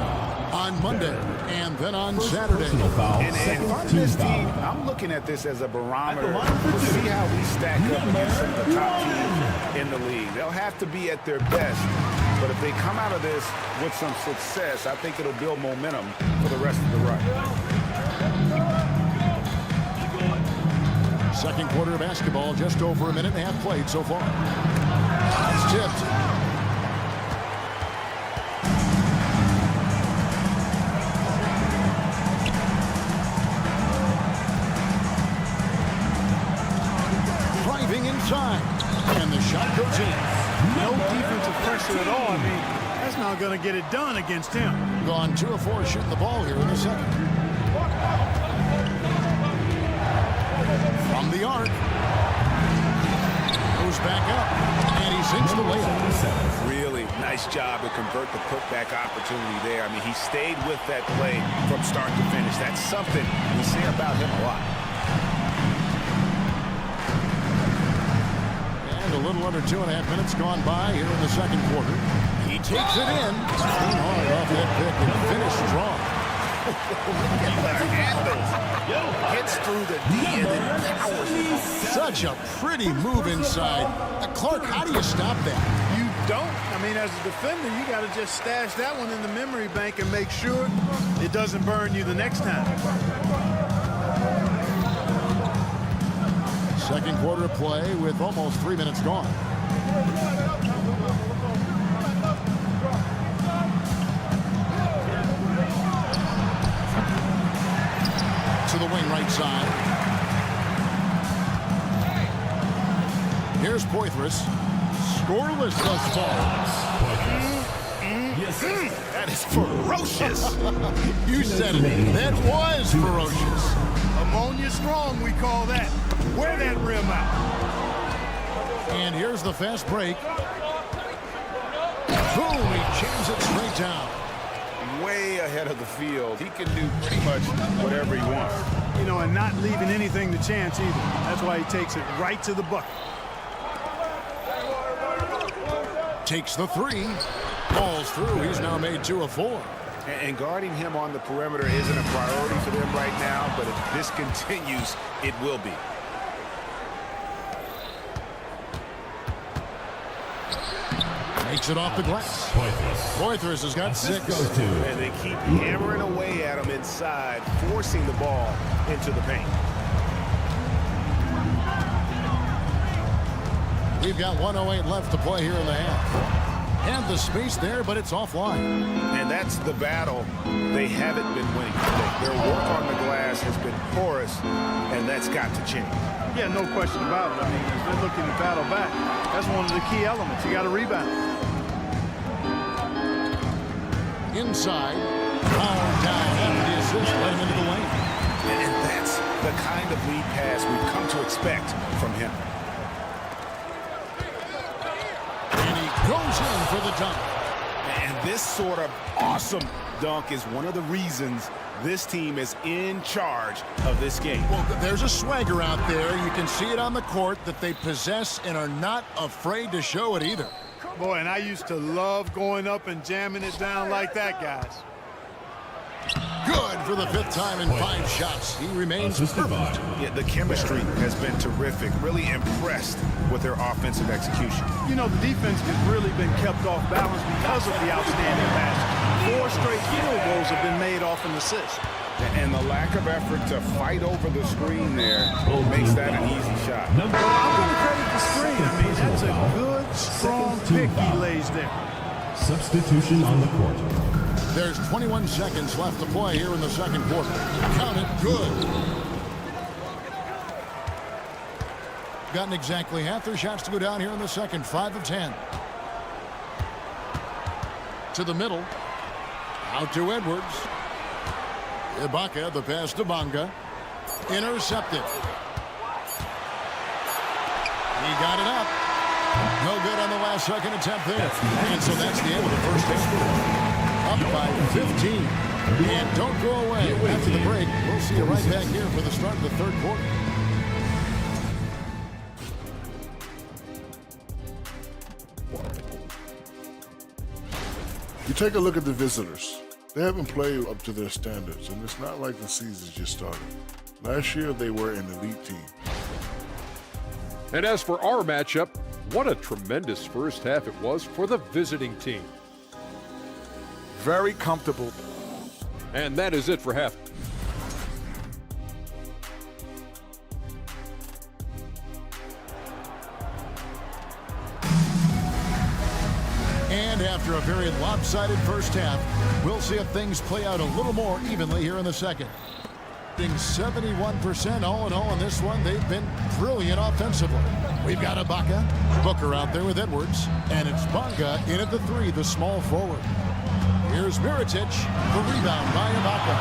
Speaker 1: On Monday and then on Saturday.
Speaker 2: And on this team, I'm looking at this as a barometer to see how we stack up against some of the top teams in the league. They'll have to be at their best, but if they come out of this with some success, I think it'll build momentum for the rest of the run.
Speaker 1: Second quarter of basketball, just over a minute and a half played so far. It's tipped. Inside, and the shot goes in.
Speaker 5: No defensive pressure at all. I mean, that's not going to get it done against him.
Speaker 1: Gone 2 of 4 shooting the ball here in the second. From the arc. Goes back up, and he sinks the layup.
Speaker 2: Really nice job to convert the putback opportunity there. I mean, he stayed with that play from start to finish. That's something we say about him a lot.
Speaker 1: little under 2.5 minutes gone by here in the second quarter. He takes it in. Clean hard off that pick and finished strong.
Speaker 2: Gets through the D and then powers it home.
Speaker 1: Such a pretty move inside. Clark, how do you stop that?
Speaker 5: You don't. I mean, as a defender, you got to just stash that one in the memory bank and make sure it doesn't burn you the next time.
Speaker 1: Second quarter play with almost 3 minutes gone. To the wing right side. Here's Poitras. Scoreless thus far.
Speaker 2: That is ferocious.
Speaker 1: You said it. That was ferocious.
Speaker 5: Ammonia strong, we call that. Wear that rim out.
Speaker 1: And here's the fast break. Boom, he jams it straight down.
Speaker 2: Way ahead of the field. He can do pretty much whatever he wants.
Speaker 5: You know, and not leaving anything to chance either. That's why he takes it right to the bucket.
Speaker 1: Takes the three. Falls through. He's now made 2 of 4.
Speaker 2: And guarding him on the perimeter isn't a priority for them right now, but if this continues, it will be.
Speaker 1: Makes it off the glass. Poitras has got 6.
Speaker 2: And they keep hammering away at him inside, forcing the ball into the paint.
Speaker 1: We've got 1:08 left to play here in the half. And the space there, but it's offline.
Speaker 2: And that's the battle they haven't been winning today. Their work on the glass has been porous, and that's got to change.
Speaker 5: Yeah, no question about it. I mean, as they're looking to battle back, that's one of the key elements. You got to rebound.
Speaker 1: Inside, power down after the assist, let him into the lane.
Speaker 2: And that's the kind of lead pass we've come to expect from him.
Speaker 1: And he goes in for the dunk.
Speaker 2: And this sort of awesome dunk is one of the reasons this team is in charge of this game.
Speaker 1: Well, there's a swagger out there. You can see it on the court that they possess and are not afraid to show it either.
Speaker 5: Boy, and I used to love going up and jamming it down like that, guys.
Speaker 1: Good for the 5th time in 5 shots. He remains perfect.
Speaker 2: Yeah, the chemistry has been terrific. Really impressed with their offensive execution.
Speaker 5: You know, the defense has really been kept off balance because of the outstanding passes. 4 straight field goals have been made off an assist.
Speaker 2: And the lack of effort to fight over the screen there makes that an easy shot.
Speaker 5: I'm going to credit the screen. I mean, that's a good, strong pick he lays there.
Speaker 4: Substitution on the court.
Speaker 1: There's 21 seconds left to play here in the second quarter. Count it good. Gotten exactly half their shots to go down here in the second. 5 of 10. To the middle. Out to Edwards. Ibaka, the pass to Bonga. Intercepted. He got it up. No good on the last second attempt there. And so that's the end of the first half. Up by 15. And don't go away after the break. We'll see you right back here for the start of the third quarter.
Speaker 11: You take a look at the visitors. They haven't played up to their standards, and it's not like the season's just started. Last year, they were an elite team.
Speaker 7: And as for our matchup, what a tremendous first half it was for the visiting team.
Speaker 6: Very comfortable.
Speaker 7: And that is it for half.
Speaker 1: And after a very lopsided first half, we'll see if things play out a little more evenly here in the second. Being 71% all in all in this one, they've been brilliant offensively. We've got Ibaka, Booker out there with Edwards, and it's Bonga in at the 3, the small forward. Here's Mirotic, the rebound by Ibaka.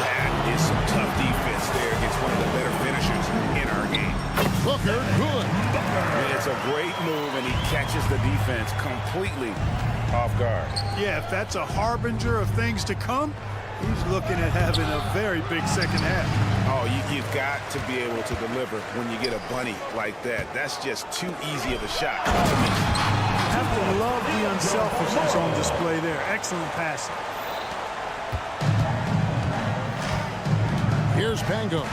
Speaker 2: That is some tough defense there against one of the better finishers in our game.
Speaker 1: Booker, good.
Speaker 2: It's a great move, and he catches the defense completely off guard.
Speaker 5: Yeah, if that's a harbinger of things to come, He's looking at having a very big second half.
Speaker 2: Oh, you've got to be able to deliver when you get a bunny like that. That's just too easy of a shot to miss.
Speaker 5: You have to love the unselfishness on display there. Excellent passing.
Speaker 1: Here's Pangos.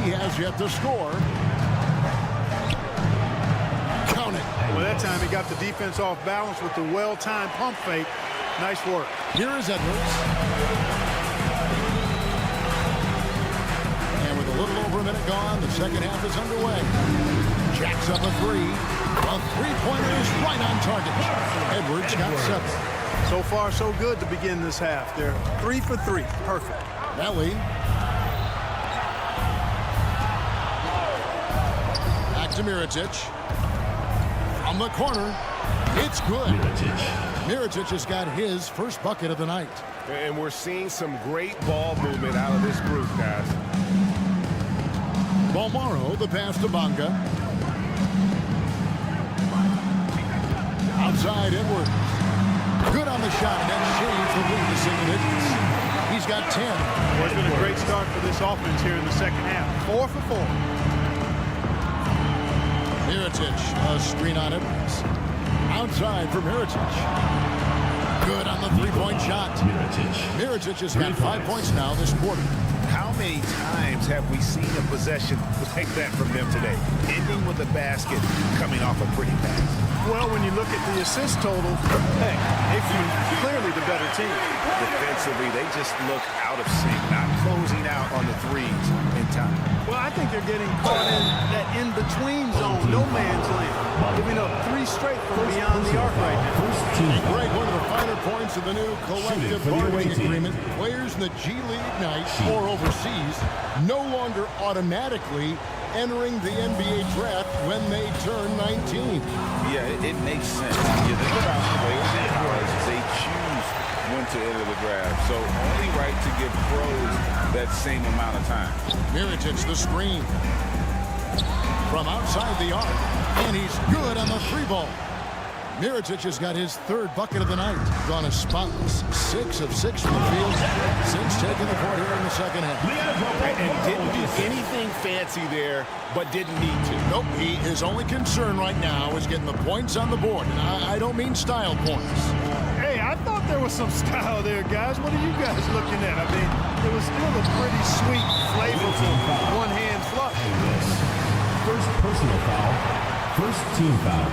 Speaker 1: He has yet to score. Count it.
Speaker 5: Well, that time he got the defense off balance with the well-timed pump fake. Nice work.
Speaker 1: Here is Edwards. And with a little over a minute gone, the second half is underway. Jacks up a three. A three-pointer is right on target. Edwards got 7.
Speaker 5: So far, so good to begin this half. They're 3 for 3. Perfect.
Speaker 1: Belly. Back to Mirotic. From the corner. It's good. Mirotic has got his first bucket of the night.
Speaker 2: And we're seeing some great ball movement out of this group, guys.
Speaker 1: Balmaro, the pass to Bonga. Outside Edwards. Good on the shot, and that changed the lead to single digits. He's got 10.
Speaker 5: Well, it's been a great start for this offense here in the second half. 4 for 4.
Speaker 1: Mirotic, a screen on Edwards. Outside for Mirotic. Good on the three-point shot. Mirotic has got 5 points now this quarter.
Speaker 2: How many times have we seen a possession like that from them today? Ending with a basket, coming off a pretty pass.
Speaker 5: Well, when you look at the assist total, hey, they're clearly the better team.
Speaker 2: Defensively, they just look out of sync, not closing out on the threes in time.
Speaker 5: Well, I think they're getting caught in that in-between zone, no man's land, giving up 3 straight from beyond the arc right now.
Speaker 1: And Greg, one of the finer points of the new collective bargaining agreement, players in the G League Ignite or overseas no longer automatically entering the NBA draft when they turn 19.
Speaker 14: Yeah, it makes sense. You think about players in college, they choose when to enter the draft. So only right to give pros that same amount of time.
Speaker 1: Mirotic the screen. From outside the arc. And he's good on the 3-ball. Mirotic has got his 3rd bucket of the night. Gone a spotless 6 of 6 from the field since taking the court here in the second half.
Speaker 2: And didn't do anything fancy there, but didn't need to.
Speaker 1: Nope, his only concern right now is getting the points on the board. And I don't mean style points.
Speaker 5: Hey, I thought there was some style there, guys. What are you guys looking at? I mean, it was still a pretty sweet, flavorful one-hand flush.
Speaker 4: First personal foul. First team foul.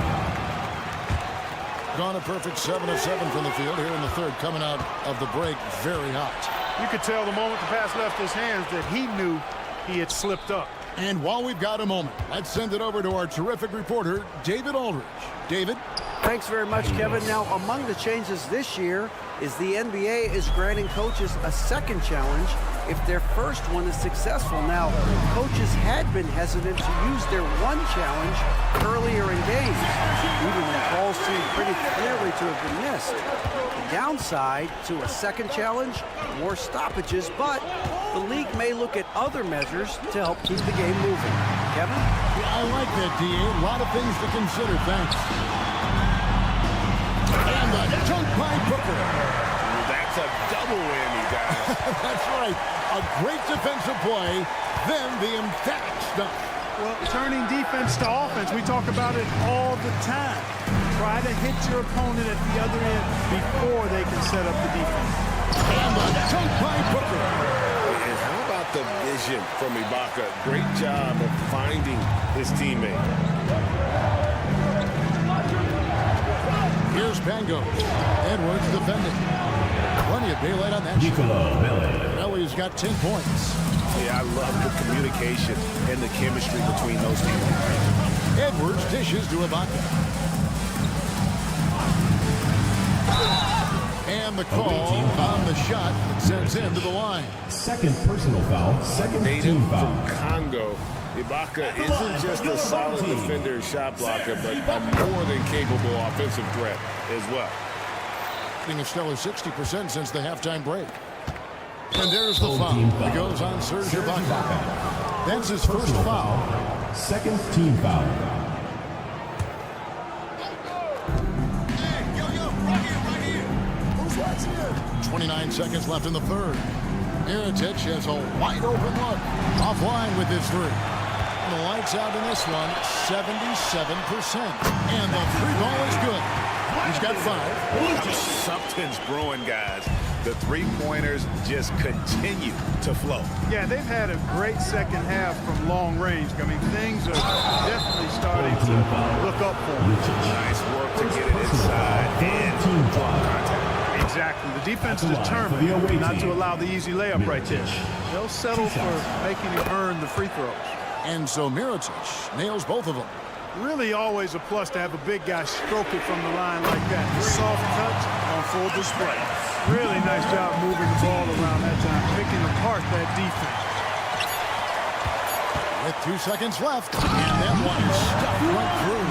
Speaker 1: Gone a perfect 7 of 7 from the field here in the 3rd, coming out of the break very hot.
Speaker 5: You could tell the moment the pass left his hands that he knew he had slipped up.
Speaker 1: And while we've got a moment, let's send it over to our terrific reporter, David Aldridge. David?
Speaker 8: Thanks very much, Kevin. Now, among the changes this year is the NBA is granting coaches a second challenge if their first one is successful. Now, coaches had been hesitant to use their one challenge earlier in games, even when calls seemed pretty clearly to have been missed. The downside to a second challenge, more stoppages, but the league may look at other measures to help keep the game moving. Kevin?
Speaker 1: Yeah, I like that, D.A. A lot of things to consider. Thanks. And the dunk by Booker.
Speaker 2: That's a double whammy, guys.
Speaker 1: That's right. A great defensive play, then the emphatic stuff.
Speaker 5: Well, turning defense to offense, we talk about it all the time. Try to hit your opponent at the other end before they can set up the defense.
Speaker 1: And the dunk by Booker.
Speaker 2: And how about the vision from Ibaka? Great job of finding his teammate.
Speaker 1: Here's Pangos. Edwards defending. Plenty of daylight on that shot. Belly's got 10 points.
Speaker 2: Yeah, I love the communication and the chemistry between those two.
Speaker 1: Edwards dishes to Ibaka. And the call on the shot that sends him to the line.
Speaker 4: Second personal foul. Second team foul.
Speaker 2: Congo. Ibaka isn't just a solid defender and shot blocker, but a more than capable offensive threat as well.
Speaker 1: A stellar 60% since the halftime break. And there's the foul. It goes on Serge Ibaka. That's his first foul.
Speaker 4: Second team foul.
Speaker 1: 29 seconds left in the third. Mirotic has a wide open look. Offline with his three. And the lights out in this one, 77%. And the three ball is good. He's got 5.
Speaker 2: Something's brewing, guys. The three-pointers just continue to flow.
Speaker 5: Yeah, they've had a great second half from long range. I mean, things are definitely starting to look up for them.
Speaker 2: Nice work to get it inside and draw contact.
Speaker 5: Exactly. The defense is determined not to allow the easy layup right there. They'll settle for making you earn the free throws.
Speaker 1: And so Mirotic nails both of them.
Speaker 5: Really always a plus to have a big guy stroke it from the line like that. Soft touch on full display. Really nice job moving the ball around that time, picking apart that defense.
Speaker 1: With 2 seconds left, and that one is stuffed right through.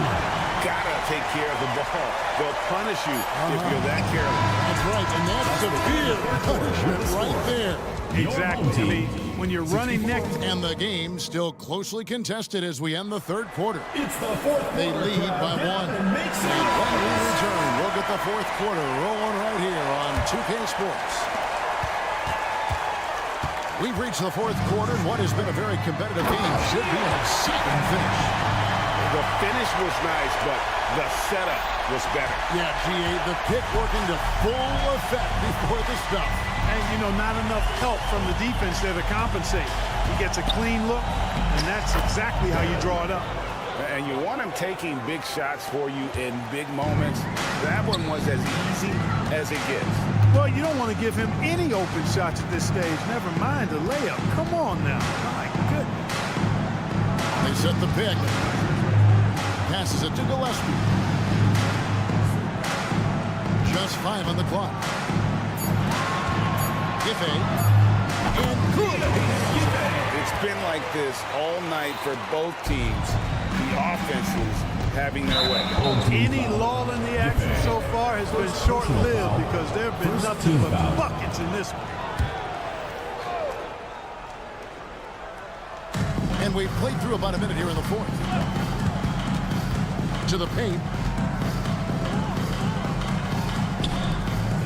Speaker 2: Gotta take care of the ball. They'll punish you if you're that careless.
Speaker 1: That's right, and that's severe punishment right there.
Speaker 5: Exactly. I mean, when you're running next.
Speaker 1: And the game still closely contested as we end the third quarter.
Speaker 4: It's the fourth quarter.
Speaker 1: They lead by 1. And when we return, we'll get the fourth quarter rolling right here on 2K Sports. We've reached the fourth quarter, and what has been a very competitive game should be an exciting finish.
Speaker 2: The finish was nice, but the setup was better.
Speaker 1: Yeah, GA, the pick working to full effect before the stuff.
Speaker 5: And, you know, not enough help from the defense there to compensate. He gets a clean look, and that's exactly how you draw it up.
Speaker 2: And you want him taking big shots for you in big moments. That one was as easy as it gets.
Speaker 5: Well, you don't want to give him any open shots at this stage. Never mind a layup. Come on now. My goodness.
Speaker 1: They set the pick. Passes it to Gillespie. Just 5 on the clock. And good.
Speaker 14: It's been like this all night for both teams. The offenses having their way.
Speaker 5: Any lull in the action so far has been short-lived because there have been nothing but buckets in this one.
Speaker 1: And we've played through about a minute here in the fourth. To the paint.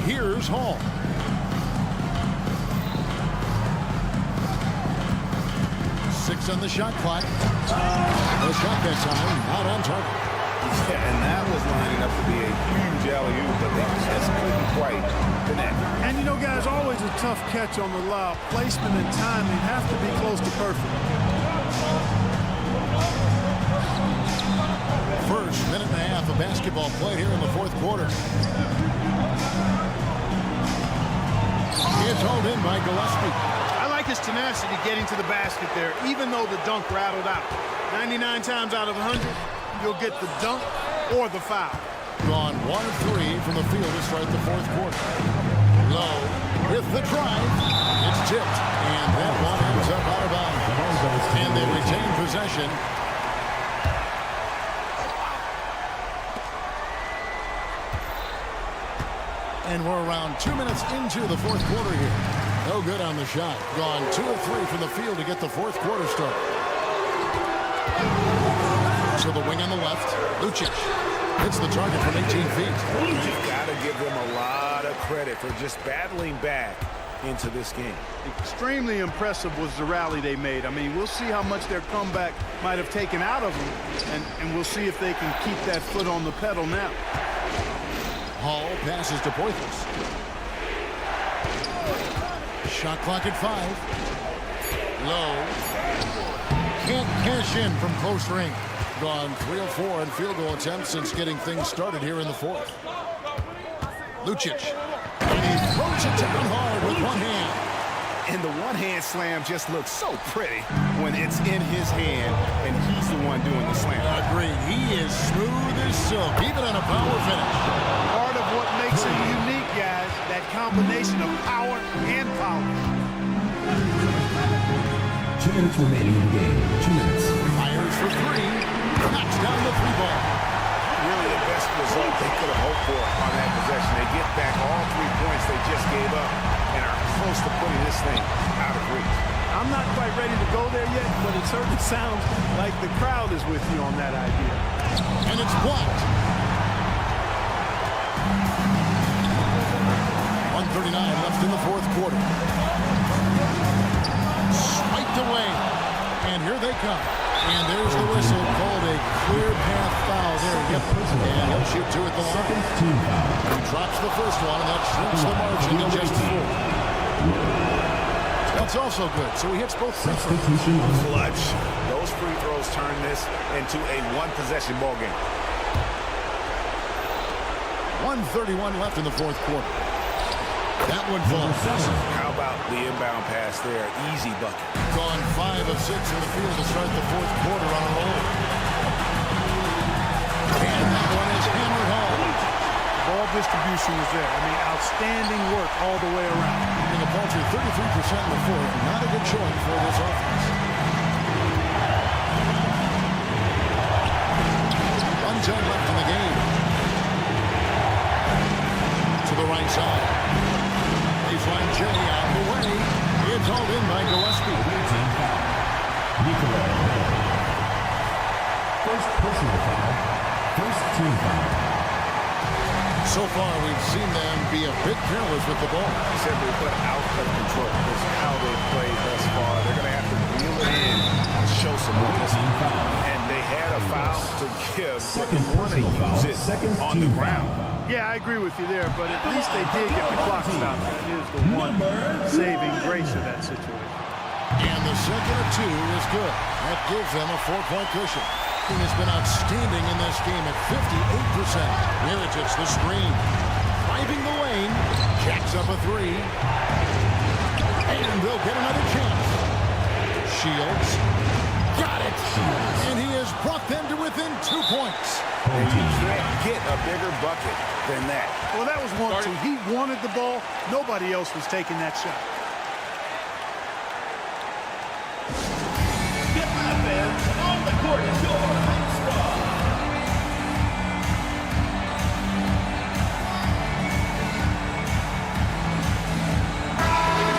Speaker 1: Here's Hall. 6 on the shot clock. No shot that time, not on target.
Speaker 14: Yeah, and that was lining up to be a huge alley-oop, but they just couldn't quite connect.
Speaker 5: And you know, guys, always a tough catch on the lob. Placement and timing have to be close to perfect.
Speaker 1: First minute and a half of basketball played here in the fourth quarter. It's hauled in by Gillespie.
Speaker 5: I like his tenacity getting to the basket there, even though the dunk rattled out. 99 times out of 100, you'll get the dunk or the foul.
Speaker 1: Gone 1 of 3 from the field to start the fourth quarter. Low with the drive. It's tipped, and that one ends up out of bounds. And they retain possession. And we're around 2 minutes into the fourth quarter here. No good on the shot. Gone 2 of 3 from the field to get the fourth quarter started. So the wing on the left, Lucic hits the target from 18 feet.
Speaker 2: You've got to give them a lot of credit for just battling back into this game.
Speaker 5: Extremely impressive was the rally they made. I mean, we'll see how much their comeback might have taken out of them, and we'll see if they can keep that foot on the pedal now.
Speaker 1: Hall passes to Poitras. Shot clock at 5. Low. Can't cash in from close range. Gone 3 of 4 on field goal attempts since getting things started here in the fourth. Lucic. And he throws it down hard with one hand.
Speaker 2: And the one-hand slam just looks so pretty when it's in his hand and he's the one doing the slam.
Speaker 1: Agreed. He is smooth as silk, even on a power finish.
Speaker 5: Part of what makes him unique, guys, that combination of power and power.
Speaker 4: 2 minutes remaining in the game. 2 minutes.
Speaker 1: Fires for 3. Knocks down the 3 ball.
Speaker 2: Really the best result they could have hoped for on that possession. They get back all 3 points they just gave up and are close to putting this thing out of reach.
Speaker 5: I'm not quite ready to go there yet, but it certainly sounds like the crowd is with you on that idea.
Speaker 1: And it's blocked. 1:39 left left in the fourth quarter. Swiped away. And here they come. And there's the whistle called a clear path foul there. Yep. And he'll shoot two at the line. He drops the first one, and that shrinks the margin to just 4. That's also good. So he hits both free throws.
Speaker 2: Clutch. Those free throws turn this into a one-possession ball game.
Speaker 1: 1:31 left in the fourth quarter. That one falls.
Speaker 2: How about the inbound pass there? Easy bucket.
Speaker 1: Gone 5 of 6 in the field to start the fourth quarter on a roll. And that one is hammered home.
Speaker 5: Ball distribution was there. I mean, outstanding work all the way around.
Speaker 1: And the Vulture 33% in the fourth. Not a good showing for this offense. One time left in the game. To the right side. Baseline J out of the way. It's hauled in by Gillespie.
Speaker 4: First personal foul. First team foul.
Speaker 1: So far, we've seen them be a bit careless with the ball.
Speaker 2: Simply put, out of control. This is how they've played thus far. They're going to have to reel it in and show some weakness. And they had a foul to give.
Speaker 4: Second personal foul. Second
Speaker 2: on the ground.
Speaker 5: Yeah, I agree with you there, but at least they did get the clock stopped. That is the one saving grace of that situation.
Speaker 1: And the second of 2 is good. That gives them a 4-point cushion. He has been outstanding in this game at 58%. Miritich, the screen. Driving the lane. Jacks up a 3. And they'll get another chance. Shields. Got it. And he has brought them to within 2 points.
Speaker 2: And you can't get a bigger bucket than that.
Speaker 5: Well, that was 1-2. He wanted the ball. Nobody else was taking that shot.
Speaker 4: The offense on the court is your star.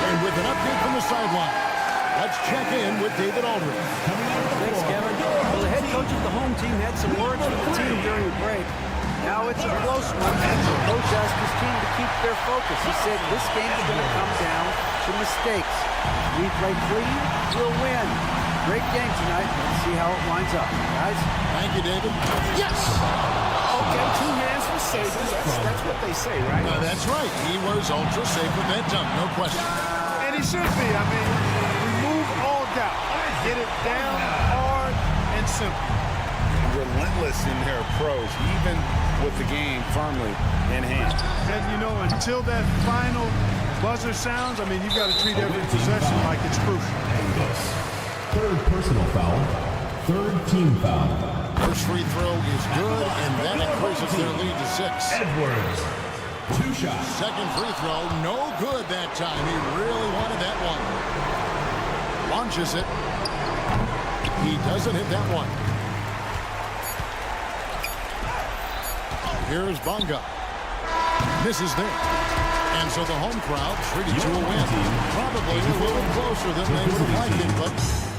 Speaker 1: And with an update from the sideline, let's check in with David Aldridge.
Speaker 8: Thanks, Kevin. Well, the head coach of the home team had some words for the team during the break. Now it's a close one. The coach asked his team to keep their focus. He said this game is going to come down to mistakes. We play clean, we'll win. Great game tonight. Let's see how it winds up, guys.
Speaker 1: Thank you, David. Yes!
Speaker 2: Okay, 2 hands for safety. That's what they say, right?
Speaker 1: That's right. He was ultra safe with that dunk, no question.
Speaker 5: And he should be. I mean, remove all doubt. Get it down hard and simple.
Speaker 2: Relentless in their approach, even with the game firmly in hand.
Speaker 5: And, you know, until that final buzzer sounds, I mean, you've got to treat every possession like it's crucial.
Speaker 4: Third personal foul. Third team foul.
Speaker 1: First free throw is good, and that increases their lead to 6.
Speaker 4: Edwards. 2 shots.
Speaker 1: Second free throw, no good that time. He really wanted that one. Launches it. He doesn't hit that one. Here's Bonga. Misses there. And so the home crowd treated to a win. Probably a little closer than they would have liked it, but...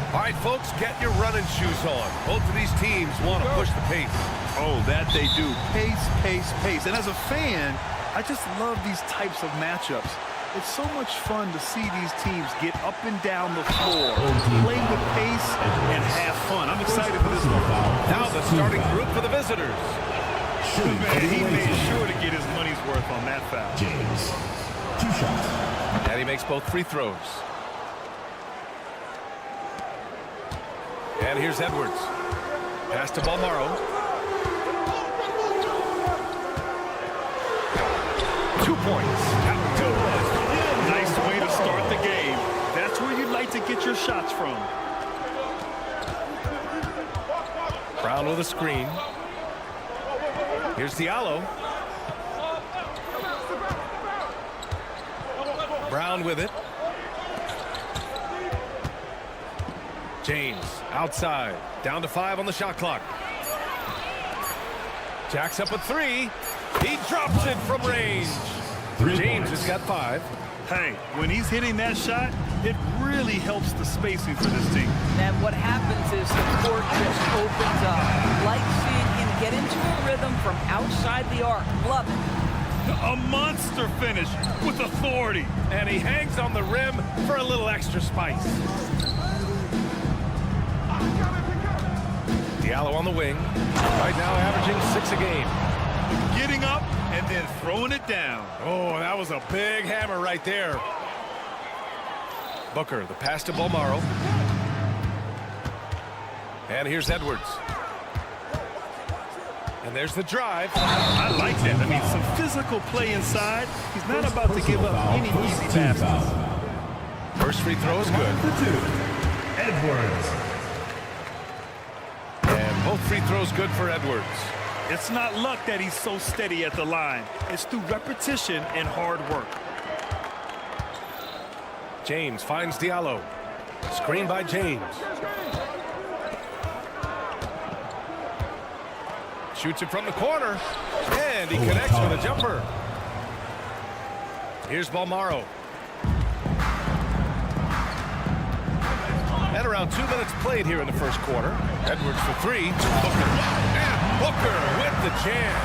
Speaker 9: All right, folks, get your running shoes on. Both of these teams want to push the pace.
Speaker 5: Oh, that they do. Pace, pace, pace. And as a fan, I just love these types of matchups. It's so much fun to see these teams get up and down the floor, play with pace, and have fun. I'm excited for this one.
Speaker 9: Now the starting group for the visitors.
Speaker 5: Man, he made sure to get his money's worth on that foul.
Speaker 4: James, 2 shots.
Speaker 9: And he makes both free throws. And here's Edwards. Pass to Balmaro. 2 points.
Speaker 5: Nice way to start the game. That's where you'd like to get your shots from.
Speaker 9: Brown with a screen. Here's Diallo. Brown with it. James outside. Down to 5 on the shot clock. Jacks up a 3. He drops it from range. James has got 5.
Speaker 5: Hey, when he's hitting that shot, it really helps the spacing for this team.
Speaker 10: And what happens is the court just opens up. Like seeing him get into a rhythm from outside the arc. Love it.
Speaker 5: A monster finish with authority.
Speaker 9: And he hangs on the rim for a little extra spice. Diallo on the wing. Right now averaging 6 a game.
Speaker 5: Getting up and then throwing it down.
Speaker 9: Oh, that was a big hammer right there. Booker, the pass to Bolmaro. And here's Edwards. And there's the drive.
Speaker 5: I like that. I mean, some physical play inside. He's not about to give up any easy baskets.
Speaker 9: First free throw is good.
Speaker 5: Edwards.
Speaker 9: And both free throws good for Edwards.
Speaker 5: It's not luck that he's so steady at the line. It's through repetition and hard work.
Speaker 9: James finds Diallo. Screen by James. Shoots it from the corner. And he connects with a jumper. Here's Bolmaro. And around 2 minutes played here in the first quarter. Edwards for 3. Booker. And Booker with the jam.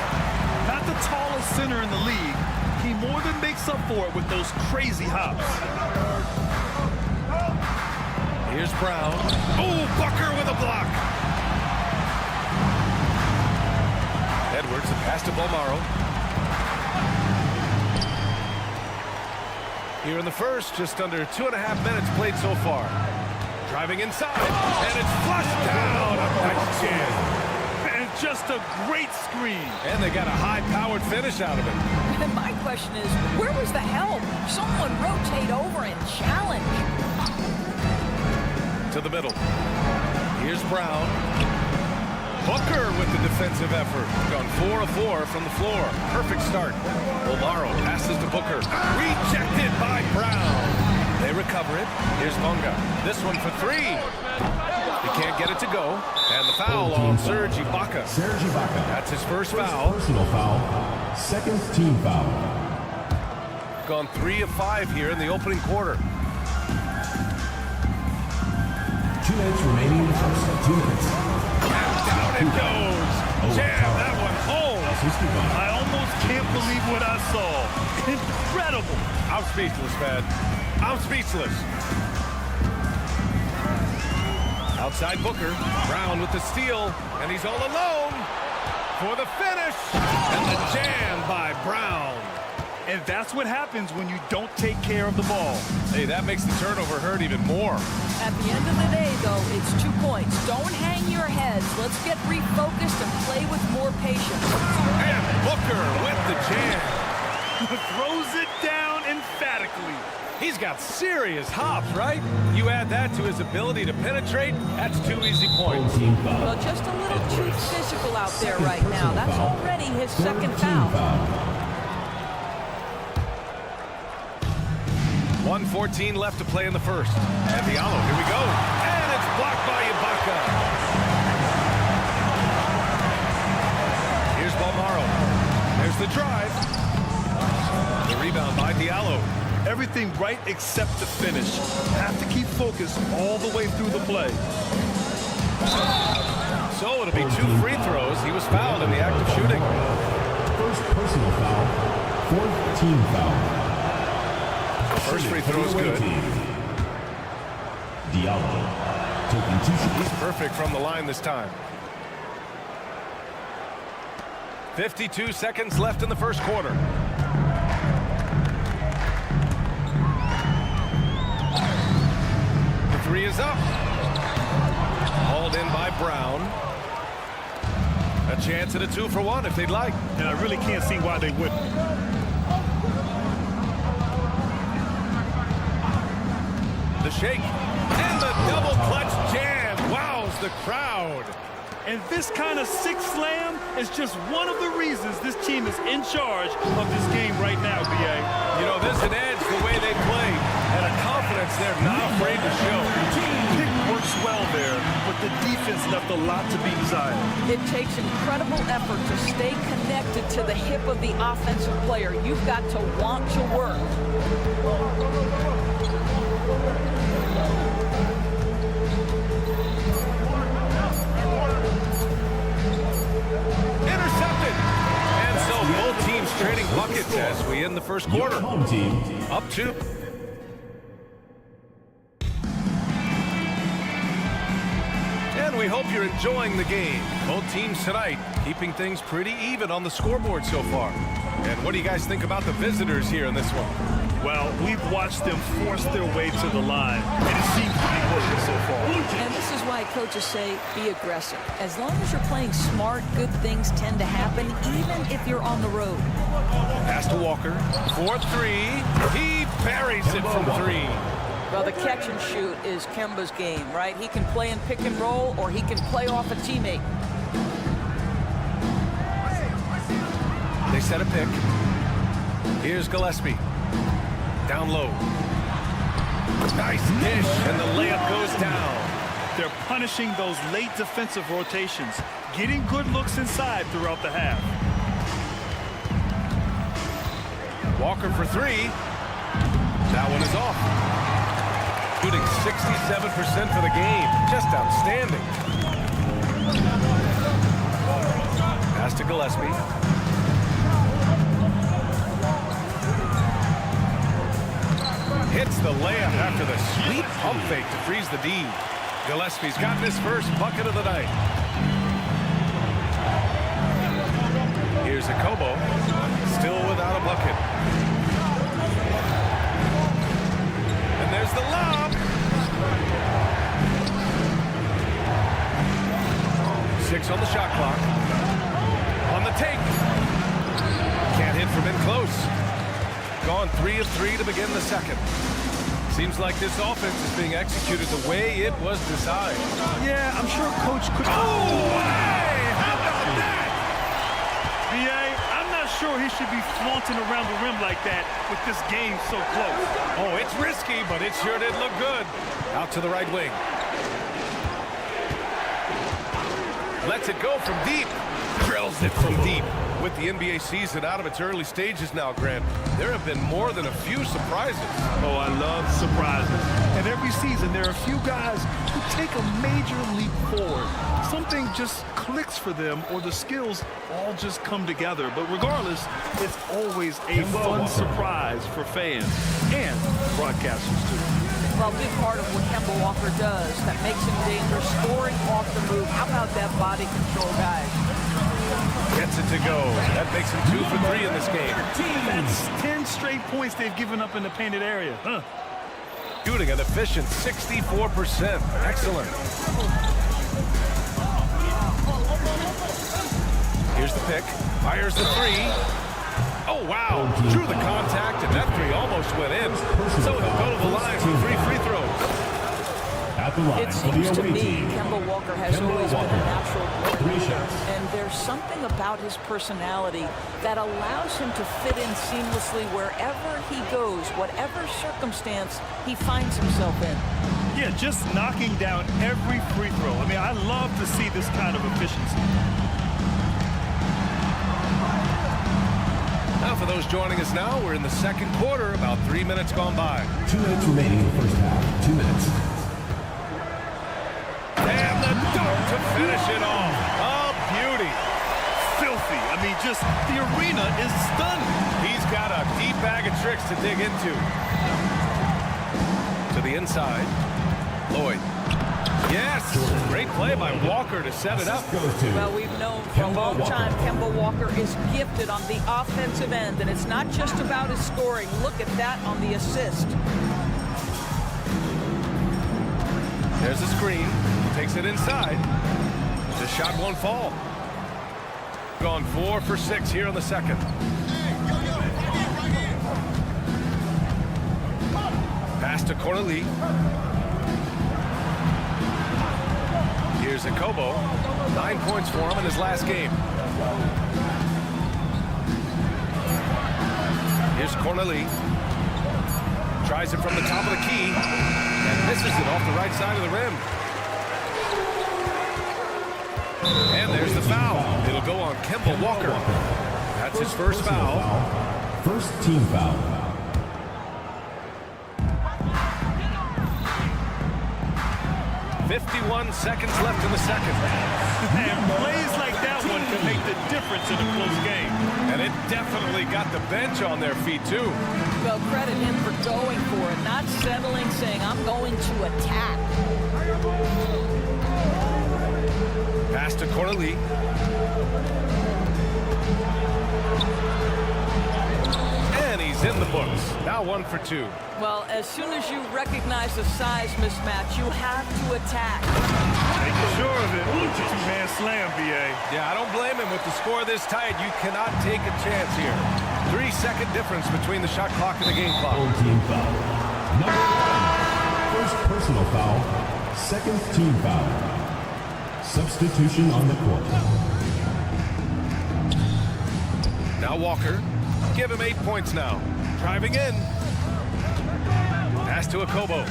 Speaker 5: Not the tallest center in the league. He more than makes up for it with those crazy hops.
Speaker 9: Here's Brown. Oh, Booker with a block. Edwards, the pass to Bolmaro. Here in the first, just under 2.5 minutes played so far. Driving inside, and it's flushed down. A nice jam.
Speaker 5: And just a great screen.
Speaker 9: And they got a high-powered finish out of it.
Speaker 10: And my question is, where was the help? Someone rotate over and challenge.
Speaker 9: To the middle. Here's Brown. Booker with the defensive effort. Gone 4 of 4 from the floor. Perfect start. Bolmaro passes to Booker. Rejected by Brown. They recover it. Here's Bonga. This one for 3. He can't get it to go. And the foul on Serge Ibaka.
Speaker 4: Serge Ibaka.
Speaker 9: That's his first foul.
Speaker 4: Personal foul. Second team foul.
Speaker 9: Gone 3 of 5 here in the opening quarter.
Speaker 4: 2 minutes remaining in the first. 2 minutes.
Speaker 9: Down it goes. Jam that one home.
Speaker 5: I almost can't believe what I saw. Incredible.
Speaker 9: I'm speechless, man. I'm speechless. Outside Booker. Brown with the steal. And he's all alone for the finish. And the jam by Brown.
Speaker 5: And that's what happens when you don't take care of the ball.
Speaker 9: Hey, that makes the turnover hurt even more.
Speaker 10: At the end of the day, though, it's 2 points. Don't hang your heads. Let's get refocused and play with more patience.
Speaker 9: And Booker with the jam.
Speaker 5: Throws it down emphatically.
Speaker 9: He's got serious hops, right? You add that to his ability to penetrate, that's 2 easy points.
Speaker 10: Well, just a little too physical out there right now. That's already his second foul.
Speaker 9: 1:14 left to play in the first. And Diallo, here we go. And it's blocked by Ibaka. Here's Bolmaro. There's the drive. The rebound by Diallo.
Speaker 5: Everything right except the finish. Have to keep focused all the way through the play.
Speaker 9: So it'll be 2 free throws. He was fouled in the act of shooting.
Speaker 4: First personal foul. Fourth team foul.
Speaker 9: First free throw is good.
Speaker 4: Diallo taking 2 shots.
Speaker 9: He's perfect from the line this time. 52 seconds left in the first quarter. The 3 is up. Hauled in by Brown. A chance at a 2-for-1 if they'd like.
Speaker 5: And I really can't see why they wouldn't.
Speaker 9: The shake and the double clutch jam wows the crowd.
Speaker 5: And this kind of sixth slam is just one of the reasons this team is in charge of this game right now, B.A.
Speaker 9: You know, there's an edge the way they play, and a confidence they're not afraid to show.
Speaker 5: Pick works well there, but the defense left a lot to be desired.
Speaker 10: It takes incredible effort to stay connected to the hip of the offensive player. You've got to want to work.
Speaker 9: Intercepted. And so both teams trading buckets as we end the first quarter.
Speaker 4: Home team
Speaker 9: Up 2. And we hope you're enjoying the game. Both teams tonight keeping things pretty even on the scoreboard so far. And what do you guys think about the visitors here in this one?
Speaker 5: Well, we've watched them force their way to the line, and it seems to be working so far.
Speaker 10: And this is why coaches say be aggressive. As long as you're playing smart, good things tend to happen, even if you're on the road.
Speaker 9: Pass to Walker for 3. He buries it from 3.
Speaker 10: Well, the catch and shoot is Kemba's game, right? He can play in pick and roll, or he can play off a teammate.
Speaker 9: They set a pick. Here's Gillespie. Down low. Nice dish, and the layup goes down.
Speaker 5: They're punishing those late defensive rotations, getting good looks inside throughout the half.
Speaker 9: Walker for 3. That one is off. Shooting 67% for the game. Just outstanding. Pass to Gillespie. Hits the layup after the sweet pump fake to freeze the D. Gillespie's got his first bucket of the night. Here's Akobo, still without a bucket. And there's the lob. 6 on the shot clock. On the take. Can't hit from in close. Gone 3 of 3 to begin the second. Seems like this offense is being executed the way it was designed.
Speaker 5: Yeah, I'm sure Coach could...
Speaker 9: Oh, hey! How about that?
Speaker 5: B.A., I'm not sure he should be flaunting around the rim like that with this game so close.
Speaker 9: Oh, it's risky, but it sure did look good. Out to the right wing. Lets it go from deep. Drills it from deep. With the NBA season out of its early stages now, Grant, there have been more than a few surprises.
Speaker 5: Oh, I love surprises. And every season, there are a few guys who take a major leap forward. Something just clicks for them, or the skills all just come together. But regardless, it's always a fun surprise for fans and broadcasters, too.
Speaker 10: Well, a big part of what Kemba Walker does that makes him dangerous, scoring off the move. How about that body control, guys?
Speaker 9: Gets it to go. That makes him 2 for 3 in this game.
Speaker 5: That's 10 straight points they've given up in the painted area.
Speaker 9: Shooting an efficient 64%. Excellent. Here's the pick. Fires the 3. Oh, wow. Drew the contact, and that 3 almost went in. So he'll go to the line for 3 free throws.
Speaker 4: At the line
Speaker 10: It
Speaker 4: for
Speaker 10: seems
Speaker 4: the
Speaker 10: to
Speaker 4: away
Speaker 10: me
Speaker 4: team.
Speaker 10: Kemba Walker has
Speaker 4: Kemba
Speaker 10: always been a
Speaker 4: Walker.
Speaker 10: natural
Speaker 4: 3
Speaker 10: leader,
Speaker 4: shots.
Speaker 10: and there's something about his personality that allows him to fit in seamlessly wherever he goes, whatever circumstance he finds himself in.
Speaker 5: Yeah, just knocking down every free throw. I mean, I love to see this kind of efficiency.
Speaker 9: Now, for those joining us now, we're in the second quarter, about 3 minutes gone by.
Speaker 4: 2 minutes remaining in the first half. 2 minutes.
Speaker 9: And the dunk to finish it off. Oh, beauty.
Speaker 5: Filthy. I mean, just the arena is stunning.
Speaker 9: He's got a deep bag of tricks to dig into. To the inside. Lloyd. Yes. Great play by Walker to set it up.
Speaker 10: Well, we've known for a long time Kemba Walker is gifted on the offensive end, and it's not just about his scoring. Look at that on the assist.
Speaker 9: There's a screen. Takes it inside. The shot won't fall. Gone 4 for 6 here in the second. Pass to Corneli. Here's Akobo. 9 points for him in his last game. Here's Corneli. Tries it from the top of the key and misses it off the right side of the rim. And there's the foul. It'll go on Kemba Walker. That's his first foul.
Speaker 4: First team foul.
Speaker 9: "51 seconds left in the second."
Speaker 5: And plays like that one can make the difference in a close game.
Speaker 9: And it definitely got the bench on their feet, too.
Speaker 10: Well, credit him for going for it, not settling, saying, I'm going to attack.
Speaker 9: Pass to Corneli. And he's in the books. Now 1 for 2.
Speaker 10: Well, as soon as you recognize the size mismatch, you have to attack.
Speaker 5: Making sure of it. Two-man slam, BA.
Speaker 9: Yeah, I don't blame him. With the score this tight, you cannot take a chance here. 3-second difference between the shot clock and the game clock.
Speaker 4: Team foul. Number 1. First personal foul. Second team foul. Substitution on the court.
Speaker 9: Now Walker. Give him 8 points now. Driving in. Pass to Akobo.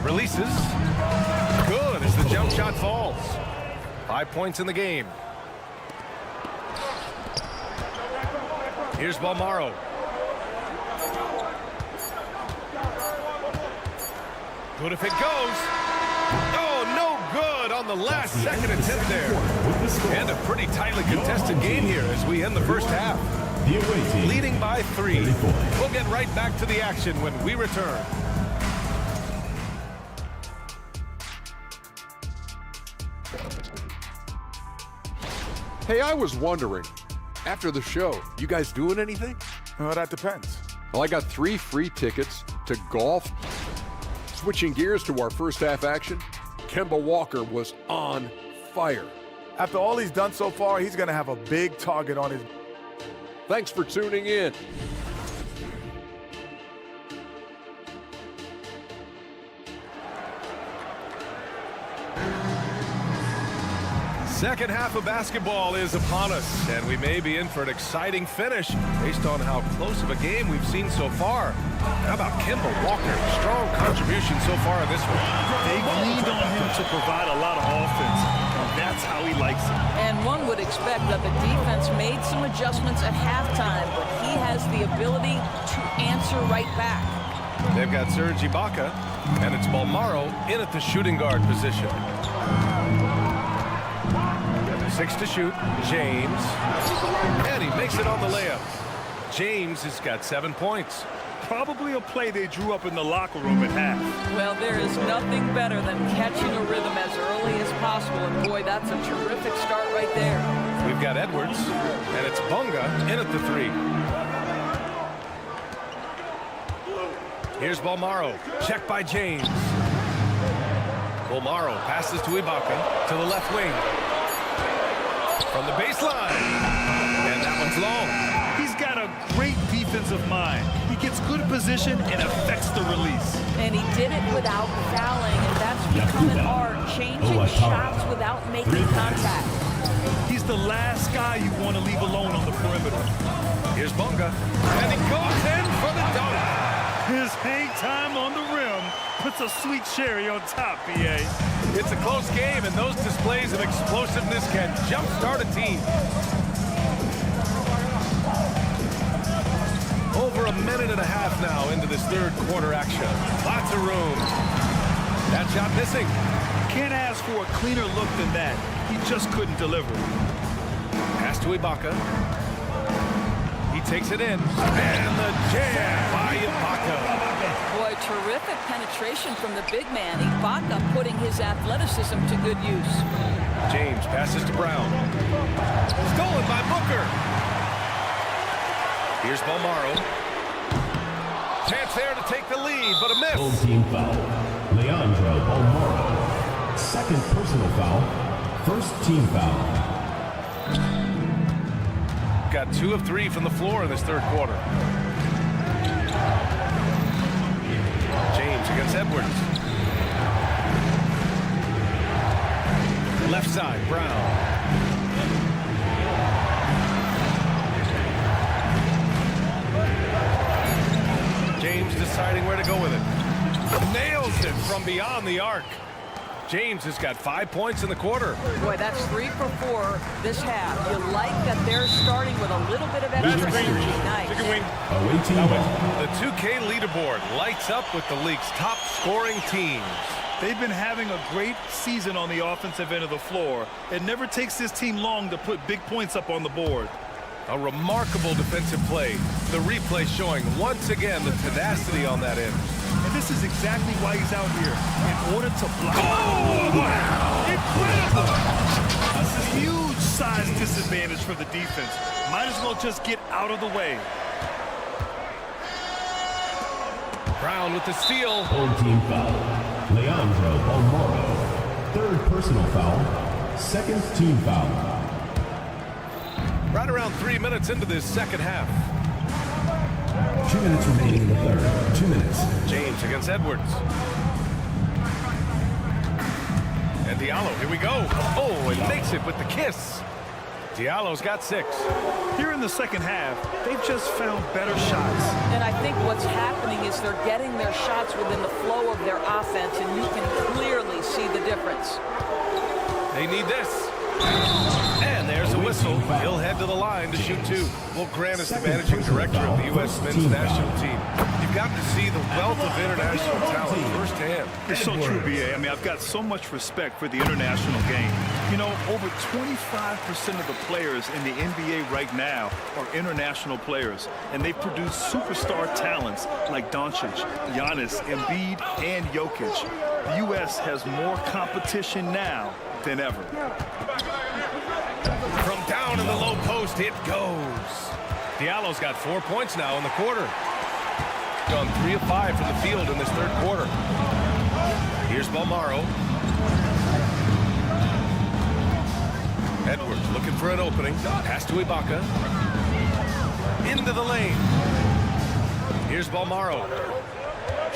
Speaker 9: Releases. Good as the jump shot falls. 5 points in the game. Here's Balmaro. Good if it goes. Oh, no good on the last second attempt there. And a pretty tightly contested game here as we end the first half.
Speaker 4: The away team
Speaker 9: leading by 3. We'll get right back to the action when we return.
Speaker 7: Hey, I was wondering, after the show, you guys doing anything?
Speaker 6: Well, that depends.
Speaker 7: Well, I got 3 free tickets to golf. Switching gears to our first half action, Kemba Walker was on fire.
Speaker 6: After all he's done so far, he's going to have a big target on his...
Speaker 7: Thanks for tuning in.
Speaker 9: Second half of basketball is upon us, and we may be in for an exciting finish based on how close of a game we've seen so far. How about Kemba Walker? Strong contribution so far in this one.
Speaker 5: They've leaned on him to provide a lot of offense. That's how he likes it.
Speaker 10: And one would expect that the defense made some adjustments at halftime, but he has the ability to answer right back.
Speaker 9: They've got Serge Ibaka, and it's Balmaro in at the shooting guard position. 6 to shoot. James. And he makes it on the layup. James has got 7 points.
Speaker 5: Probably a play they drew up in the locker room at half.
Speaker 10: Well, there is nothing better than catching a rhythm as early as possible. And boy, that's a terrific start right there.
Speaker 9: We've got Edwards, and it's Bunga in at the 3. Here's Balmaro. Checked by James. Balmaro passes to Ibaka to the left wing. From the baseline. And that one's long.
Speaker 5: He's got a great defensive mind. He gets good position and affects the release.
Speaker 10: And he did it without fouling, and that's become an art, changing shots without making contact.
Speaker 5: He's the last guy you want to leave alone on the perimeter.
Speaker 9: Here's Bunga. And he goes in for the dunk.
Speaker 5: His hang time on the rim puts a sweet cherry on top, BA.
Speaker 9: It's a close game, and those displays of explosiveness can jumpstart a team. Over a minute and a half now into this third quarter action. Lots of room. That shot missing.
Speaker 5: Can't ask for a cleaner look than that. He just couldn't deliver.
Speaker 9: Pass to Ibaka. He takes it in. And the jam by Ibaka.
Speaker 10: Boy, terrific penetration from the big man. Ibaka putting his athleticism to good use.
Speaker 9: James passes to Brown. Stolen by Booker. Here's Balmaro. Chance there to take the lead, but a miss.
Speaker 4: Home team foul. Leandro Balmaro. Second personal foul. First team foul.
Speaker 9: Got 2 of 3 from the floor in this third quarter. James against Edwards. side, Brown. James deciding where to go with it. Nails it from beyond the arc. James has got 5 points in the quarter.
Speaker 10: Boy, that's 3 for 4 this half. You like that they're starting with a little bit of extra energy. Nice.
Speaker 9: The 2K leaderboard lights up with the league's top scoring teams.
Speaker 5: They've been having a great season on the offensive end of the floor. It never takes this team long to put big points up on the board.
Speaker 9: A remarkable defensive play. The replay showing once again the tenacity on that end.
Speaker 5: And this is exactly why he's out here, in order to block. Oh, wow! Incredible! That's a huge size disadvantage for the defense. Might as well just get out of the way.
Speaker 9: Brown with the steal.
Speaker 4: Home team foul. Leandro Balmoro. Third personal foul. Second team foul.
Speaker 9: Right around 3 minutes into this second half.
Speaker 4: 2 minutes remaining in the third. 2 minutes.
Speaker 9: James against Edwards. And Diallo, here we go. Oh, and makes it with the kiss. Diallo's got 6.
Speaker 5: Here in the second half, they've just found better shots.
Speaker 10: And I think what's happening is they're getting their shots within the flow of their offense, and you can clearly see the difference.
Speaker 9: They need this. And there's a whistle. He'll head to the line to shoot 2. Well, Grant is the managing director of the U.S. men's national team. You've got to see the wealth of international talent firsthand.
Speaker 5: It's so true, B.A. I mean, I've got so much respect for the international game. You know, over 25% of the players in the NBA right now are international players, and they produce superstar talents like Tonci, Giannis, Embiid, and Jokic. The U.S. has more competition now than ever.
Speaker 9: From down in the low post, it goes. Diallo's got 4 points now in the quarter. Gone 3 of 5 from the field in this third quarter. Here's Balmoro. Edwards looking for an opening. Pass to Ibaka. Into the lane. Here's Balmoro.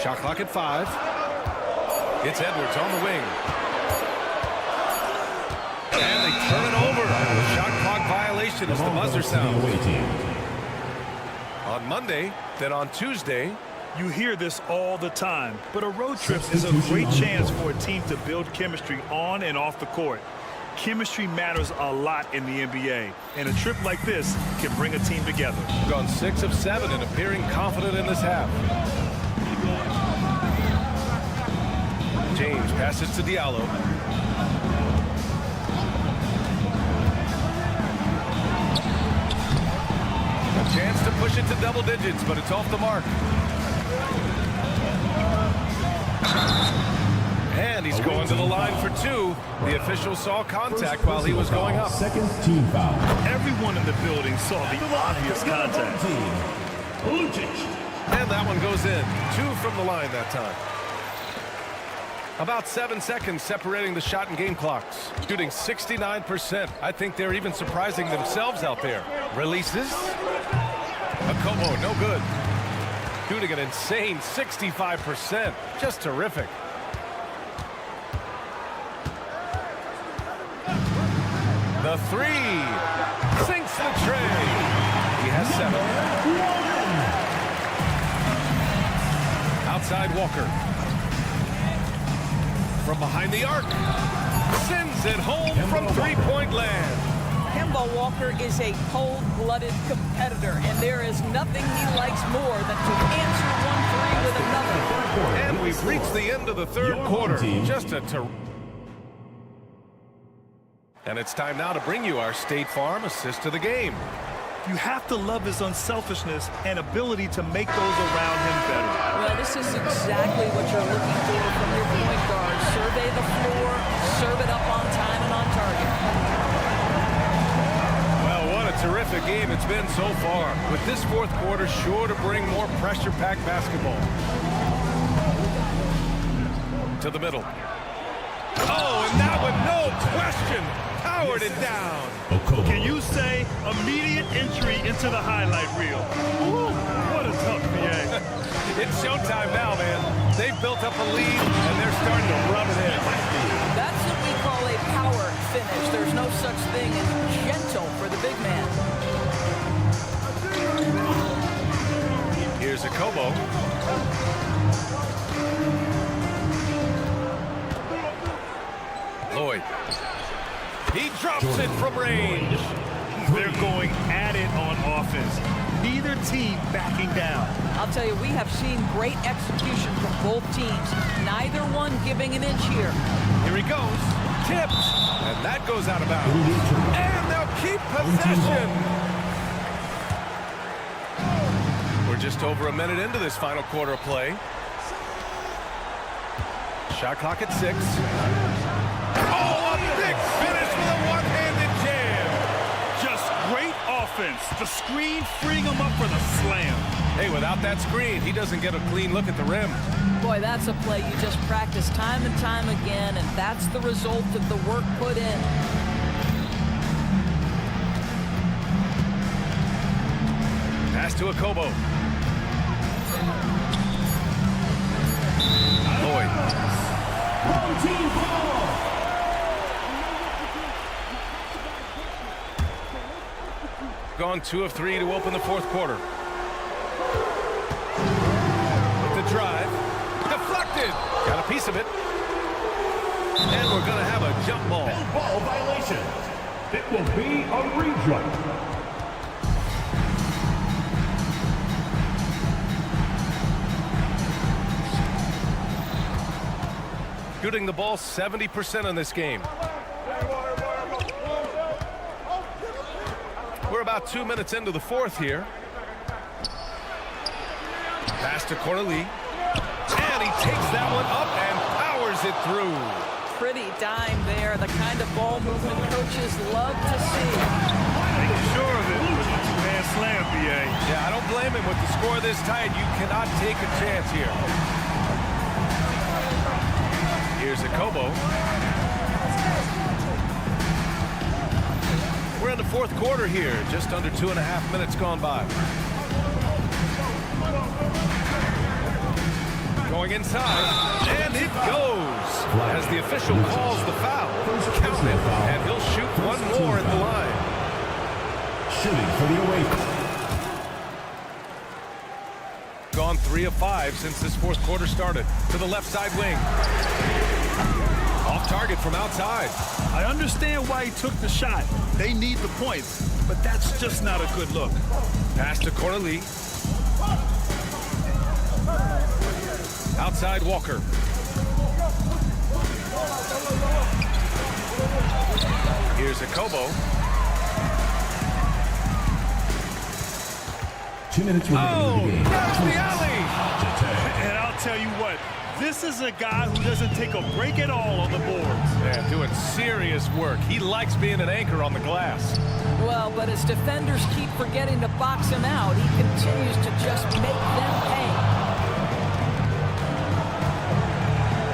Speaker 9: Shot clock at 5. It's Edwards on the wing. And they turn it over. Shot clock violation as the buzzer sounds. On Monday, then on Tuesday.
Speaker 5: You hear this all the time, but a road trip is a great chance for a team to build chemistry on and off the court. Chemistry matters a lot in the NBA, and a trip like this can bring a team together.
Speaker 9: Gone 6 of 7 and appearing confident in this half. James passes to Diallo. A chance to push it to double digits, but it's off the mark. And he's going to the line for 2. The official saw contact while he was going up.
Speaker 4: Second team foul.
Speaker 5: Everyone in the building saw the obvious contact.
Speaker 9: And that one goes in. 2 from the line that time. About 7 seconds separating the shot and game clocks. Shooting 69%. I think they're even surprising themselves out there. Releases. Akobo, no good. Shooting an insane 65%. Just terrific. The 3. Sinks the tray. He has 7. Outside Walker. From behind the arc. Sends it home from three-point land.
Speaker 10: Kemba Walker is a cold-blooded competitor, and there is nothing he likes more than to answer 1 3 with another.
Speaker 9: And we've reached the end of the third quarter. Just a And it's time now to bring you our State Farm assist to the game.
Speaker 5: You have to love his unselfishness and ability to make those around him better.
Speaker 10: Well, this is exactly what you're looking for from your point guard. Survey the floor, serve it up on time and on target.
Speaker 9: Well, what a terrific game it's been so far. With this fourth quarter sure to bring more pressure-packed basketball. To the middle. Oh, and that one, no question, powered it down.
Speaker 5: Can you say immediate entry into the highlight reel? Ooh, what a tough PA.
Speaker 9: It's showtime now, man. They've They've built up a lead, and they're starting to rub it in.
Speaker 10: That's what we call a power finish. There's no such thing as gentle for the big man.
Speaker 9: Here's a Kobo. Lloyd. He drops it from range.
Speaker 5: They're going at it on offense. Neither team backing down.
Speaker 10: I'll tell you, we have seen great execution from both teams. Neither one giving an inch here.
Speaker 9: Here he goes. Tipped. And that goes out of bounds. And they'll keep possession. We're just over a minute into this final quarter of play. Shot clock at 6. Oh, a big finish with a one-handed jam.
Speaker 5: Just great offense. The screen freeing him up for the slam.
Speaker 9: Hey, without that screen, he doesn't get a clean look at the rim.
Speaker 10: Boy, that's a play you just practice time and time again, and that's the result of the work put in.
Speaker 9: Pass to a Kobo. Lloyd.
Speaker 4: Team ball.
Speaker 9: Gone 2 of 3 to open the fourth quarter. With the drive. Deflected. Got a piece of it. And we're going to have a jump ball.
Speaker 4: Ball violation. It will be a rejump.
Speaker 9: Shooting the ball 70% in this game. We're about 2 minutes into the fourth here. Pass to Corneli. And he takes that one up and powers it through.
Speaker 10: Pretty dime there, the kind of ball movement coaches love to see.
Speaker 5: Making sure of it with the two-hand slam, B.A.
Speaker 9: Yeah, I don't blame him with the score this tight. You cannot take a chance here. Here's a Kobo. We're in the fourth quarter here, just under 2.5 minutes gone by. Going inside, and it goes. As the official calls the foul, count it, and he'll shoot one more at the line.
Speaker 4: Shooting for the away.
Speaker 9: Gone 3 of 5 since this fourth quarter started. To the left side wing. Off target from outside.
Speaker 5: I understand why he took the shot. They need the points, but that's just not a good look.
Speaker 9: Pass to Corneli. Outside Walker. Here's a Kobo.
Speaker 4: 2 minutes remaining in the game.
Speaker 9: That's the alley.
Speaker 5: And I'll tell you what, this is a guy who doesn't take a break at all on the boards.
Speaker 9: Yeah, doing serious work. He likes being an anchor on the glass.
Speaker 10: Well, but as defenders keep forgetting to box him out, he continues to just make them pay.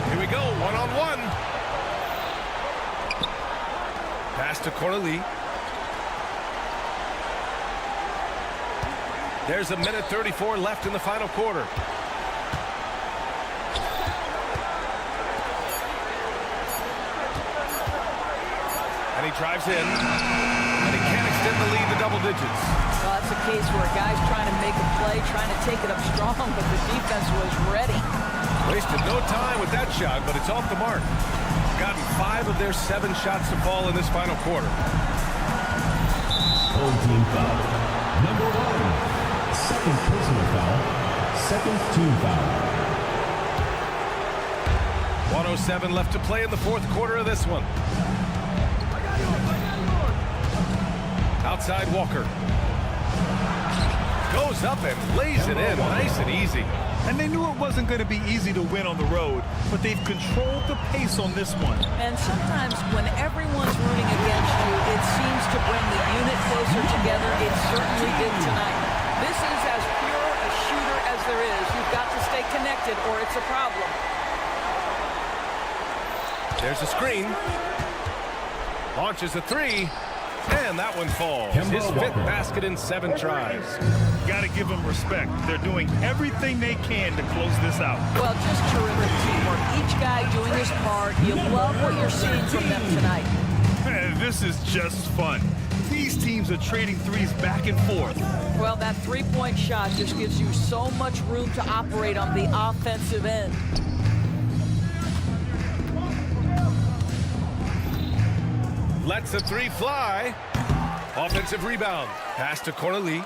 Speaker 9: Here we go, one-on-one. Pass to Corneli. There's a minute 34 left in the final quarter. And he drives in. And he can't extend the lead to double digits.
Speaker 10: Well, that's a case where a guy's trying to make a play, trying to take it up strong, but the defense was ready.
Speaker 9: Wasted no time with that shot, but it's off the mark. Gotten 5 of their 7 shots to fall in this final quarter.
Speaker 4: Home team foul. Number 1. Second personal foul. Second team foul.
Speaker 9: 1:07 left to play in the fourth quarter of this one. Outside Walker. Goes up and lays it in nice and easy.
Speaker 5: And they knew it wasn't going to be easy to win on the road, but they've controlled the pace on this one.
Speaker 10: And sometimes when everyone's rooting against you, it seems to bring the unit closer together. It certainly did tonight. This is as pure a shooter as there is. You've got to stay connected or it's a problem.
Speaker 9: There's a screen. Launches a 3. And that one falls. His fifth basket in 7 tries.
Speaker 5: Got to give them respect. They're doing everything they can to close this out.
Speaker 10: Well, just terrific teamwork. Each guy doing his part. You love what you're seeing from them tonight.
Speaker 5: Man, this is just fun. These teams are trading threes back and forth.
Speaker 10: Well, that three-point shot just gives you so much room to operate on the offensive end.
Speaker 9: Lets a 3 fly. Offensive rebound. Pass to Corley.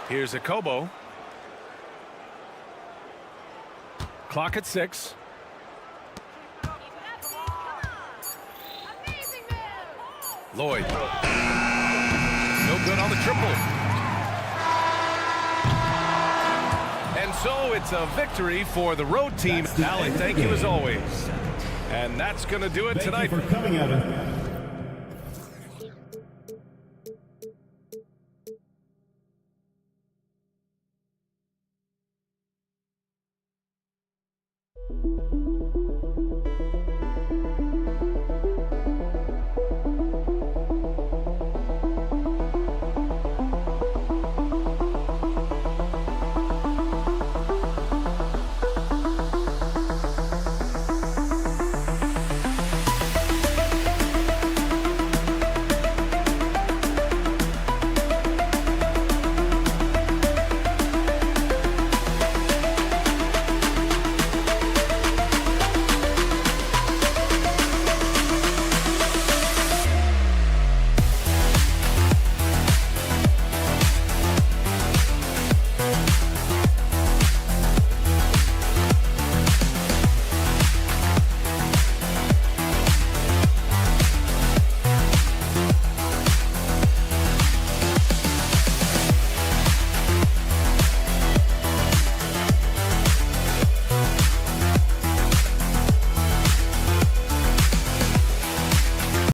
Speaker 9: Here's a Kobo. Clock at 6. Lloyd. No good on the triple. And so it's a victory for the road team. Allie, thank you as always. And that's going to do it tonight.
Speaker 4: Thank you for coming out.